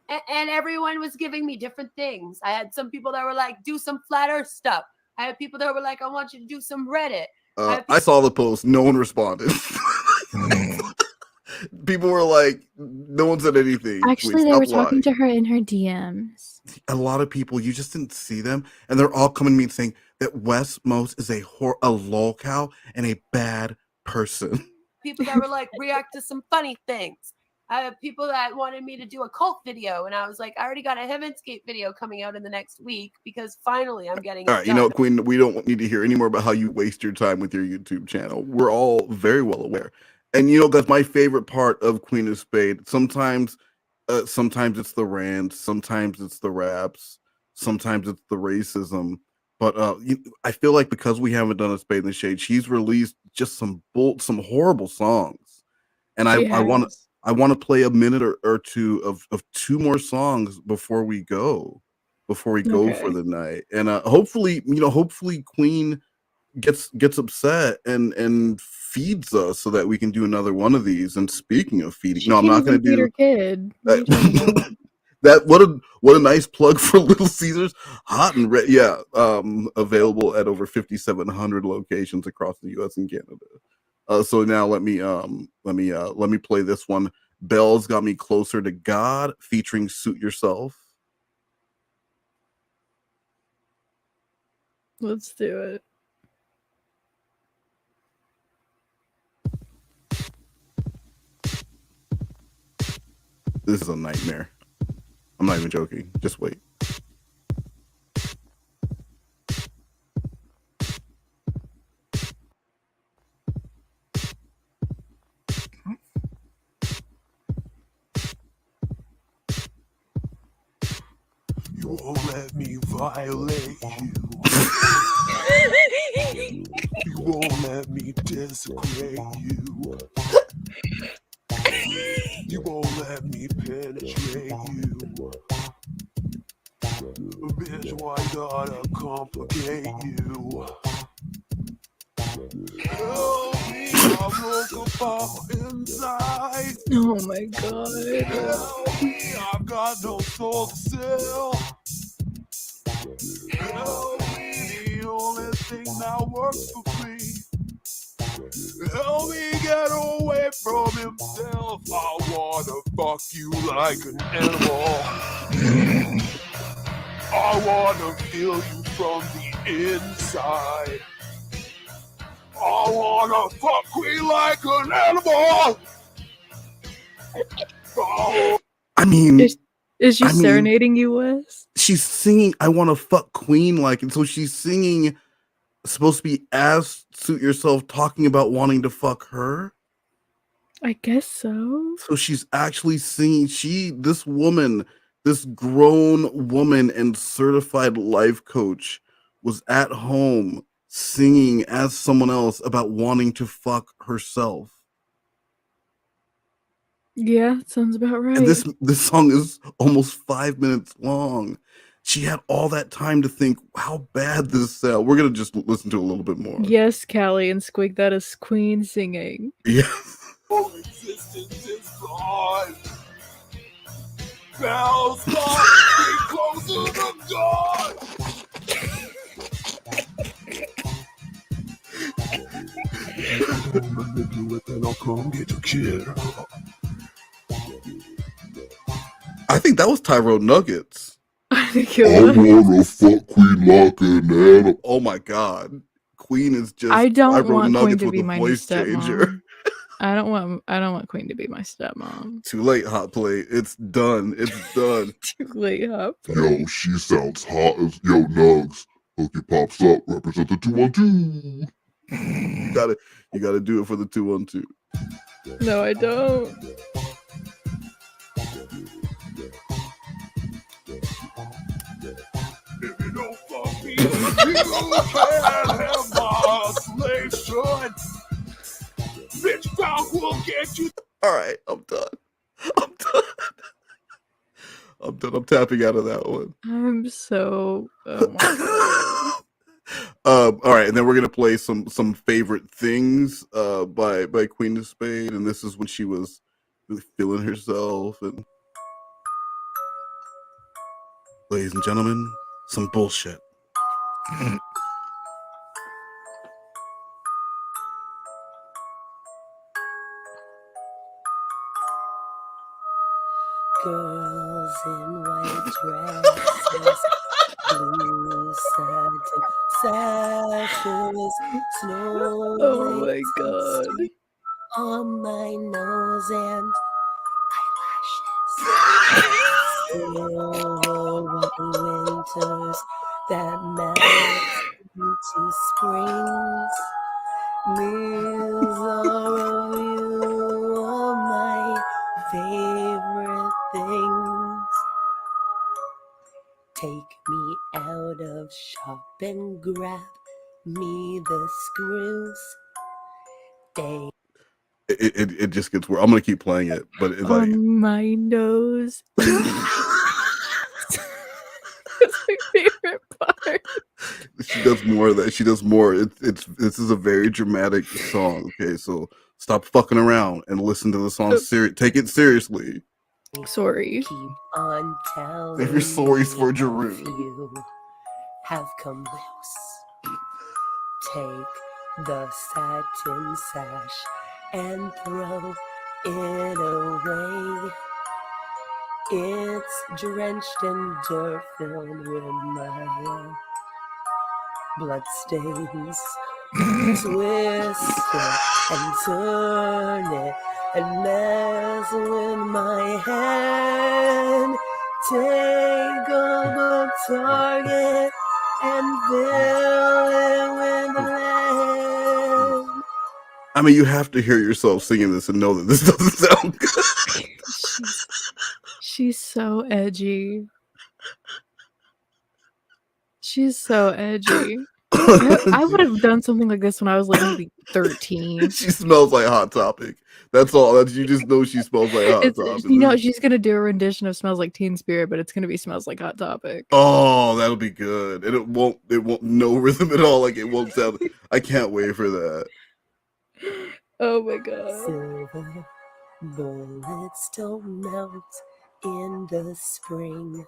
and everyone was giving me different things. I had some people that were like, do some flat earth stuff. I had people that were like, I want you to do some Reddit. I saw the post. No one responded. People were like, no one said anything. Actually, Please they were stop talking lying. to her in her DMs. A lot of people, you just didn't see them, and they're all coming to me saying that Wes Most is a lolcow and a bad person. People that were like, react to some funny things. I have people that wanted me to do a cult video, and I was like, I already got a Heavenscape video coming out in the next week because finally I'm getting All it right, done. Queen, we don't need to hear any more about how you waste your time with your YouTube channel. We're all very well aware. And that's my favorite part of Queen of Spade. Sometimes it's the rants, sometimes it's the raps, sometimes it's the racism. But I feel like because we haven't done a Spade in the Shade, she's released just some horrible songs. And I want to play a minute or two of 2 more songs before we go for the night. And hopefully Queen gets upset and feeds us so that we can do another one of these. And speaking of feeding, no, I'm not going to do her kid. that. What a nice plug for Little Caesars. Hot and red, yeah. Available at over 5,700 locations across the U.S. and Canada. So now let me play this one. Bells Got Me Closer to God featuring Suit Yourself. Let's do it. This is a nightmare. I'm not even joking. Just wait. You won't let me violate you. You won't let me desecrate you. You won't let me penetrate you. Bitch, why gotta complicate you? Help me, I broke apart inside. Oh my god. Help me, I've got no soul to sell. Help me, the only thing that works for me. Help me get away from himself. I wanna fuck you like an animal. I wanna feel you from the inside. I wanna fuck you like an animal. Oh. I mean, is she serenading you, Wes? She's singing I Want to Fuck Queen like, and so she's singing, supposed to be as Suit Yourself, talking about wanting to fuck her. I guess so. So she's actually singing. This woman, this grown woman and certified life coach, was at home singing as someone else about wanting to fuck herself. Yeah, sounds about right. And this song is almost 5 minutes long. She had all that time to think how bad this sounds. We're gonna just listen to a little bit more. Yes, Callie and Squeak, that is Queen singing. Yeah. All existence is gone. Bells must be closer to God. Manipulate, then I'll come get your kid. think that was Tyrone Nuggets. I think I wanna fuck Queen like an animal. Oh my god. Queen is just I don't Tyrone want Queen Nuggets to with be a my new voice changer. stepmom. I don't want Queen to be my stepmom. Too late, hot plate. It's done. It's done. Too late, hot Yo, she sounds hot as yo Nugs. Hooky pops up, represent the 212. You gotta do it for the 212. No, I don't. If you don't fuck me, you can't have my slave son. Bitch, Falk will get you. All right, I'm done. I'm tapping out of that one. I'm so. Oh my All right, and then we're gonna play some favorite things by Queen of Spade, and this is when she was really feeling herself. And ladies and gentlemen, some bullshit. Girls in white dresses, blue satin sashes, snow Oh my god. on my nose and eyelashes. Silver white winters that melt into springs. These are a few of my favorite things. Take me out of shop and grab me the screws. It just gets weird. I'm gonna keep playing it, but it's like On my nose. That's my favorite part. she does more of that. She does more. This is a very dramatic song. Okay, so stop fucking around and listen to the song. Take it seriously. Sorry. Keep on telling Save your sorries for Jeru. you have come loose. Take the satin sash and throw it away. It's drenched in dirt filled with my blood stains. Twist it and turn it and mess with my hand. Take a target and fill it with lead. I mean, you have to hear yourself singing this and know that this doesn't sound good. She's so edgy. She's so edgy. I would have done something like this when I was like maybe 13. She smells like Hot Topic. That's all. That's you just know she smells like Hot Topic. You know, she's gonna do a rendition of "Smells Like Teen Spirit," but it's gonna be "Smells Like Hot Topic." Oh, that'll be good. And it won't no rhythm at all. Like it won't sound. I can't wait for that. Oh my god. Silver bullets don't melt in the spring.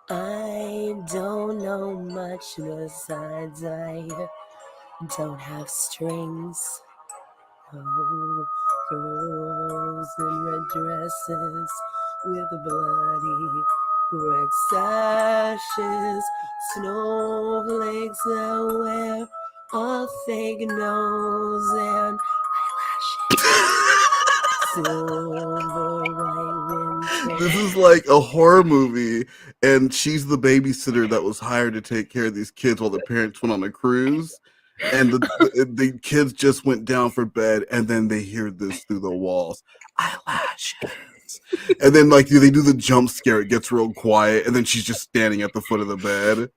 I don't know much besides I don't have strings. Oh, girls in red dresses with bloody red sashes, snowflakes that wear a fake nose and silver white winter. This is like a horror movie, and she's the babysitter that was hired to take care of these kids while the parents went on a cruise. And the kids just went down for bed, and then they hear this through the walls. Eyelashes. And then like they do the jump scare, it gets real quiet, and then she's just standing at the foot of the bed.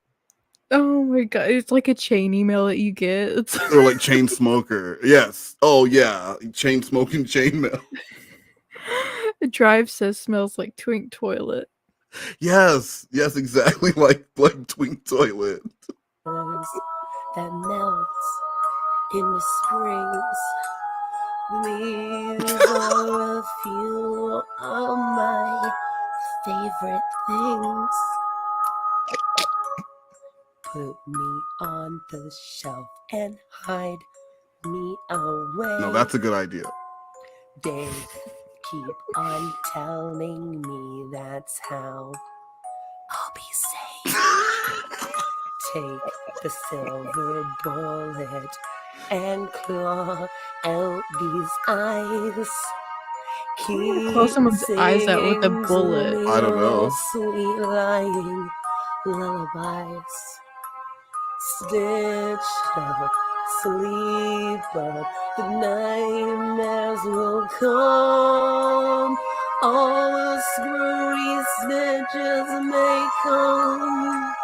Oh my god, it's like a chain email that you get. Or like chain smoker. Yes. Oh yeah. Chain smoking chain mail. The drive says "Smells like Twink Toilet." Yes. Yes, exactly like Twink Toilet. That melts in the springs. These are a few of my favorite things. Put me on the shelf and hide me away. No, that's a good idea. They keep on telling me that's how I'll be safe. Take the silver bullet and claw out these eyes. Keep Close someone's eyes out with a singing to bullet. me I don't know. your sweet lying lullabies. Stitched up, sleep up, the nightmares will come. All the screwy snitches may come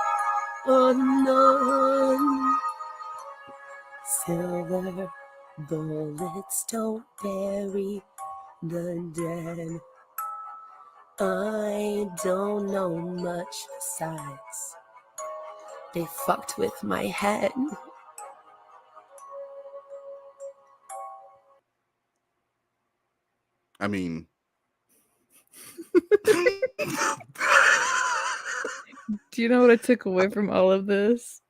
undone. Silver bullets don't bury the dead. I don't know much besides. They fucked with my head. I mean, Do you know what I took away from all of this?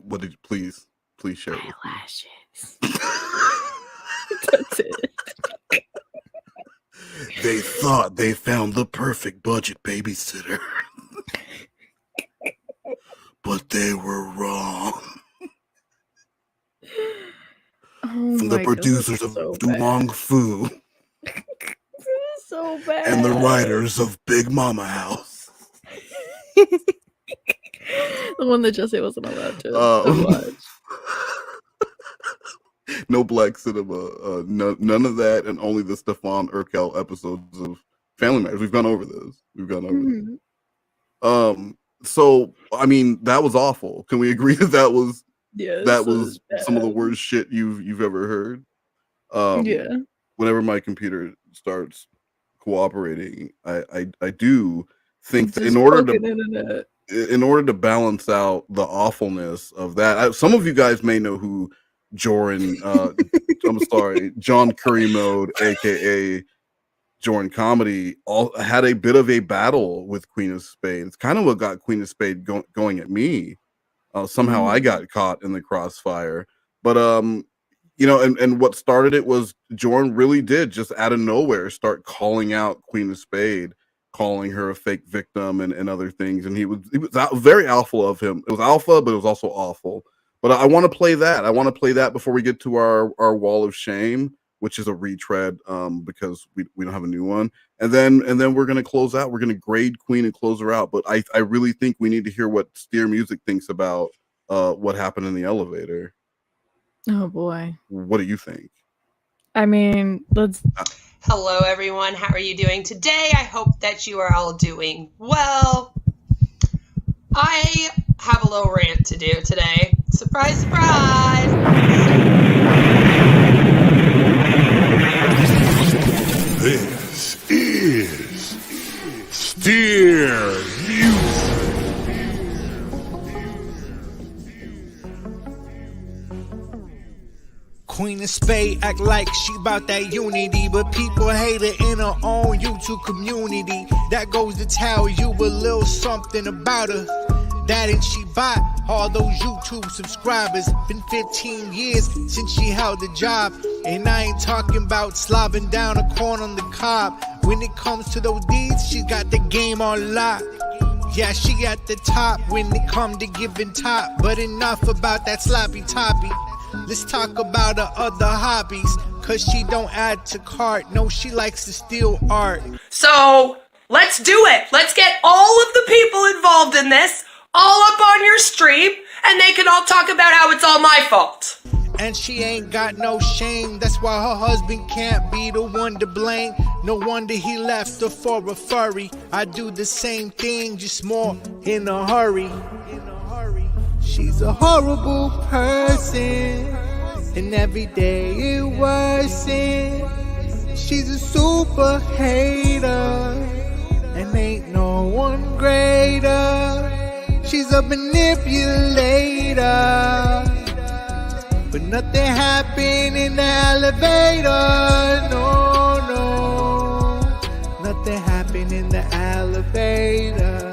what did you please share with me? Eyelashes. That's it. They thought they found the perfect budget babysitter, but they were wrong. Oh From the my God, producers that's of so Duong bad. Fu So bad. and the writers of Big Mama House. The one that Jesse wasn't allowed to watch. No black cinema, none of that, and only the Stefan Urkel episodes of Family Matters. We've gone over this. Mhm. So I mean, that was awful. Can we agree that was Yes, that it was some of the bad. worst shit you've ever heard? Yeah. Whenever my computer starts cooperating, I do think that Just fucking internet. in order to balance out the awfulness of that, some of you guys may know who Joran, I'm sorry, John Curry Mode, aka Joran Comedy, had a bit of a battle with Queen of Spade. It's kind of what got Queen of Spade going at me. Somehow I got caught in the crossfire, but you know, and what started it was Joran really did just out of nowhere start calling out Queen of Spade, calling her a fake victim and other things, and he was very alpha of him. It was alpha, but it was also awful. But I want to play that. I want to play that before we get to our wall of shame, which is a retread, because we don't have a new one. And then we're gonna close out. We're gonna grade Queen and close her out. But I really think we need to hear what Steer Music thinks about what happened in the elevator. Oh boy. What do you think? I mean, let's. Hello, everyone. How are you doing today? I hope that you are all doing well. I have a little rant to do today. Surprise, surprise! This is Steer Music. Queen of Spade act like she bout that unity, but people hate her in her own YouTube community. That goes to tell you a little something about her. That and she bought all those YouTube subscribers. Been 15 years since she held the job, and I ain't talking about slobbing down a corn on the cob. When it comes to those deeds, she got the game on lock. Yeah, she at the top when it come to giving top, but enough about that sloppy toppy. Let's talk about her other hobbies, cause she don't add to cart. No, she likes to steal art. So, let's do it. Let's get all of the people involved in this all up on your stream, and they can all talk about how it's all my fault. And she ain't got no shame. That's why her husband can't be the one to blame. No wonder he left her for a furry. I do the same thing, just more in a hurry. She's a horrible person, and every day it worsens. She's a super hater, and ain't no one greater. She's a manipulator, but nothing happened in the elevator. No, no, nothing happened in the elevator.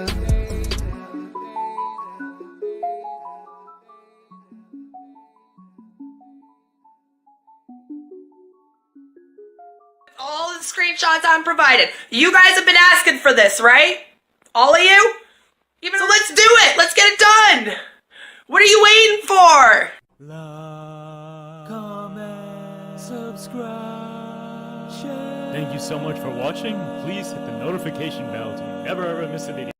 All is the screenshots on provided. You guys have been asking for this, right? All of you? So let's do it. Let's get it done. What are you waiting for? Comment, subscribe, share. Thank you so much for watching. Please hit the notification bell to never ever miss a video.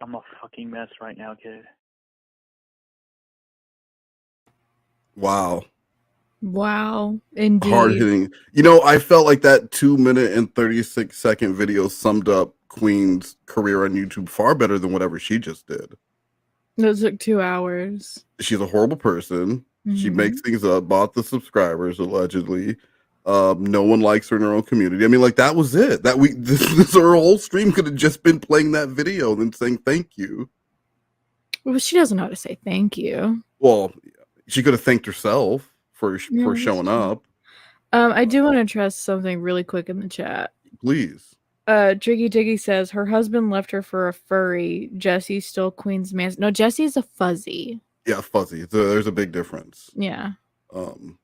I'm a fucking mess right now, kid. Wow. Wow, indeed. Hard hitting. I felt like that 2-minute and 36-second video summed up Queen's career on YouTube far better than whatever she just did. It took 2 hours. She's a horrible person. She Mhm. makes things up, bought the subscribers allegedly. No one likes her in her own community. I mean, like, that was it. This her whole stream could have just been playing that video and then saying thank you. Well, she doesn't know how to say thank you. Well, she could have thanked herself for No, showing that's true. up. I do want to address something really quick in the chat. Please. Jiggy Jiggy says her husband left her for a furry. Jesse's still Queen's man. No, Jesse's a fuzzy. Yeah, fuzzy. There's a big difference. Yeah. And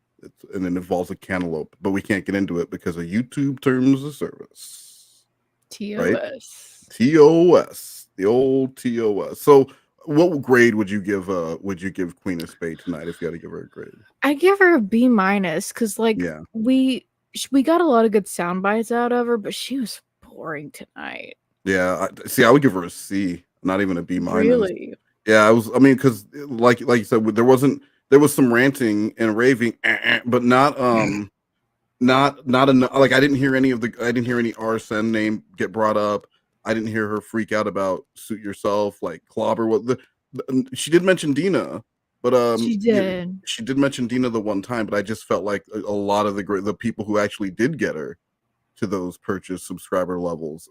it involves a cantaloupe, but we can't get into it because of YouTube terms of service. TOS. Right? TOS. The old TOS. So what grade would you give Queen of Spade tonight if you had to give her a grade? I give her a B- because Yeah. we got a lot of good sound bites out of her, but she was boring tonight. Yeah, I would give her a C, not even a B-. Really? Yeah, because like you said, there was some ranting and raving, but not enough. Like I didn't hear any RSN name get brought up. I didn't hear her freak out about suit yourself, like clobber. She did mention Dina, but She did. She did mention Dina the one time, but I just felt like a lot of the people who actually did get her to those purchase subscriber levels,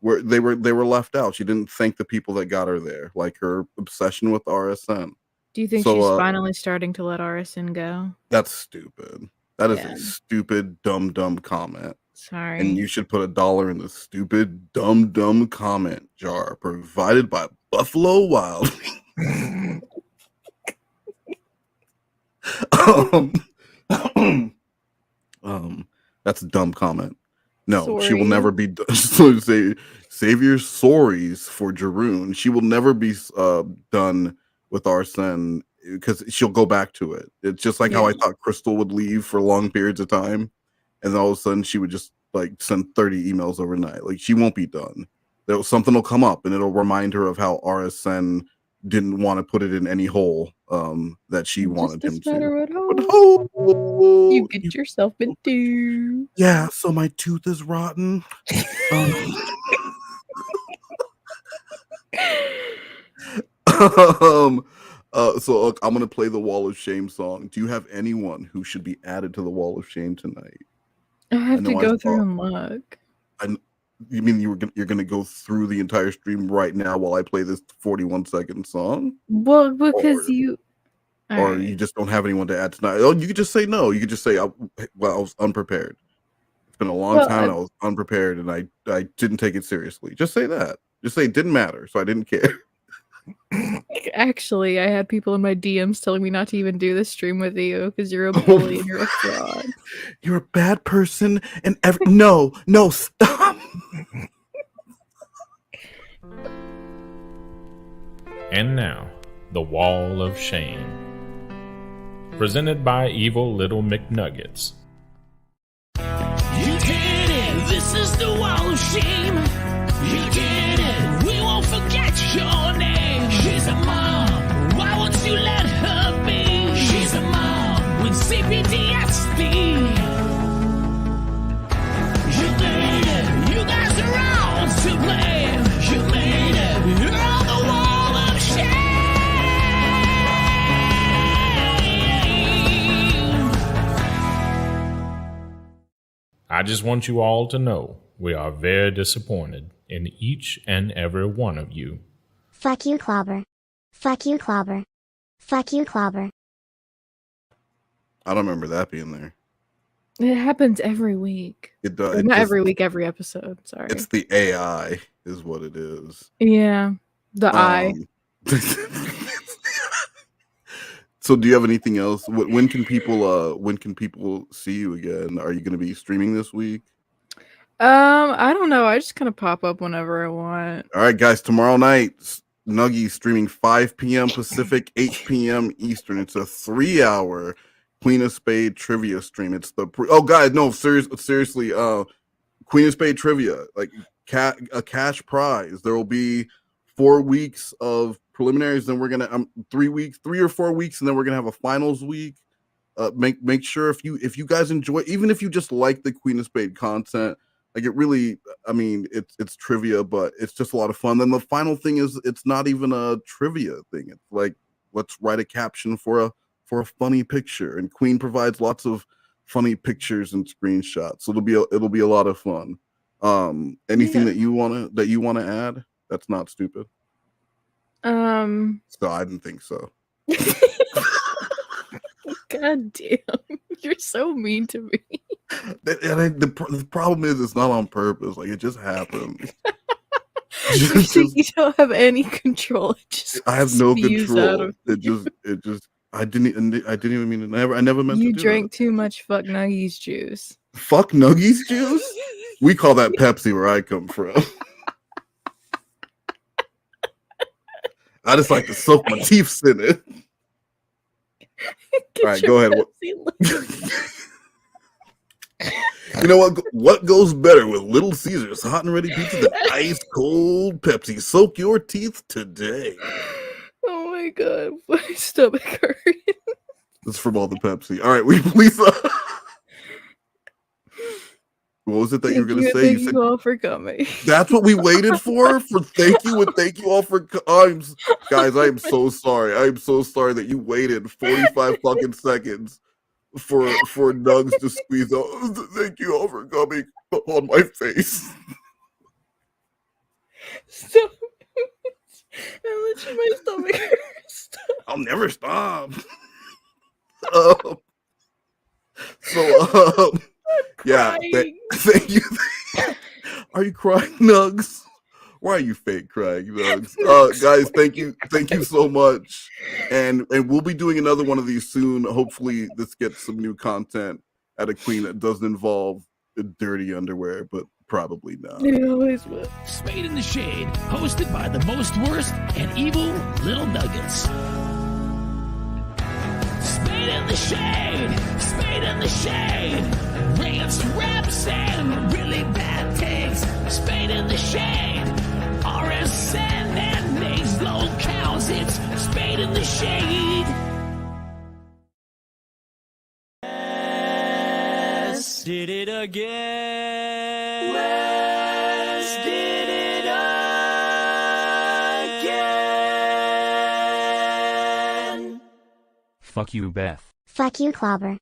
they were left out. She didn't thank the people that got her there, like her obsession with RSN. Do you think she's finally starting to let RSN go? That's stupid. That is a stupid, dumb comment. Sorry. And you should put $1 in the stupid, dumb comment jar provided by Buffalo Wild. That's a dumb comment. No, she will never be so save your sorries for Jeroen. She will never be done with Arsene because she'll go back to it. It's just like how I thought Crystal would leave for long periods of time, and then all of a sudden she would just like send 30 emails overnight. Like she won't be done. Something will come up and it'll remind her of how RSN didn't want to put it in any hole that she wanted him to. You get yourself into. Yeah, so my tooth is rotten. So I'm gonna play the Wall of Shame song. Do you have anyone who should be added to the Wall of Shame tonight? I have to go through and look. You mean you're gonna go through the entire stream right now while I play this 41-second song? Well, because you just don't have anyone to add tonight. Oh, you could just say no. You could just say, I was unprepared. It's been a long time and I was unprepared and I didn't take it seriously. Just say that. Just say it didn't matter, so I didn't care. Actually, I had people in my DMs telling me not to even do this stream with you because you're a bully and you're a fraud. You're a bad person and no, stop. And now, the Wall of Shame. Presented by Evil Little McNuggets. You did it. This is the Wall of Shame. You did it. We won't forget your name. She's a mom. Why won't you let her be? She's a mom with CPTSD. You made it. You guys are all to blame. You made it. You're on the Wall of Shame. I just want you all to know we are very disappointed in each and every one of you. Fuck you, Clobber. Fuck you, Clobber. Fuck you, Clobber. I don't remember that being there. It happens every week. It does. Not every week, every episode. Sorry. It's the AI. is what it is. Yeah, the eye. So do you have anything else? When can people see you again? Are you going to be streaming this week? I don't know. I just kind of pop up whenever I want. All right, guys. Tomorrow night, Nuggie streaming 5 p.m. Pacific, 8 p.m. Eastern. It's a 3-hour Queen of Spade trivia stream. It's the guys, no, seriously. Queen of Spade trivia, like a cash prize. There will be 4 weeks of preliminaries. Then we're gonna 3 or 4 weeks, and then we're gonna have a finals week. Make sure if you guys enjoy, even if you just like the Queen of Spade content, like it really, I mean, it's trivia, but it's just a lot of fun. Then the final thing is it's not even a trivia thing. It's like, let's write a caption for a funny picture, and Queen provides lots of funny pictures and screenshots. So it'll be a lot of fun. Anything that you wanna add? That's not stupid. So I didn't think so. God damn, you're so mean to me. The problem is it's not on purpose. Like it just happens. You don't have any control. It just I have no spews out control. of It just. I didn't even mean it. I never meant you to do drank too much fuck nuggies juice. that. Fuck Nuggies juice. We call that Pepsi where I come from. I just like to soak my teeth in it. All right, go ahead. You know what? What goes better with Little Caesars hot and ready pizza than ice cold Pepsi? Soak your teeth today. Oh my god, my stomach hurts. This is from all the Pepsi. All right, we please. What was it that you were going to say? Thank you all for coming. That's what we waited for thank you and thank you all for guys. I am so sorry. I am so sorry that you waited 45 fucking seconds for Nugs to squeeze out. Thank you all for coming on my face. Stop. I literally my stomach hurts. I'll never stop. Yeah, thank you. Are you crying, Nugs? Why are you fake crying, Nugs? Guys, thank you so much, and we'll be doing another one of these soon. Hopefully, this gets some new content at a Queen that doesn't involve dirty underwear, but probably not. It always will. Spade in the Shade, hosted by the most worst and evil little nuggets. Spade in the Shade, Spade in the Shade. Rants, raps, and really bad takes. Spade in the Shade. RSN and names locales. It's Spade in the Shade. Wes did it again. Wes did it again. Fuck you, Beth. Fuck you, Clobber.